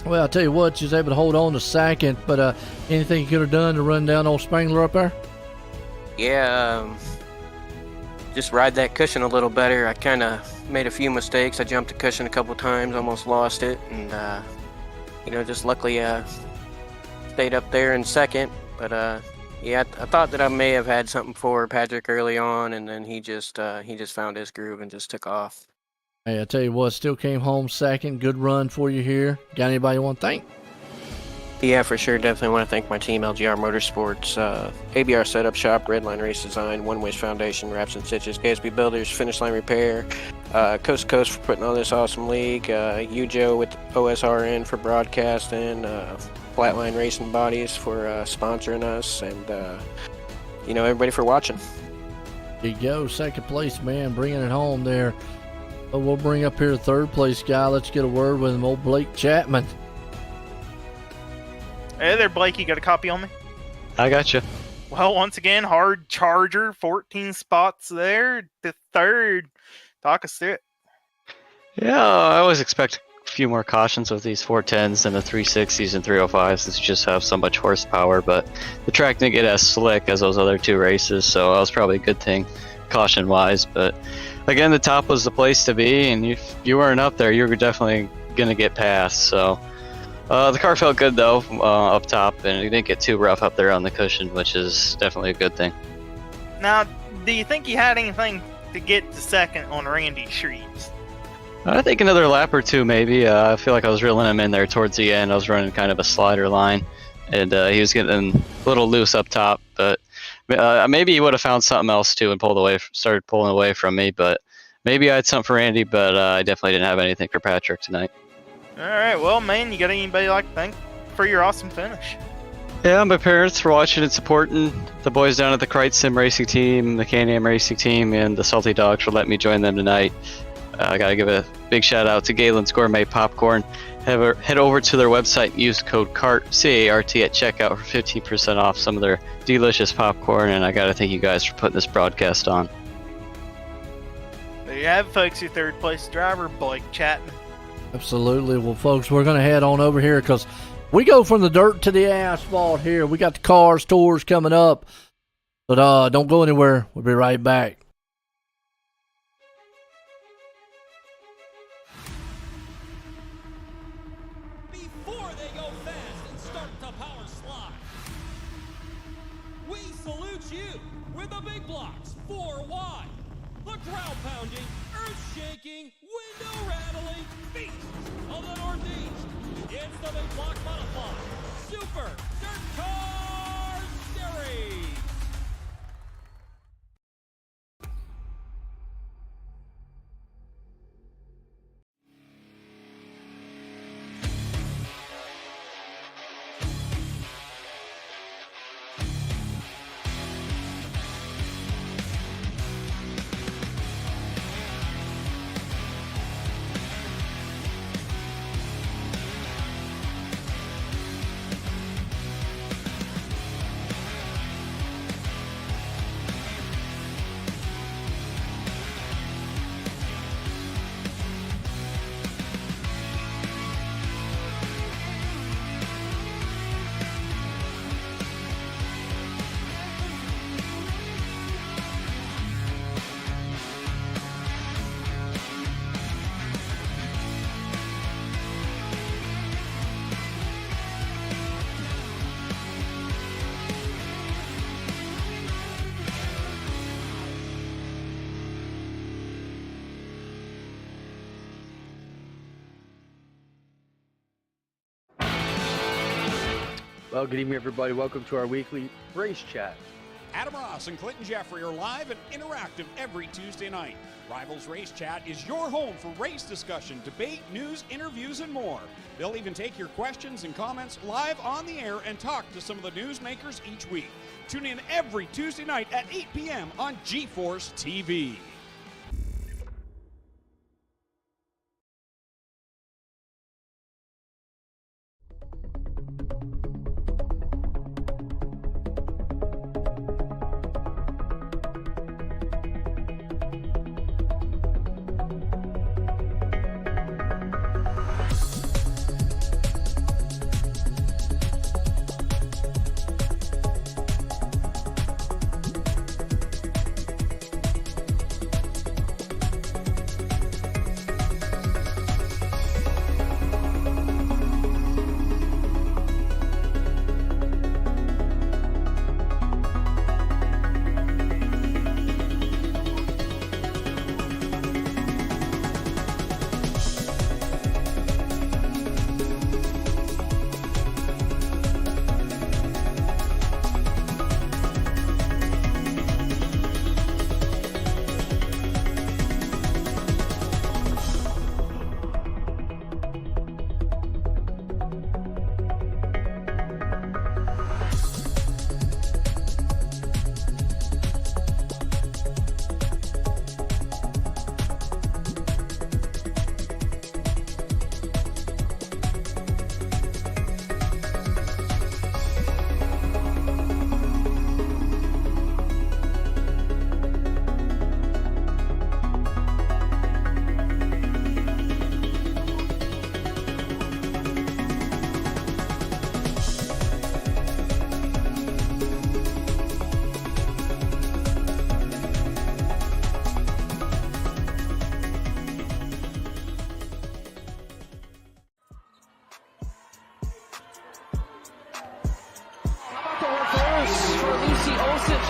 Well, I'll tell you what, you was able to hold on to second, but anything you could have done to run down old Spangler up there? Yeah, just ride that cushion a little better. I kind of made a few mistakes. I jumped the cushion a couple times, almost lost it, and just luckily stayed up there in second. But yeah, I thought that I may have had something for Patrick early on, and then he just found his groove and just took off. Hey, I tell you what, still came home second. Good run for you here. Got anybody you want to thank? Yeah, for sure. Definitely want to thank my team, LGR Motorsports, ABR Setup Shop, Redline Race Design, One Wish Foundation, Wraps and Stitches, KSB Builders, Finish Line Repair, Coast to Coast for putting on this awesome league, you, Joe, with OSRN for broadcasting, Flatline Racing Bodies for sponsoring us, and, everybody for watching. There you go. Second place, man, bringing it home there. But we'll bring up here the third place guy. Let's get a word with him, old Blake Chapman. Hey there, Blake. You got a copy on me? I got you. Well, once again, hard charger, 14 spots there. The third. Talk us through it. Yeah, I always expect a few more cautions with these 410s than the 360s and 305s since you just have so much horsepower, but the track didn't get as slick as those other two races, so that was probably a good thing caution-wise. But again, the top was the place to be, and if you weren't up there, you were definitely going to get past. So the car felt good, though, up top, and it didn't get too rough up there on the cushion, which is definitely a good thing. Now, do you think you had anything to get to second on Randy Shreves? I think another lap or two, maybe. I feel like I was reeling him in there towards the end. I was running kind of a slider line, and he was getting a little loose up top, but maybe he would have found something else too and started pulling away from me. But maybe I had something for Andy, but I definitely didn't have anything for Patrick tonight. All right, well, man, you got anybody like to thank for your awesome finish? Yeah, my parents for watching and supporting, the boys down at the Krite Sim Racing Team, the Can-Am Racing Team, and the Salty Dogs for letting me join them tonight. I got to give a big shout out to Galen's Gourmet Popcorn. Head over to their website and use code CART, C-A-R-T, at checkout for 15% off some of their delicious popcorn, and I got to thank you guys for putting this broadcast on. There you have it, folks, your third place driver, Blake Chapman. Absolutely. Well, folks, we're going to head on over here because we go from the dirt to the asphalt here. We got the cars tours coming up, but don't go anywhere. We'll be right back. Before they go fast and start the power slide, we salute you with the big blocks 4 wide, the crowd pounding, earth shaking, window rattling beast of the Northeast. It's the big block modified Super Dirt Car Series. Well, good evening, everybody. Welcome to our weekly race chat. Adam Ross and Clinton Jeffrey are live and interactive every Tuesday night. Rivals Race Chat is your home for race discussion, debate, news, interviews, and more. They'll even take your questions and comments live on the air and talk to some of the newsmakers each week. Tune in every Tuesday night at 8 p.m. on GeForce TV.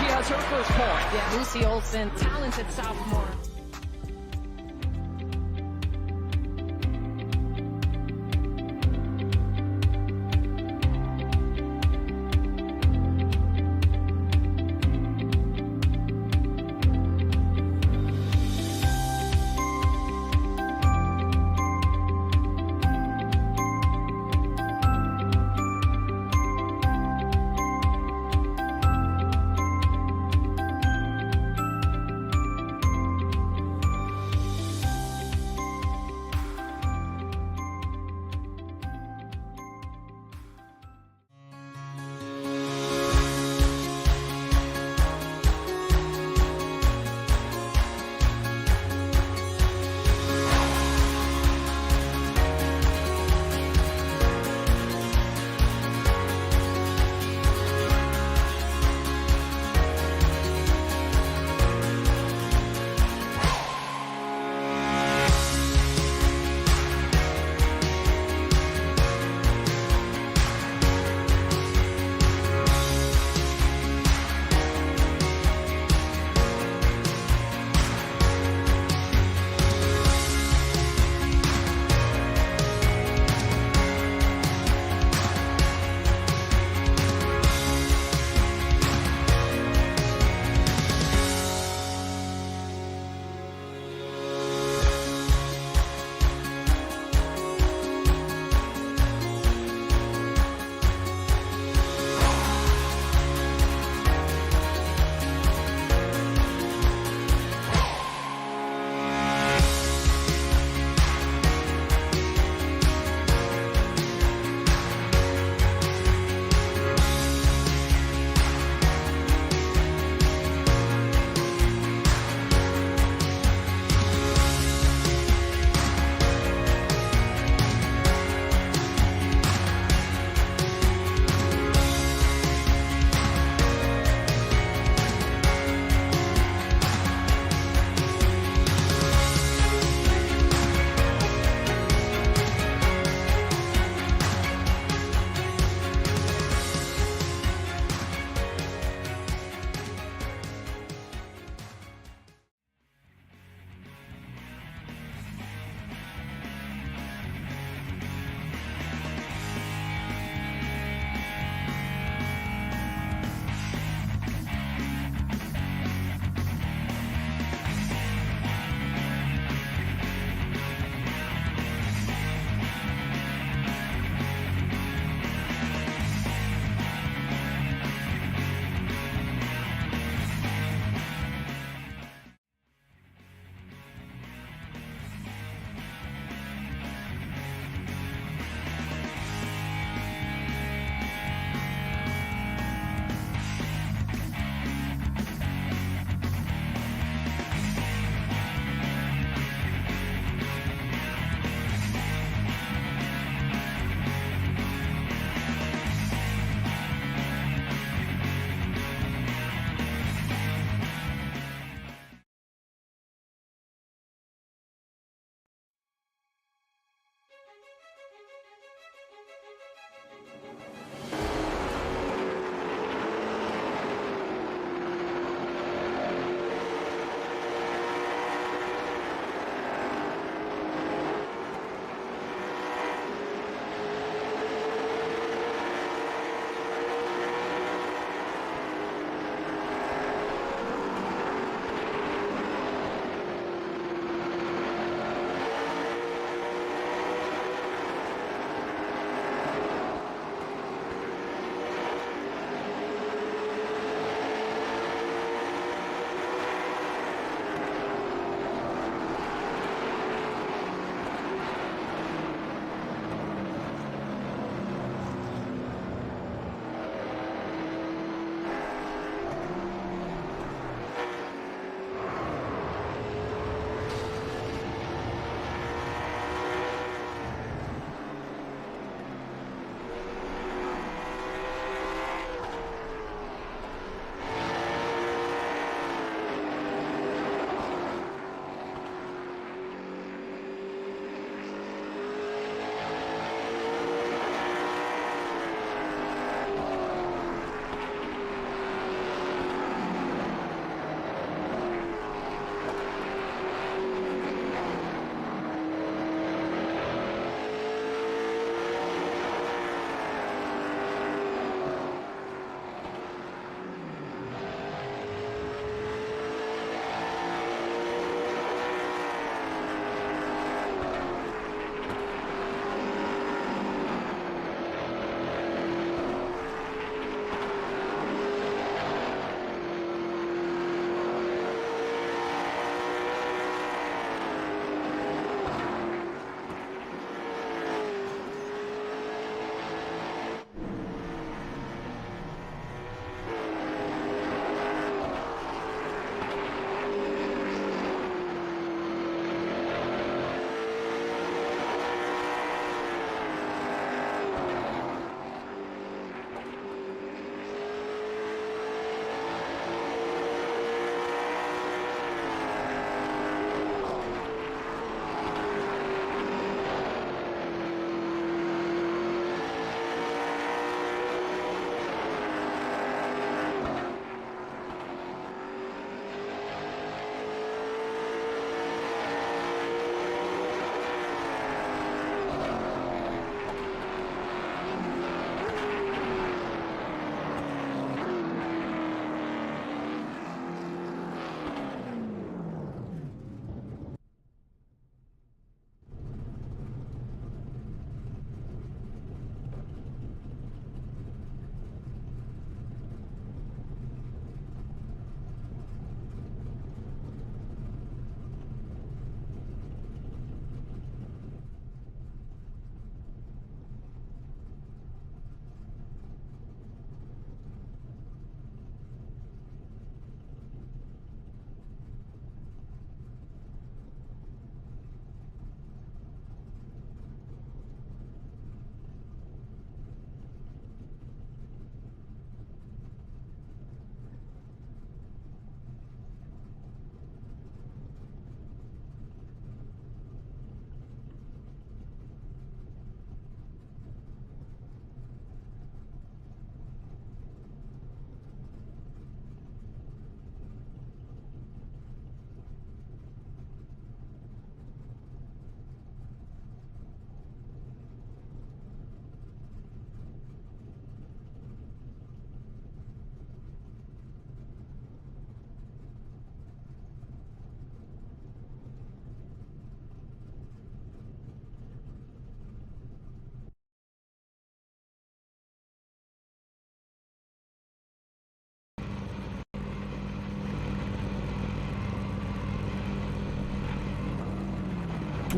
She has her first point. Yeah, Lucy Olson, talented sophomore.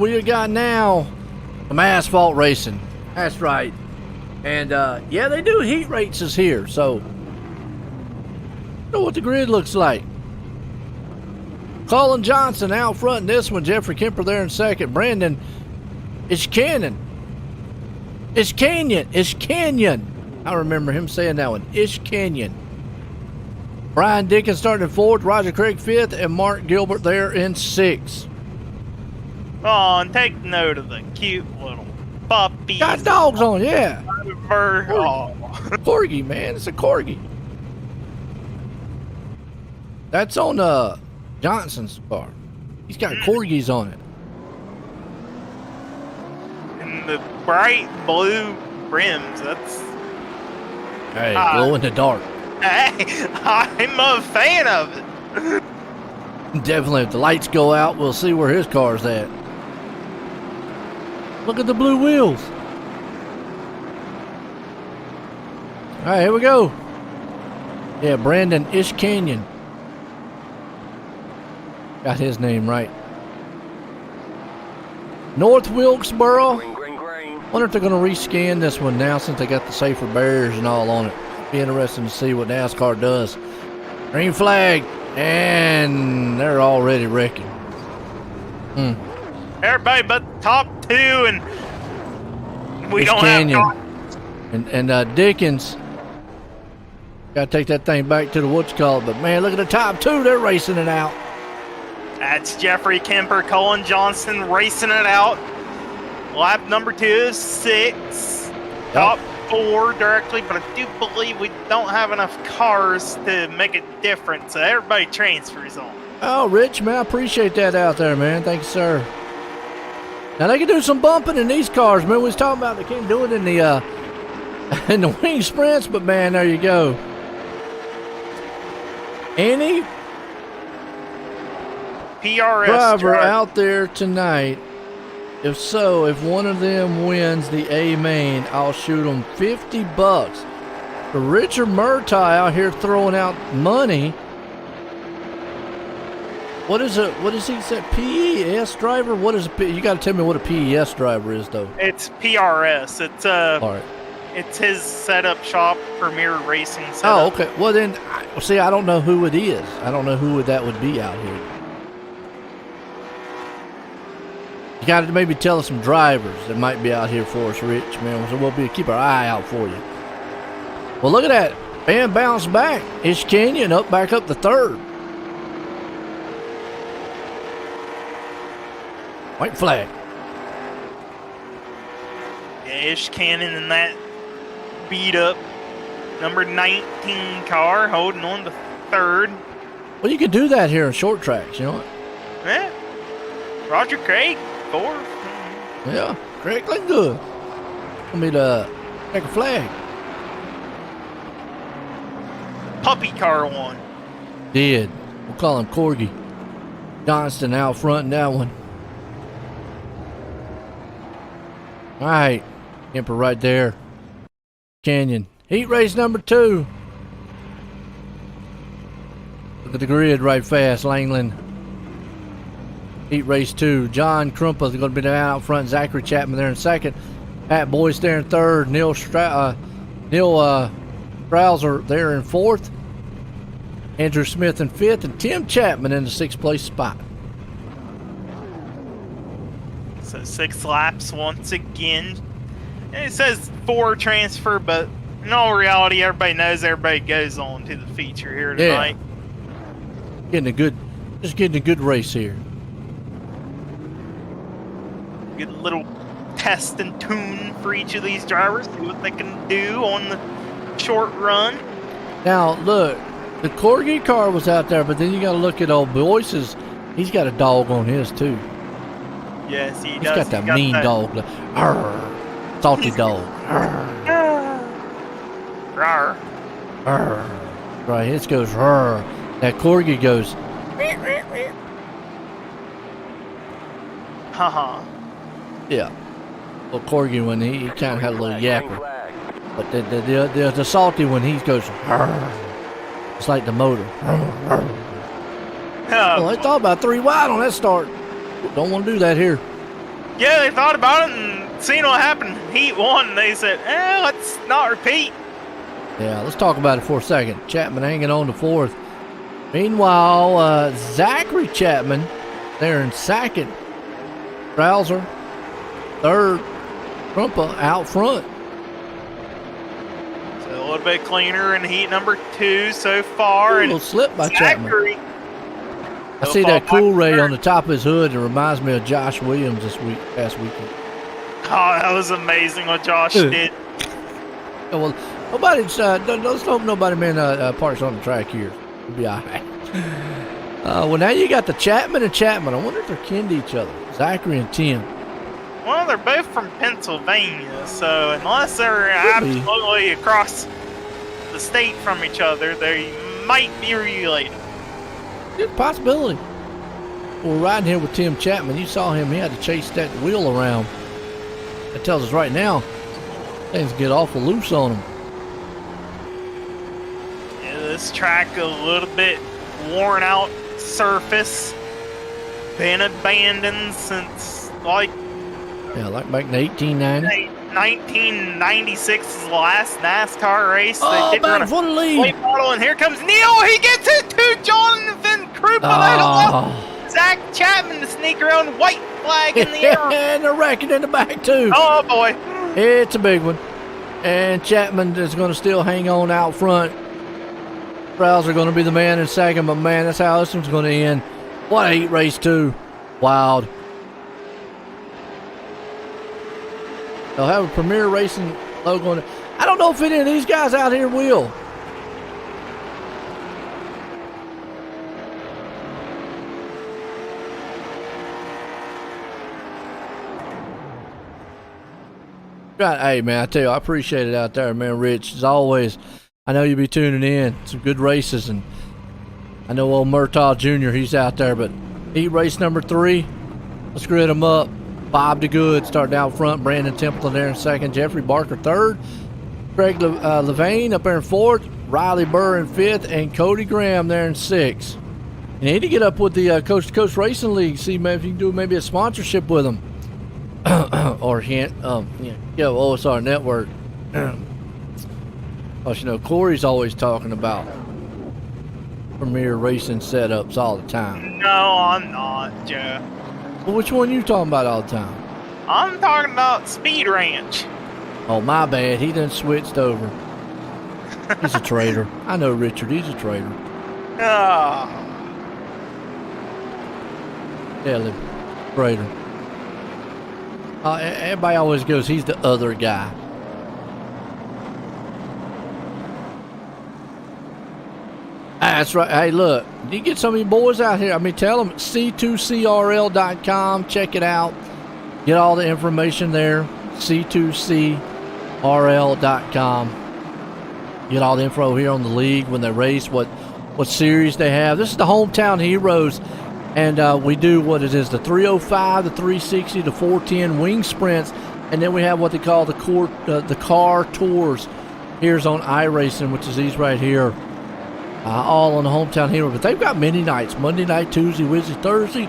we got now some asphalt racing. That's right. And yeah, they do heat races here, so know what the grid looks like. Colin Johnson out front in this one. Jeffrey Kemper there in second. Brandon Ishkanyan. I remember him saying that one. Ishkanyan. Brian Dickens starting in fourth. Roger Craig fifth. And Mark Gilbert there in sixth. Oh, and take note of the cute little puppies. Got dogs on, yeah. Oh. Corgi, man. It's a corgi. That's on Johnson's car. He's got corgis on it. And the bright blue rims, that's... Hey, glow in the dark. Hey, I'm a fan of it. Definitely, if the lights go out, we'll see where his car's at. Look at the blue wheels. All right, here we go. Yeah, Brandon Ishkanyan. Got his name right. North Wilkesboro. Wonder if they're going to rescan this one now since they got the safer barriers and all on it. Be interesting to see what NASCAR does. Green flag, and they're already wrecking. Everybody but the top two, and we don't have. And Dickens. Got to take that thing back to the whatchamacallit. But man, look at the top two. They're racing it out. That's Jeffrey Kemper, Colin Johnson racing it out. Lap number 2 is 6. Yep. Top 4 directly, but I do believe we don't have enough cars to make a difference. So everybody transfers on. Oh, Rich, man, I appreciate that out there, man. Thank you, sir. Now they can do some bumping in these cars, man. We was talking about they can't do it in the wing sprints, but man, there you go. Any PRS driver out there tonight, if so, if one of them wins the A main, I'll shoot them $50. The Richard Murtaugh out here throwing out money. What is it? What is he said? PES driver? What is you got to tell me what a PES driver is, though. It's PRS. It's all right. It's his setup shop, Premier Racing setup. Oh, okay. Well then, see, I don't know who it is. I don't know who that would be out here. You got to maybe tell us some drivers that might be out here for us, Rich, man. So we'll keep our eye out for you. Well, look at that. Bam bounced back. Ishkanyan back up to third. White flag. Yeah, Ishkanyan in that beat up number 19 car holding on to third. Well, you could do that here in short tracks, you know what? Yeah. Roger Craig, fourth. Yeah, Craig looking good. Want me to take a flag? Puppy car won. Did. We'll call him Corgi. Johnston out front in that one. All right. Kemper right there. Canyon. Heat race number 2. Look at the grid right fast. Langland. Heat race 2. John Krumpa is going to be down out front. Zachary Chapman there in second. Pat Boyce there in third. Neil Strauser there in fourth. Andrew Smith in fifth. And Tim Chapman in the 6th place spot. So 6 laps once again. And it says 4 transfer, but in all reality, everybody knows everybody goes on to the feature here tonight. Yeah. Getting a good race here. Good little test and tune for each of these drivers. See what they can do on the short run. Now, look, the Corgi car was out there, but then you got to look at old Boyce's. He's got a dog on his, too. Yes, he does. He's got that mean dog. Arr, salty dog. Rawr. Arr. Right, his goes rrr. That Corgi goes. Haha. Yeah. Well, Corgi when he kind of had a little yapper, but the salty one he goes. Arr. It's like the motor. Well, I thought about 3 wide on that start. Don't want to do that here. Yeah, they thought about it and seen what happened in Heat 1, and they said, let's not repeat. Yeah, let's talk about it for a second. Chapman hanging on to fourth. Meanwhile, Zachary Chapman there in second. Trouser third. Krumpa out front. So a little bit cleaner in Heat number 2 so far. A And little slip by Chapman. Zachary, I see that cool ray on the top of his hood. It reminds me of Josh Williams past weekend. Oh, that was amazing what Josh did. Yeah, well, let's hope nobody parks on the track here. It'll be all right. Well, now you got the Chapman and Chapman. I wonder if they're kin to each other. Zachary and Tim. Well, they're both from Pennsylvania, so unless they're absolutely across the state from each other, they might be related. Good possibility. We're riding here with Tim Chapman. You saw him. He had to chase that wheel around. That tells us right now things get awful loose on him. Yeah, this track a little bit worn out surface. Been abandoned since like back in 1890. 1996 is the last NASCAR race. Oh, they did run for the lead. late model, and here comes Neil. He gets it to Jonathan Krupa. Zach Chapman to sneak around, white flag in the air. And they're wrecking in the back, too. Oh, boy. It's a big one. And Chapman is going to still hang on out front. Prowse are going to be the man in second, but man, that's how this one's going to end. What a heat race, too. Wild. They'll have a Premier Racing logo on it. I don't know if any of these guys out here will. Right, hey man, I tell you, I appreciate it out there, man. Rich, as always, I know you'll be tuning in. Some good races, and I know old Murtaugh Jr., he's out there, but heat race number 3, let's grid them up. Bob DeGood starting out front. Brandon Templeton there in second. Jeffrey Barker third. Craig Levain up there in fourth. Riley Burr in fifth. And Cody Graham there in sixth. You need to get up with the Coast2Coast Racing League. See maybe if you can do maybe a sponsorship with them. Or OSR Network. Because, Corey's always talking about Premier Racing setups all the time. No, I'm not, Joe. Well, which one you talking about all the time? I'm talking about Speed Ranch. Oh, my bad. He done switched over. He's a traitor. I know Richard. He's a traitor. Oh. Yeah, traitor. Everybody always goes, he's the other guy. That's right. Hey, look, you get some of you boys out here. I mean, tell them c2crl.com. Check it out. Get all the information there. c2crl.com. Get all the info here on the league, when they race, what series they have. This is the Hometown Heroes, and we do what it is, the 305, the 360, the 410 wing sprints, and then we have what they call the car tours. Here's on iRacing, which is these right here. All on the Hometown Hero. But they've got many nights. Monday night, Tuesday, Wednesday, Thursday.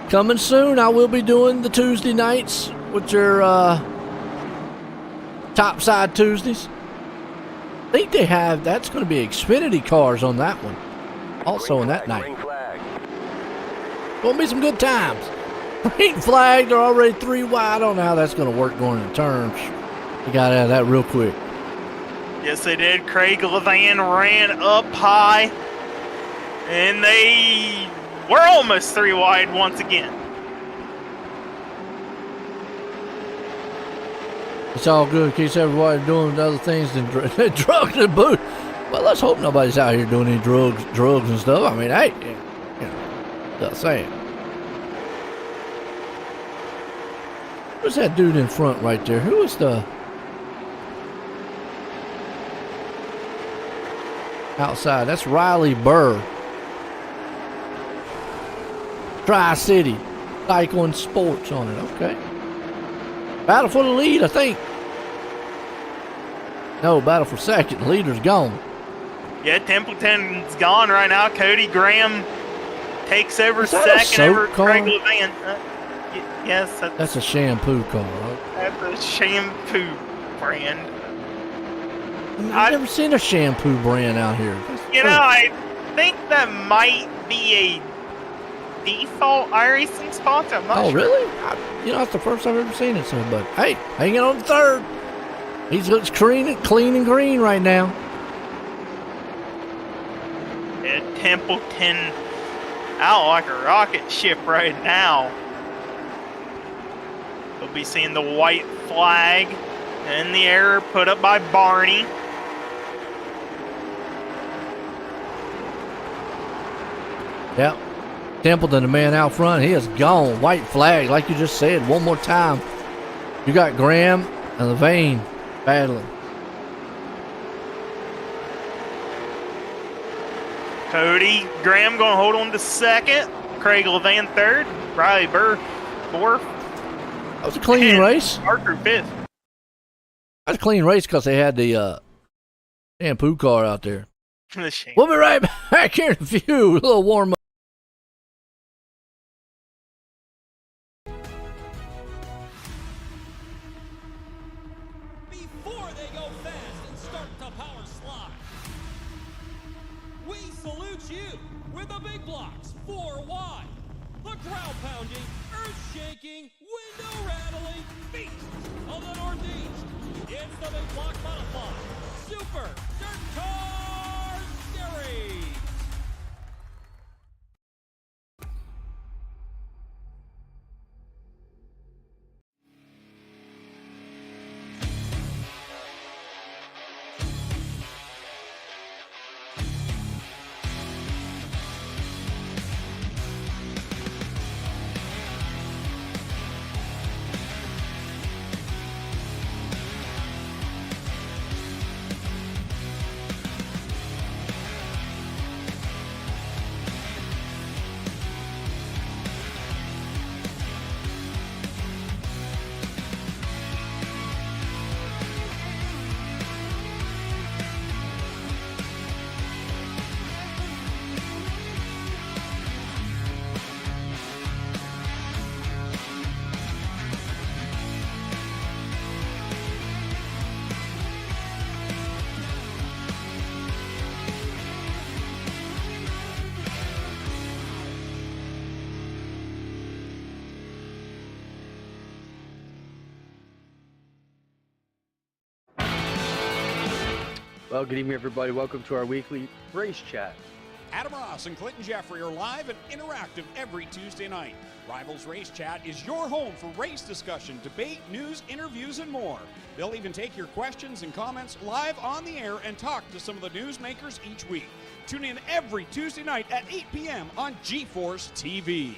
Coming soon, I will be doing the Tuesday nights, which are Topside Tuesdays. I think they have, that's going to be Xfinity cars on that one. Also on that night. Going to be some good times. Green flag, they're already 3 wide. I don't know how that's going to work going into turns. You got out of that real quick. Yes, they did. Craig Levan ran up high, and they were almost 3 wide once again. It's all good in case everybody's doing other things than drugs and booze. Well, let's hope nobody's out here doing any drugs and stuff. I mean, hey, just saying. Who's that dude in front right there? Who is the outside? That's Riley Burr. Tri-City Cycle and Sports on it. Okay. Battle for the lead, I think. No, battle for second. Leader's gone. Yeah, Templeton's gone right now. Cody Graham takes over second over Craig Levan. Yes, That's a shampoo car. Right? that's a shampoo brand. I've never seen a shampoo brand out here. You know, I think that might be a default iRacing sponsor. I'm not sure. Oh, really? That's the first I've ever seen it. So, but hey, hanging on the third. He looks clean and green right now. Yeah, Templeton out like a rocket ship right now. We'll be seeing the white flag in the air put up by Barney. Yep. Templeton, the man out front, he is gone. White flag, like you just said, one more time. You got Graham and Levain battling. Cody Graham going to hold on to second. Craig Levan third. Riley Burr fourth. That was a clean race. Arthur fifth. That was a clean race because they had the shampoo car out there. The shampoo. We'll be right back here in a few. A little warm up. Before they go fast and start to power slide, we salute you with the big blocks 4 wide, the crowd pounding, earth shaking, window rattling beast of the Northeast. It's the big block modified Super Dirt Car Series. Well, good evening, everybody. Welcome to our weekly race chat. Adam Ross and Clinton Jeffrey are live and interactive every Tuesday night. Rivals Race Chat is your home for race discussion, debate, news, interviews, and more. They'll even take your questions and comments live on the air and talk to some of the newsmakers each week. Tune in every Tuesday night at 8 p.m. on GeForce TV.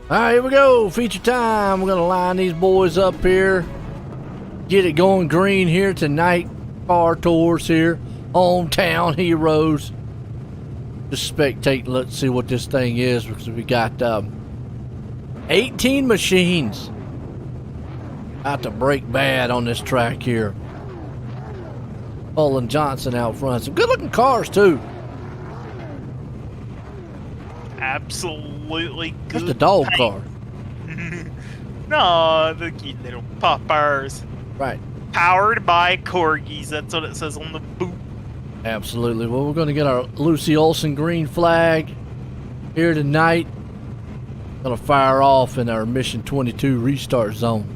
All right, here we go. Feature time. We're going to line these boys up here. Get it going green here tonight. Car tours here. Hometown heroes. Just spectate. Let's see what this thing is, because we got 18 machines about to break bad on this track here. Olin Johnson out front. Some good-looking cars, too. Absolutely good. Just a dog paint. car. No, the cute little puppers. Right. Powered by corgis. That's what it says on the boot. Absolutely. Well, we're going to get our Lucy Olson green flag here tonight. Going to fire off in our Mission 22 restart zone.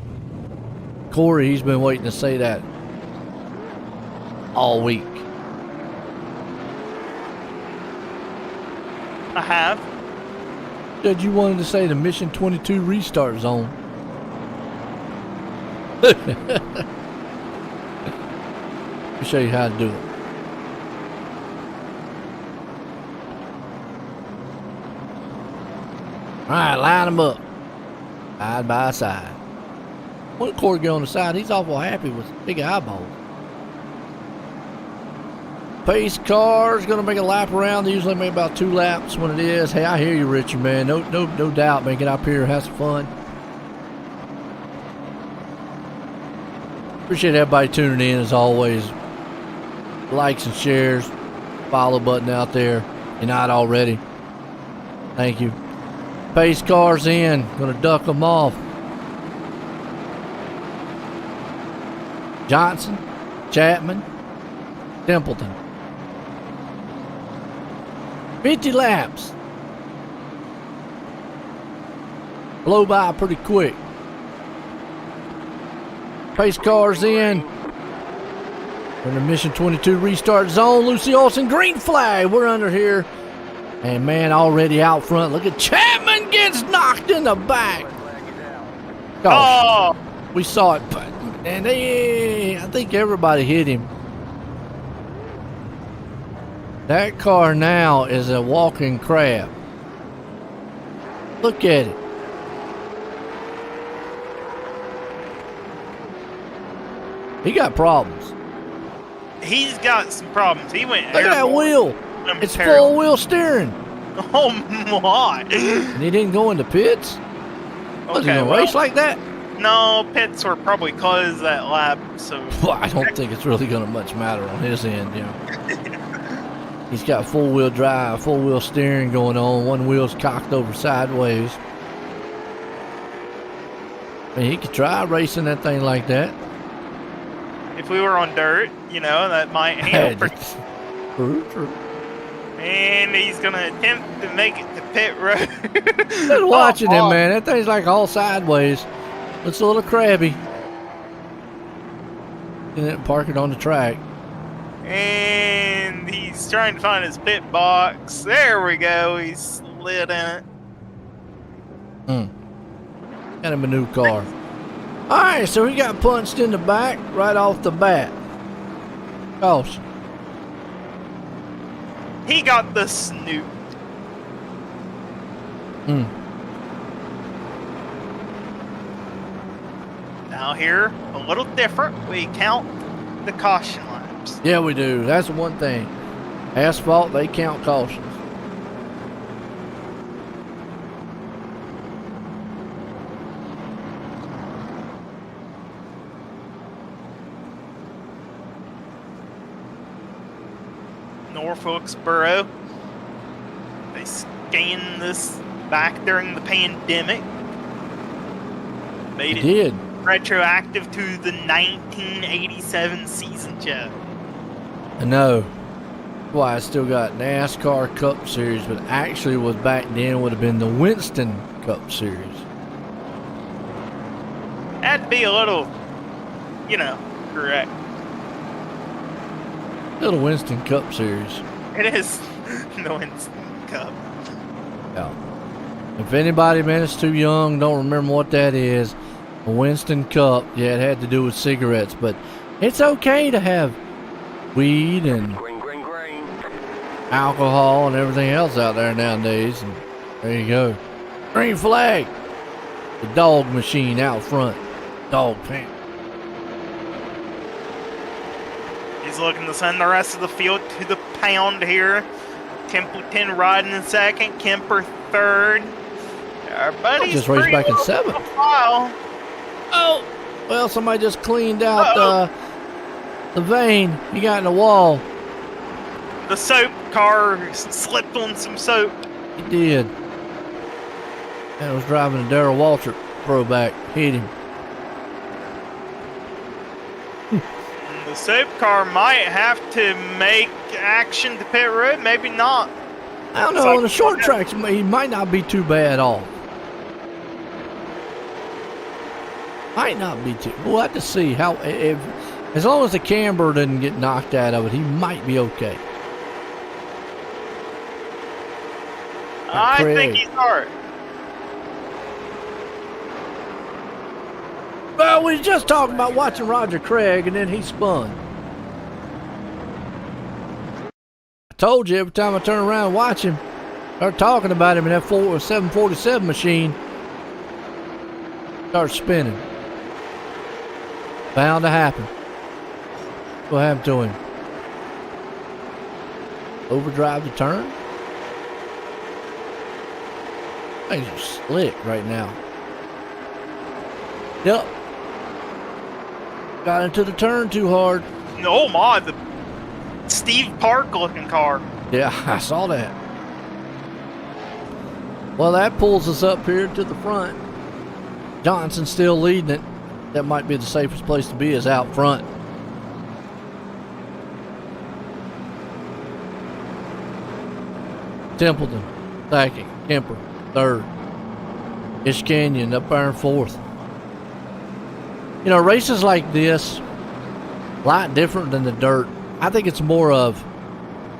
Corey, he's been waiting to say that all week. I have. Said you wanted to say the Mission 22 restart zone. Let me show you how to do it. All right, line them up, side by side. One Corey go on the side, he's awful happy with big eyeballs. Pace car's gonna make a lap around. They usually make about 2 laps when it is. Hey, I hear you, Richard, man. No doubt, man. Get up here, have some fun. Appreciate everybody tuning in as always. Likes and shares. Follow button out there. If you're not already. Thank you. Pace cars in. Gonna duck them off. Johnson, Chapman, Templeton. 50 laps. Blow by pretty quick. Pace cars in. We're in the Mission 22 restart zone. Lucy Olson, green flag. We're under here. And man, already out front. Look at Chapman gets knocked in the back. Gosh, we saw it. And I think everybody hit him. That car now is a walking crab. Look at it. He got problems. He's got some problems. He went. Look at that wheel. It's full wheel steering. Oh my! And he didn't go into pits. Was he gonna race like that? No, pits were probably closed that lap. So well, I don't think it's really gonna much matter on his end. You know, he's got full wheel drive, full wheel steering going on. One wheel's cocked over sideways. I mean, he could try racing that thing like that. If we were on dirt, you know, that might handle. True. And he's gonna attempt to make it to pit road. Just watching him, man. That thing's like all sideways. Looks a little crabby. And then park it on the track. And he's trying to find his pit box. There we go. He slid in it. Got him a new car. All right, so he got punched in the back right off the bat. Caution. He got the snoot. Now here, a little different. We count the caution laps. Yeah, we do. That's one thing. Asphalt, they count cautions. Norfolksboro. They scanned this back during the pandemic. Made it retroactive to the 1987 season, Joe. I know. Why I still got NASCAR Cup Series, but actually was back then would have been the Winston Cup Series. Had to be a little, you know, correct. Little Winston Cup Series. It is the Winston Cup. Yeah. If anybody, man, is too young, don't remember what that is. A Winston Cup. Yeah, it had to do with cigarettes, but it's okay to have weed and alcohol and everything else out there nowadays. And there you go. Green flag. The dog machine out front. Dog pan. He's looking to send the rest of the field to the pound here. Templeton riding in second, Kemper third. Our buddy's just raced back in seventh. Wow. Oh, well, somebody just cleaned out The vane, he got in the wall. The soap car slipped on some soap. He did. And was driving a Darrell Waltrip throwback. Hit him. The soap car might have to make action to pit road, maybe not. I don't know, on the short tracks, he might not be too bad off. Might not be too. We'll have to see how. As long as the camber didn't get knocked out of it, he might be okay. I think he's hard. Well, we was just talking about watching Roger Craig, and then he spun. I told you every time I turn around and watch him, start talking about him in that 747 machine, start spinning. Bound to happen. What happened to him? Overdrive the turn? Things are slick right now. Yep. Got into the turn too hard. Oh my, the Steve Park looking car. Yeah, I saw that. Well, that pulls us up here to the front. Johnson's still leading it. That might be the safest place to be, is out front. Templeton, second. Kemper, third. Ish Canyon up there in fourth. You know, races like this, a lot different than the dirt. I think it's more of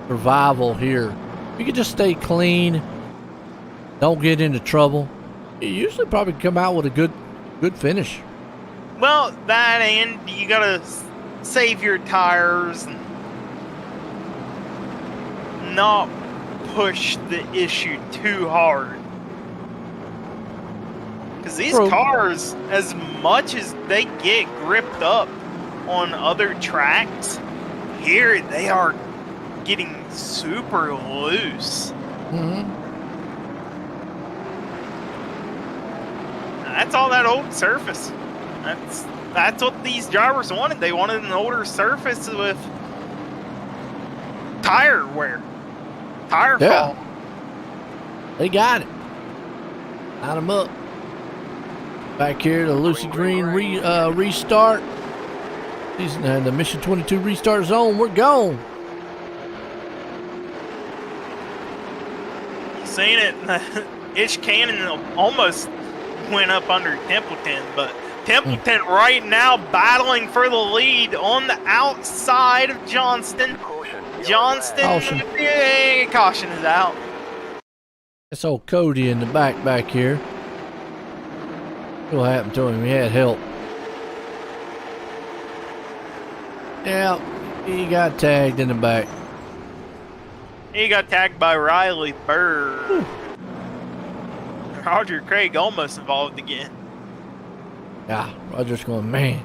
survival here. You can just stay clean, don't get into trouble. You usually probably come out with a good finish. Well, that and you gotta save your tires and not push the issue too hard. Because these cars, as much as they get gripped up on other tracks, here they are getting super loose. Mm-hmm. That's all that old surface. That's what these drivers wanted. They wanted an older surface with tire wear, tire fall. They got it. Line them up. Back here to Lucy Green restart. These the Mission 22 restart zone. We're gone. Seen it. Ish Cannon almost went up under Templeton, but Templeton right now battling for the lead on the outside of Johnston. Johnston, caution is out. That's old Cody in the back here. What happened to him? He had help. Yeah, he got tagged in the back. He got tagged by Riley Bird. Roger Craig almost involved again. Yeah, Roger's going, man,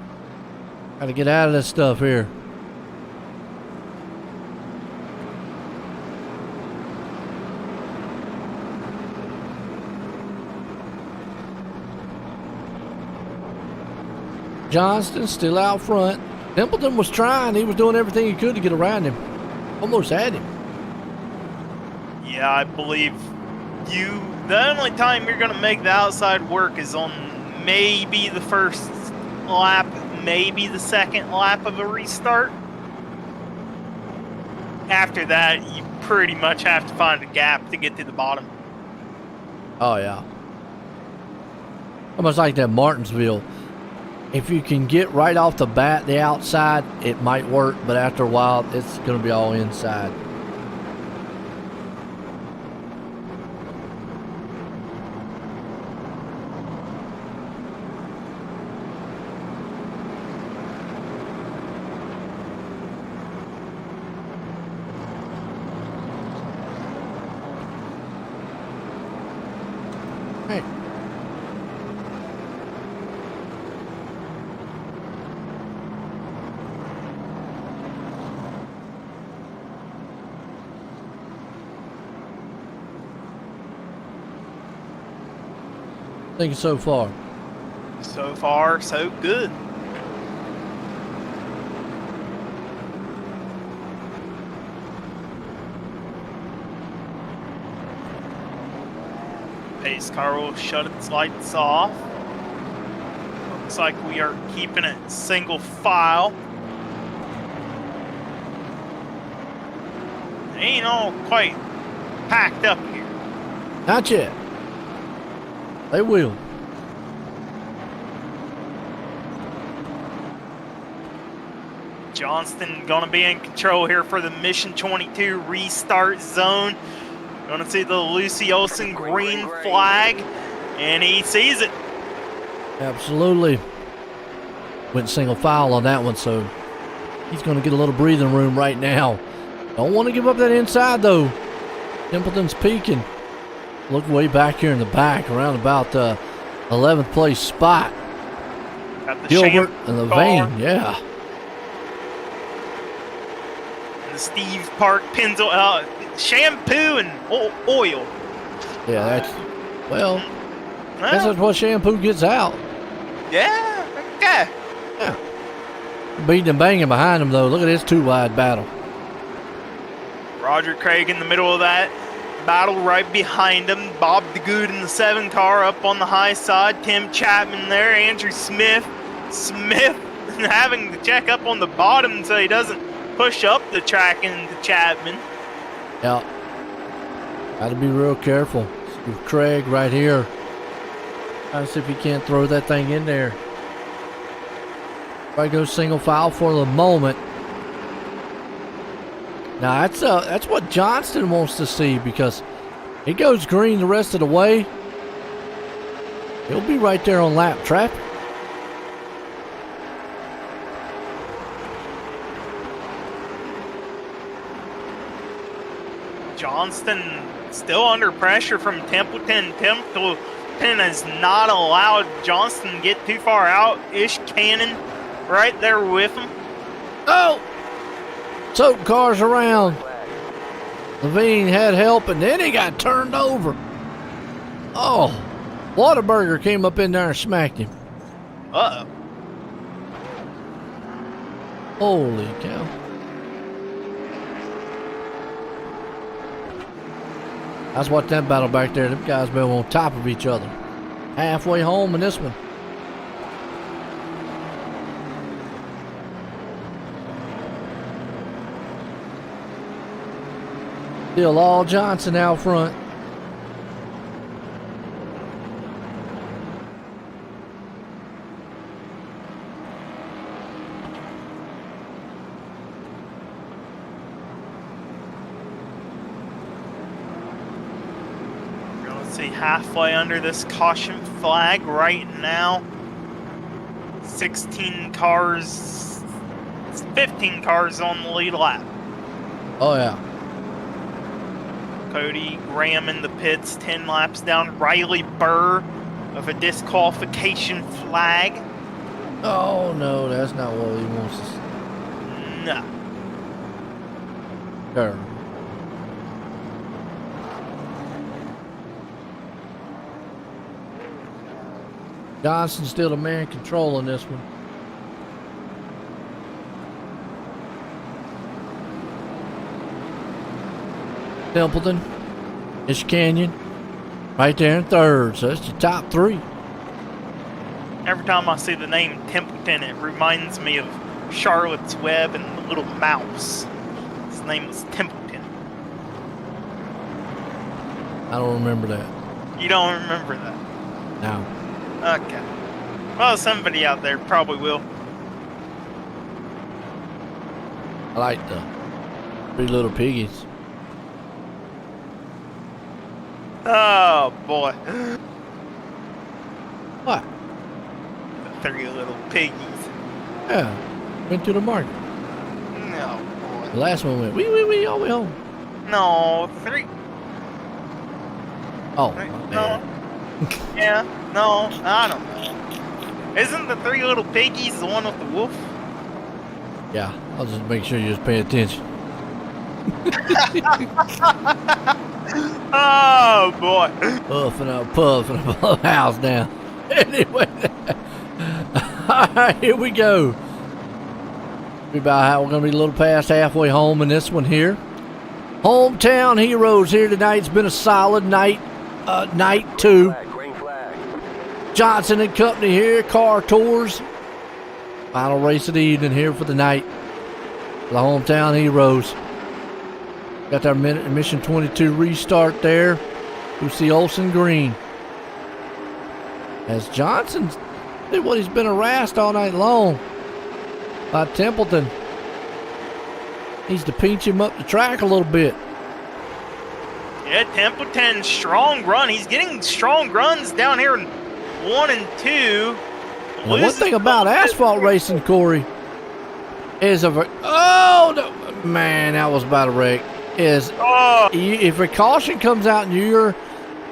gotta get out of this stuff here. Johnston still out front. Templeton was trying. He was doing everything he could to get around him. Almost had him. Yeah, I believe the only time you're going to make the outside work is on maybe the first lap, maybe the second lap of a restart. After that, you pretty much have to find a gap to get to the bottom. Oh, yeah. Almost like that Martinsville. If you can get right off the bat the outside, it might work, but after a while, it's going to be all inside. Hey. Thinking so far. So far, so good. Pace car will shut its lights off. Looks like we are keeping it single file. Ain't all quite packed up here. Not yet. They will. Johnston gonna be in control here for the Mission 22 restart zone. Gonna see the Lucy Olsen green flag, and he sees it. Absolutely. Went single file on that one, so he's going to get a little breathing room right now. Don't want to give up that inside, though. Templeton's peeking. Look way back here in the back, around about the 11th place spot. Got the Gilbert Sham and the car. Vane, yeah. And the Steve Park Pennzoil, shampoo and oil. Yeah, that's, well, that's what shampoo gets out. Yeah, okay. Yeah. Beating and banging behind him, though. Look at this two-wide battle. Roger Craig in the middle of that battle right behind him. Bob DeGood in the 7 car up on the high side. Tim Chapman there. Andrew Smith. Smith having to check up on the bottom so he doesn't push up the track into Chapman. Yeah. Got to be real careful. See Craig right here. Trying to see if he can't throw that thing in there. Probably go single file for the moment. Now that's what Johnston wants to see, because he goes green the rest of the way. He'll be right there on lap traffic. Johnston still under pressure from Templeton. Templeton has not allowed Johnston to get too far out. Ish Cannon right there with him. Oh! Soap cars around. Levine had help, and then he got turned over. Oh, Whataburger came up in there and smacked him. Uh-oh. Holy cow. Let's watch that battle back there. Them guys been on top of each other. Halfway home in this one. Still all Johnson out front. See, halfway under this caution flag right now. 16 cars, 15 cars on the lead lap. Oh, yeah. Cody Graham in the pits, 10 laps down. Riley Burr of a disqualification flag. Oh, no, that's not what he wants to see. No. Sure. Johnson's still the man controlling this one. Templeton, Ish Canyon, right there in third. So that's the top three. Every time I see the name Templeton, it reminds me of Charlotte's Web and the little mouse. His name was Templeton. I don't remember that. You don't remember that? No. Okay. Well, somebody out there probably will. I like the 3 Little Piggies. Oh, boy. What? The 3 Little Piggies. Yeah. Went to the market. No, boy. The last one went wee, all the way home. No, 3. Oh, No. Yeah, no, I don't know. Isn't the 3 Little Piggies the one with the wolf? Yeah, I'll just make sure you just pay attention. Oh, boy. Puffing up, puffing up the house down. Anyway, all right, here we go. We're going to be a little past halfway home in this one here. Hometown heroes here tonight. It's been a solid night. night 2. Green flag. Johnson and company here, car tours. Final race of the evening here for the night. The hometown heroes. Got their mission 22 restart there. Lucy Olsen green. As Johnson did what he's been harassed all night long by Templeton. Needs to pinch him up the track a little bit. Yeah, Templeton, strong run. He's getting strong runs down here in 1 and 2. Now, one thing about asphalt racing, Corey, is oh no, man, that was about a wreck. If a caution comes out and you're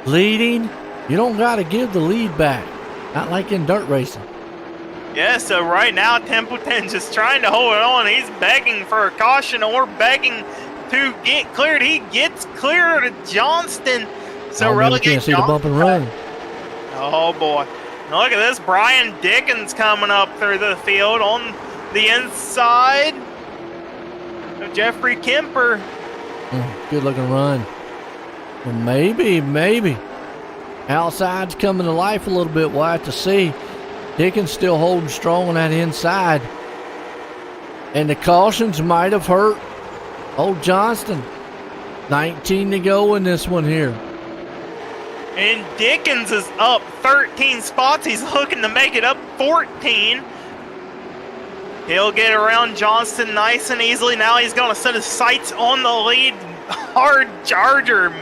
leading, you don't got to give the lead back. Not like in dirt racing. Yeah, so right now Templeton just trying to hold it on. He's begging for a caution or begging to get cleared. He gets clear to Johnston. So relegate can't see the bump and run. Oh boy. Look at this. Brian Dickens coming up through the field on the inside of Jeffrey Kemper. Good looking run. Well, maybe. Outside's coming to life a little bit. We'll have to see. Dickens still holding strong on that inside. And the cautions might have hurt old Johnston. 19 to go in this one here. And Dickens is up 13 spots. He's looking to make it up 14. He'll get around Johnston nice and easily. Now he's going to set his sights on the lead. Hard charger.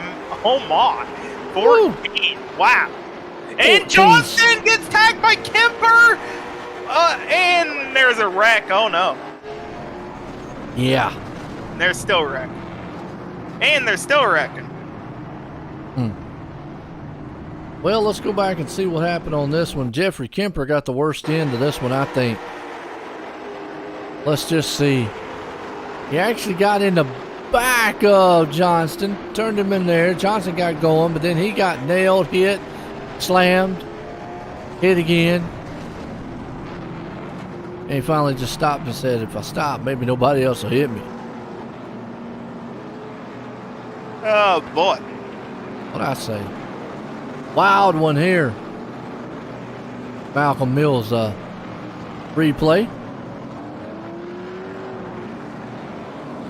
Oh my. 14. Wow. And Johnston gets tagged by Kemper. And there's a wreck. Oh no. Yeah. They're still wrecking. And they're still wrecking. Well, let's go back and see what happened on this one. Jeffrey Kemper got the worst end of this one, I think. Let's just see. He actually got in the back of Johnston, turned him in there. Johnson got going, but then he got nailed, hit, slammed, hit again. And he finally just stopped and said, if I stop, maybe nobody else will hit me. Oh, boy. What'd I say? Wild one here. Malcolm Mills replay.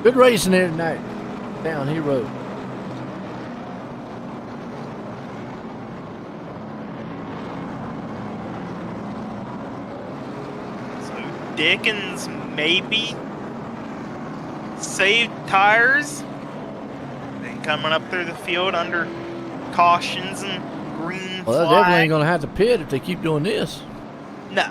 Good racing here tonight. Down he road. So Dickens maybe saved tires. Then coming up through the field under cautions and green Well, they definitely ain't gonna have to pit if they keep doing this. No.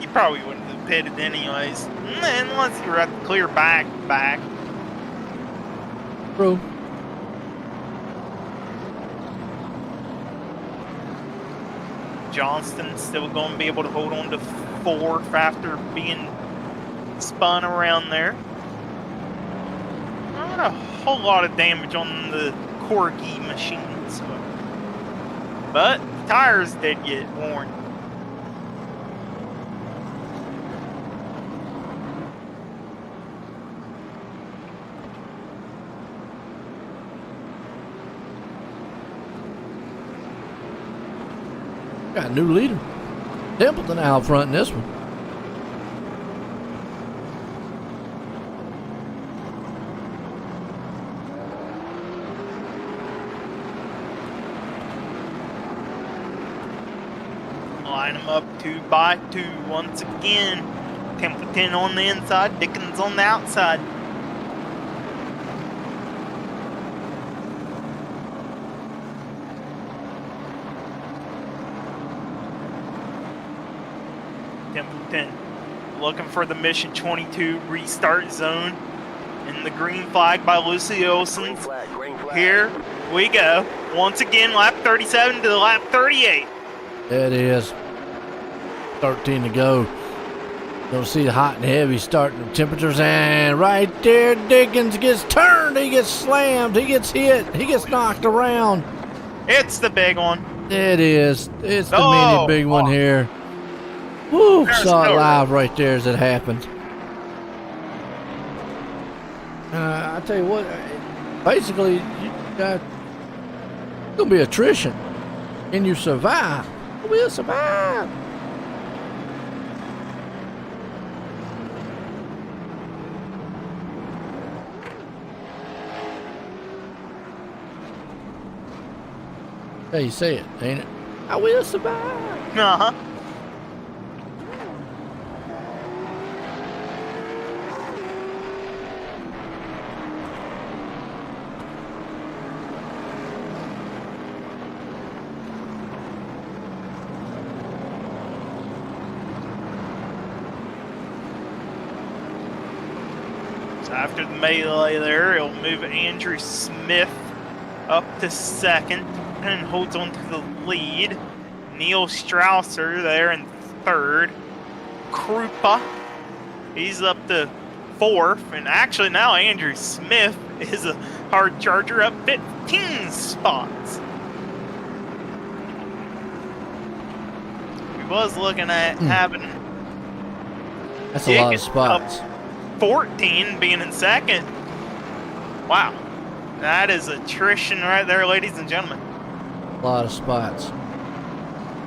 You probably wouldn't have pitted anyways. Unless you're at the clear back. True. Johnston still going to be able to hold on to fourth after being spun around there. Not a whole lot of damage on the Corgi machine, so. But tires did get worn. Got a new leader. Templeton out front in this one. Line them up 2 by 2 once again. Templeton on the inside, Dickens on the outside. Templeton looking for the Mission 22 restart zone in the green flag by Lucy Olsen. Here we go. Once again, lap 37 to lap 38. There it is. 13 to go. You'll see the hot and heavy starting the temperatures, and right there, Dickens gets turned. He gets slammed. He gets hit. He gets knocked around. It's the big one. It is. It's the mini big one here. Woo! Saw it live right there as it happened. I tell you what, basically, it's gonna be attrition, and you survive. We'll survive. How you say it, ain't it? I will survive. Uh-huh. So after the melee there, he'll move Andrew Smith up to second and holds on to the lead. Neil Strausser there in third. Krupa, he's up to fourth. And actually now Andrew Smith is a hard charger up 15 spots. He was looking at having That's a lot of spots. 14 being in second. Wow. That is attrition right there, ladies and gentlemen. A lot of spots.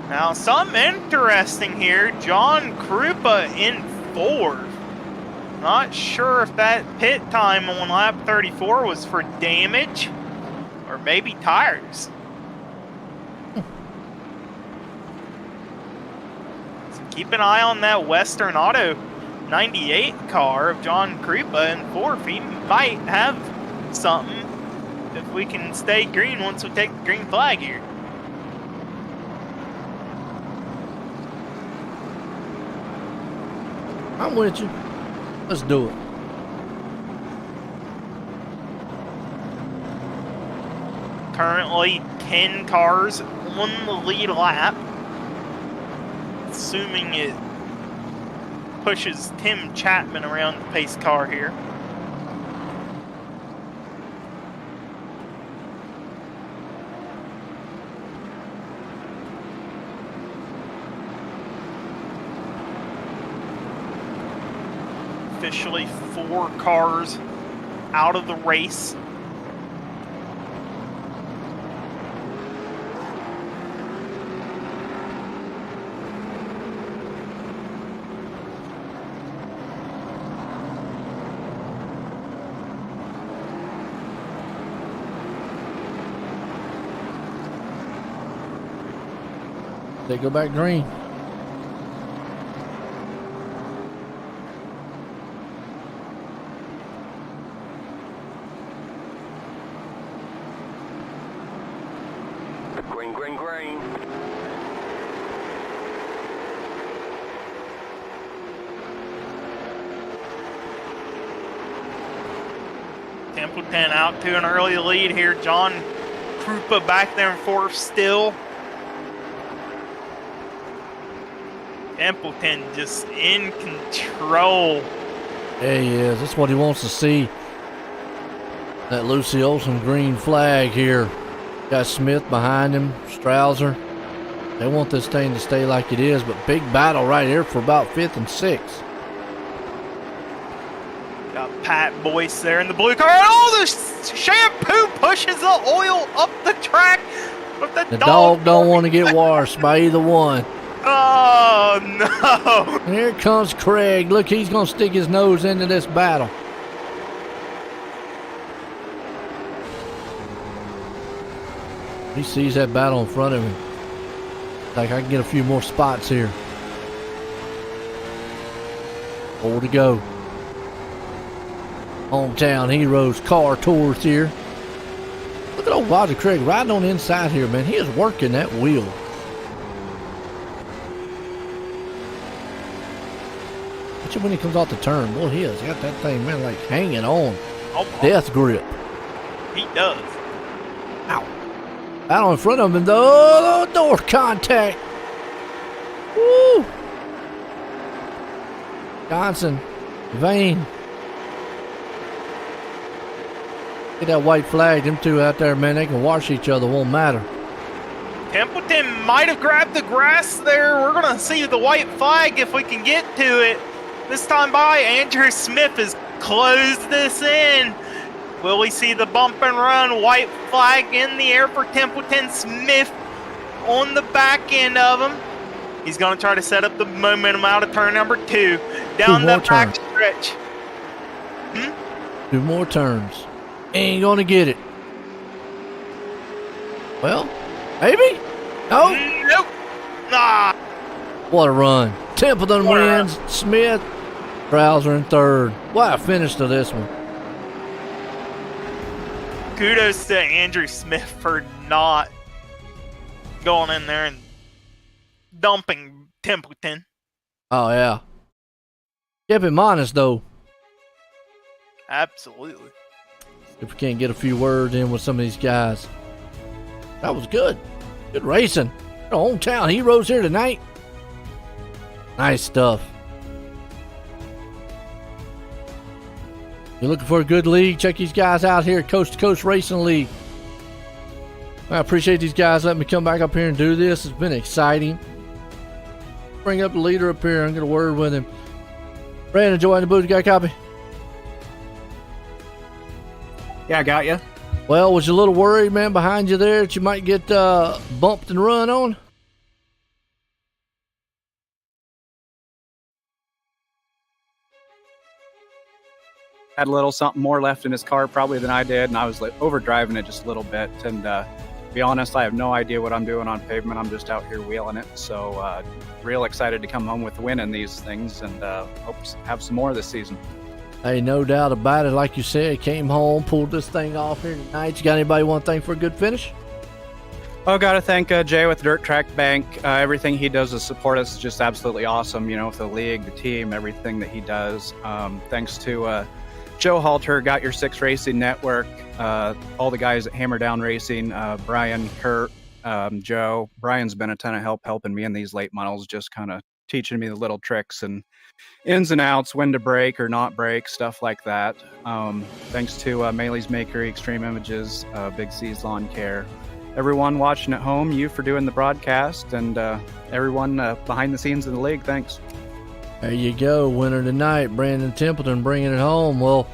Now, something interesting here. John Krupa in fourth. Not sure if that pit time on lap 34 was for damage or maybe tires. So keep an eye on that Western Auto 98 car of John Krupa in fourth. He might have something if we can stay green once we take the green flag here. I'm with you. Let's do it. Currently 10 cars on the lead lap. Assuming it pushes Tim Chapman around the pace car here. Officially 4 cars out of the race. They go back green. Green, green, green. Templeton out to an early lead here. John Krupa back there in fourth still. Templeton just in control. There he is. That's what he wants to see. That Lucy Olson green flag here. Got Smith behind him, Strausser. They want this thing to stay like it is, but big battle right here for about 5th and 6th. Got Pat Boyce there in the blue car. Oh, the shampoo pushes the oil up the track. But the dog don't want to get washed by either one. Oh, no. And here comes Craig. Look, he's going to stick his nose into this battle. He sees that battle in front of him. Like, I can get a few more spots here. 4 to go. Hometown Heroes car tours here. Look at old Roger Craig riding on the inside here, man. He is working that wheel. Watch it when he comes off the turn. Boy, he has got that thing, man, like hanging on. Oh, Death grip. He does. Ow. Out in front of him, the door contact. Woo! Johnson, Vane. Get that white flag. Them two out there, man, they can wash each other. Won't matter. Templeton might have grabbed the grass there. We're going to see the white flag if we can get to it. This time by, Andrew Smith is close this in. Will we see the bump and run? White flag in the air for Templeton. Smith on the back end of him. He's going to try to set up the momentum out of turn number 2. Down the back stretch. 2 more turns. Ain't going to get it. Well, maybe? No? Nope. Ah. What a run. Templeton wins. Smith, Krauser in third. What a finish to this one. Kudos to Andrew Smith for not going in there and dumping Templeton. Oh, yeah. Kept him honest, though. Absolutely. If we can't get a few words in with some of these guys. That was good. Good racing. Our hometown heroes here tonight. Nice stuff. You're looking for a good league? Check these guys out here at Coast2Coast Racing League. I appreciate these guys letting me come back up here and do this. It's been exciting. Bring up the leader up here and get a word with him. Brandon, Joe in the booth, you got a copy? Yeah, I got you. Well, was you a little worried, man, behind you there that you might get bumped and run on? Had a little something more left in his car probably than I did, and I was like overdriving it just a little bit. And to be honest, I have no idea what I'm doing on pavement. I'm just out here wheeling it. So real excited to come home with winning these things, and hope to have some more this season. Hey, no doubt about it. Like you said, came home, pulled this thing off here tonight. You got anybody want to thank for a good finish? Oh, got to thank Jay with Dirt Track Bank. Everything he does to support us is just absolutely awesome. You know, with the league, the team, everything that he does. Thanks to Joe Halter, Got Your Six Racing Network, all the guys at Hammer Down Racing, Brian, Kurt, Joe. Brian's been a ton of help helping me in these late models, just kind of teaching me the little tricks and ins and outs, when to brake or not brake, stuff like that. Thanks to Maley's Makery, Extreme Images, Big C's Lawn Care, everyone watching at home, you for doing the broadcast, and everyone behind the scenes in the league, thanks. There you go, winner tonight, Brandon Templeton bringing it home. Well,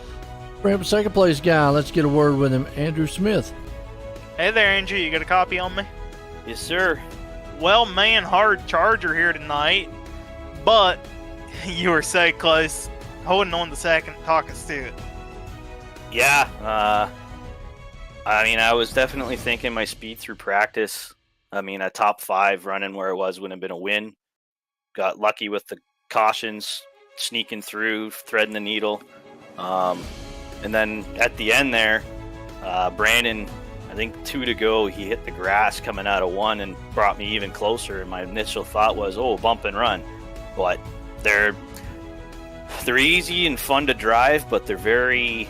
bring up a second place guy. Let's get a word with him, Andrew Smith. Hey there, Andrew. You got a copy on me? Yes, sir. Well, man, hard charger here tonight, but you were so close, holding on the second. Talk us to it. Yeah, I mean, I was definitely thinking my speed through practice. I mean, a top 5 running where it was would have been a win. Got lucky with the cautions, sneaking through, threading the needle. And then at the end there, Brandon, I think 2 to go, he hit the grass coming out of 1 and brought me even closer. And my initial thought was, oh, bump and run. But they're easy and fun to drive, but they're very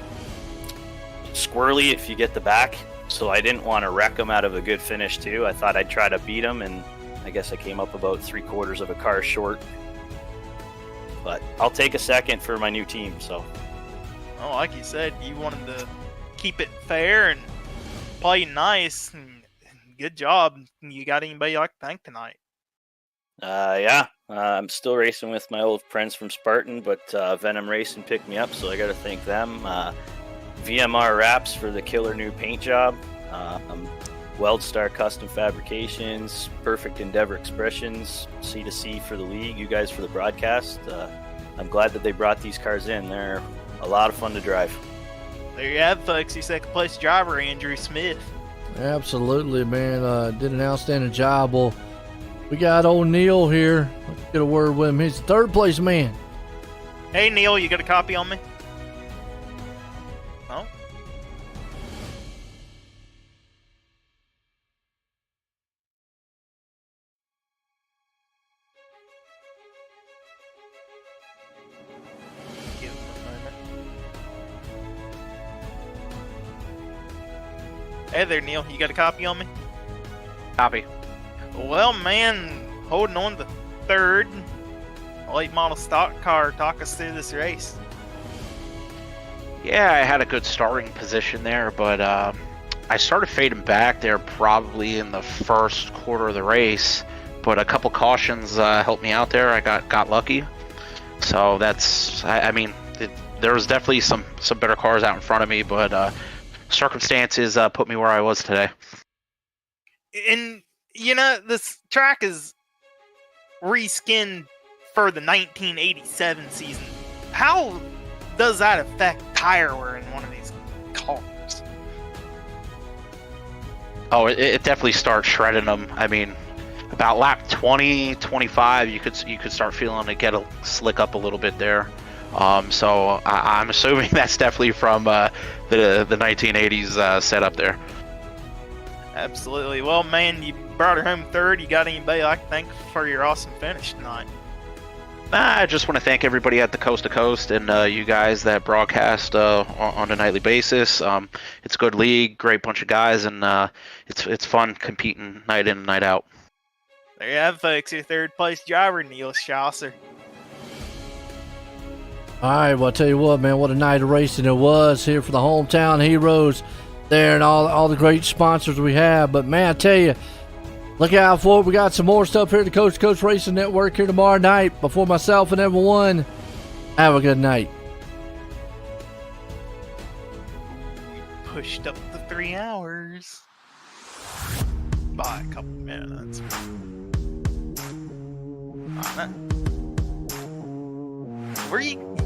squirrely if you get the back. So I didn't want to wreck them out of a good finish too. I thought I'd try to beat them, and I guess I came up about 3/4 of a car short. But I'll take a second for my new team. So, well, like you said, you wanted to keep it fair and play nice. And good job. You got anybody you like to thank tonight? Yeah, I'm still racing with my old friends from Spartan, but Venom Racing picked me up, so I got to thank them. VMR Wraps for the killer new paint job. WeldStar Custom Fabrications, Perfect Endeavor Expressions, C2C for the league, you guys for the broadcast. I'm glad that they brought these cars in. They're a lot of fun to drive. There you have it, folks. Your second place driver, Andrew Smith. Absolutely, man. Did an outstanding job. Well, we got old Neil here. Let's get a word with him. He's the third place man. Hey, Neil, you got a copy on me? No? Give him a moment. Hey there, Neil. You got a copy on me? Copy. Well, man, holding on to third. Late model stock car. Talk us through this race. Yeah, I had a good starting position there, but I started fading back there probably in the first quarter of the race. But a couple cautions helped me out there. I got lucky. So that's, I mean, there was definitely some better cars out in front of me, but circumstances put me where I was today. And this track is reskinned for the 1987 season. How does that affect tire wear in one of these cars? Oh, it definitely starts shredding them. I mean, about lap 20, 25, you could start feeling it get slick up a little bit there. So I'm assuming that's definitely from the 1980s setup there. Absolutely. Well, man, you brought her home third. You got anybody I can thank for your awesome finish tonight? I just want to thank everybody at the Coast to Coast and you guys that broadcast on a nightly basis. It's a good league, great bunch of guys, and it's fun competing night in and night out. There you have it, folks. Your third place driver, Neil Schlosser. All right, well, I'll tell you what, man, what a night of racing it was here for the hometown heroes there and all the great sponsors we have. But, man, I tell you, look out for it. We got some more stuff here at the Coast to Coast Racing Network here tomorrow night. Before myself and everyone, have a good night. Pushed up to 3 hours. By a couple minutes.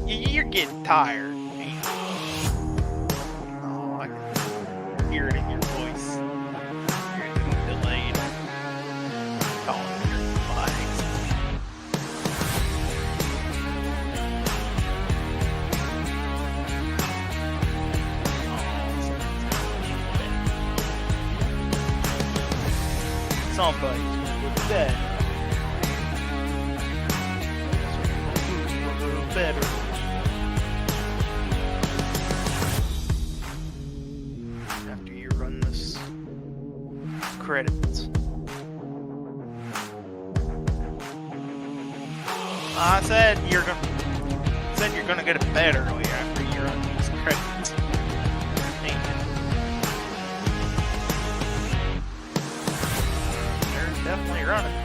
You're getting tired. Oh, I can hear it in your voice. You're getting delayed. Calling your flags. Somebody's gonna go to bed. Better. After you run this credits. I said you're gonna get a bed earlier after you run these credits. They're definitely running.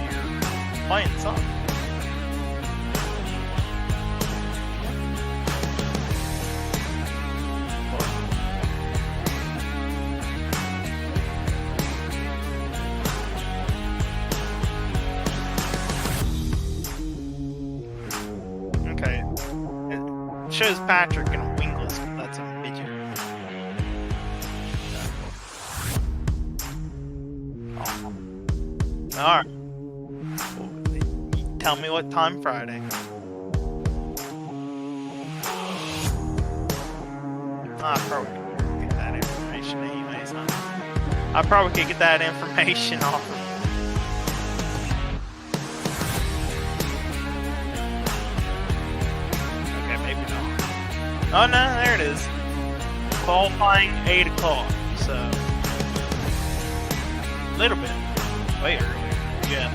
You're playing something. Shows Patrick in a wingless, but that's a midget. Oh. Alright. Tell me what time Friday. I probably could get that information anyways, huh? I probably could get that information off of Oh no, there it is. Qualifying 8 o'clock, so a little bit way earlier. Yeah.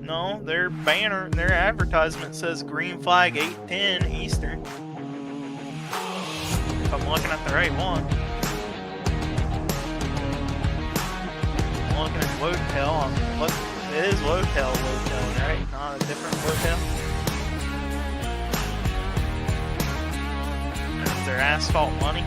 No, their banner, their advertisement says green flag 8:10 Eastern. If I'm looking at the right one. Looking at Wotel, look, it is Wotel, right? Not a different Wotel. That's their asphalt money.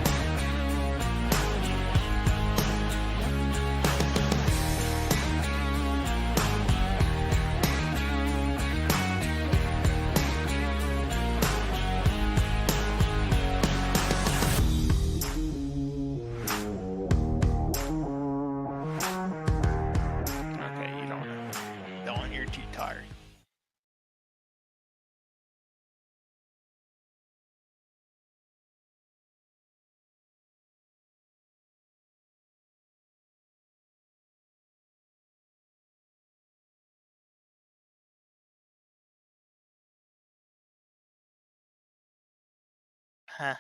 Huh.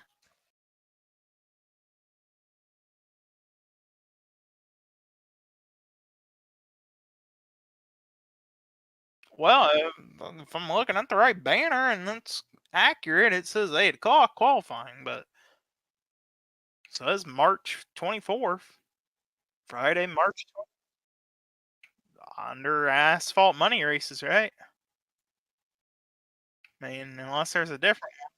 Well, if I'm looking at the right banner and that's accurate, it says 8 o'clock qualifying, but So that's March 24th. Friday, March 24th. Under asphalt money races, right? I mean, unless there's a different one.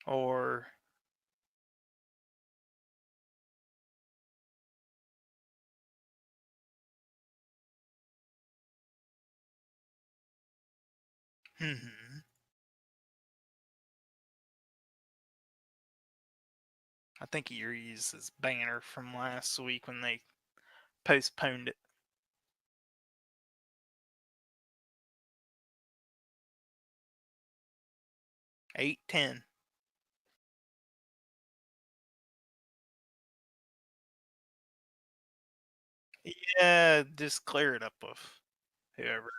Or I think he reused his banner from last week when they postponed it. 8-10. Yeah, just clear it up with whoever.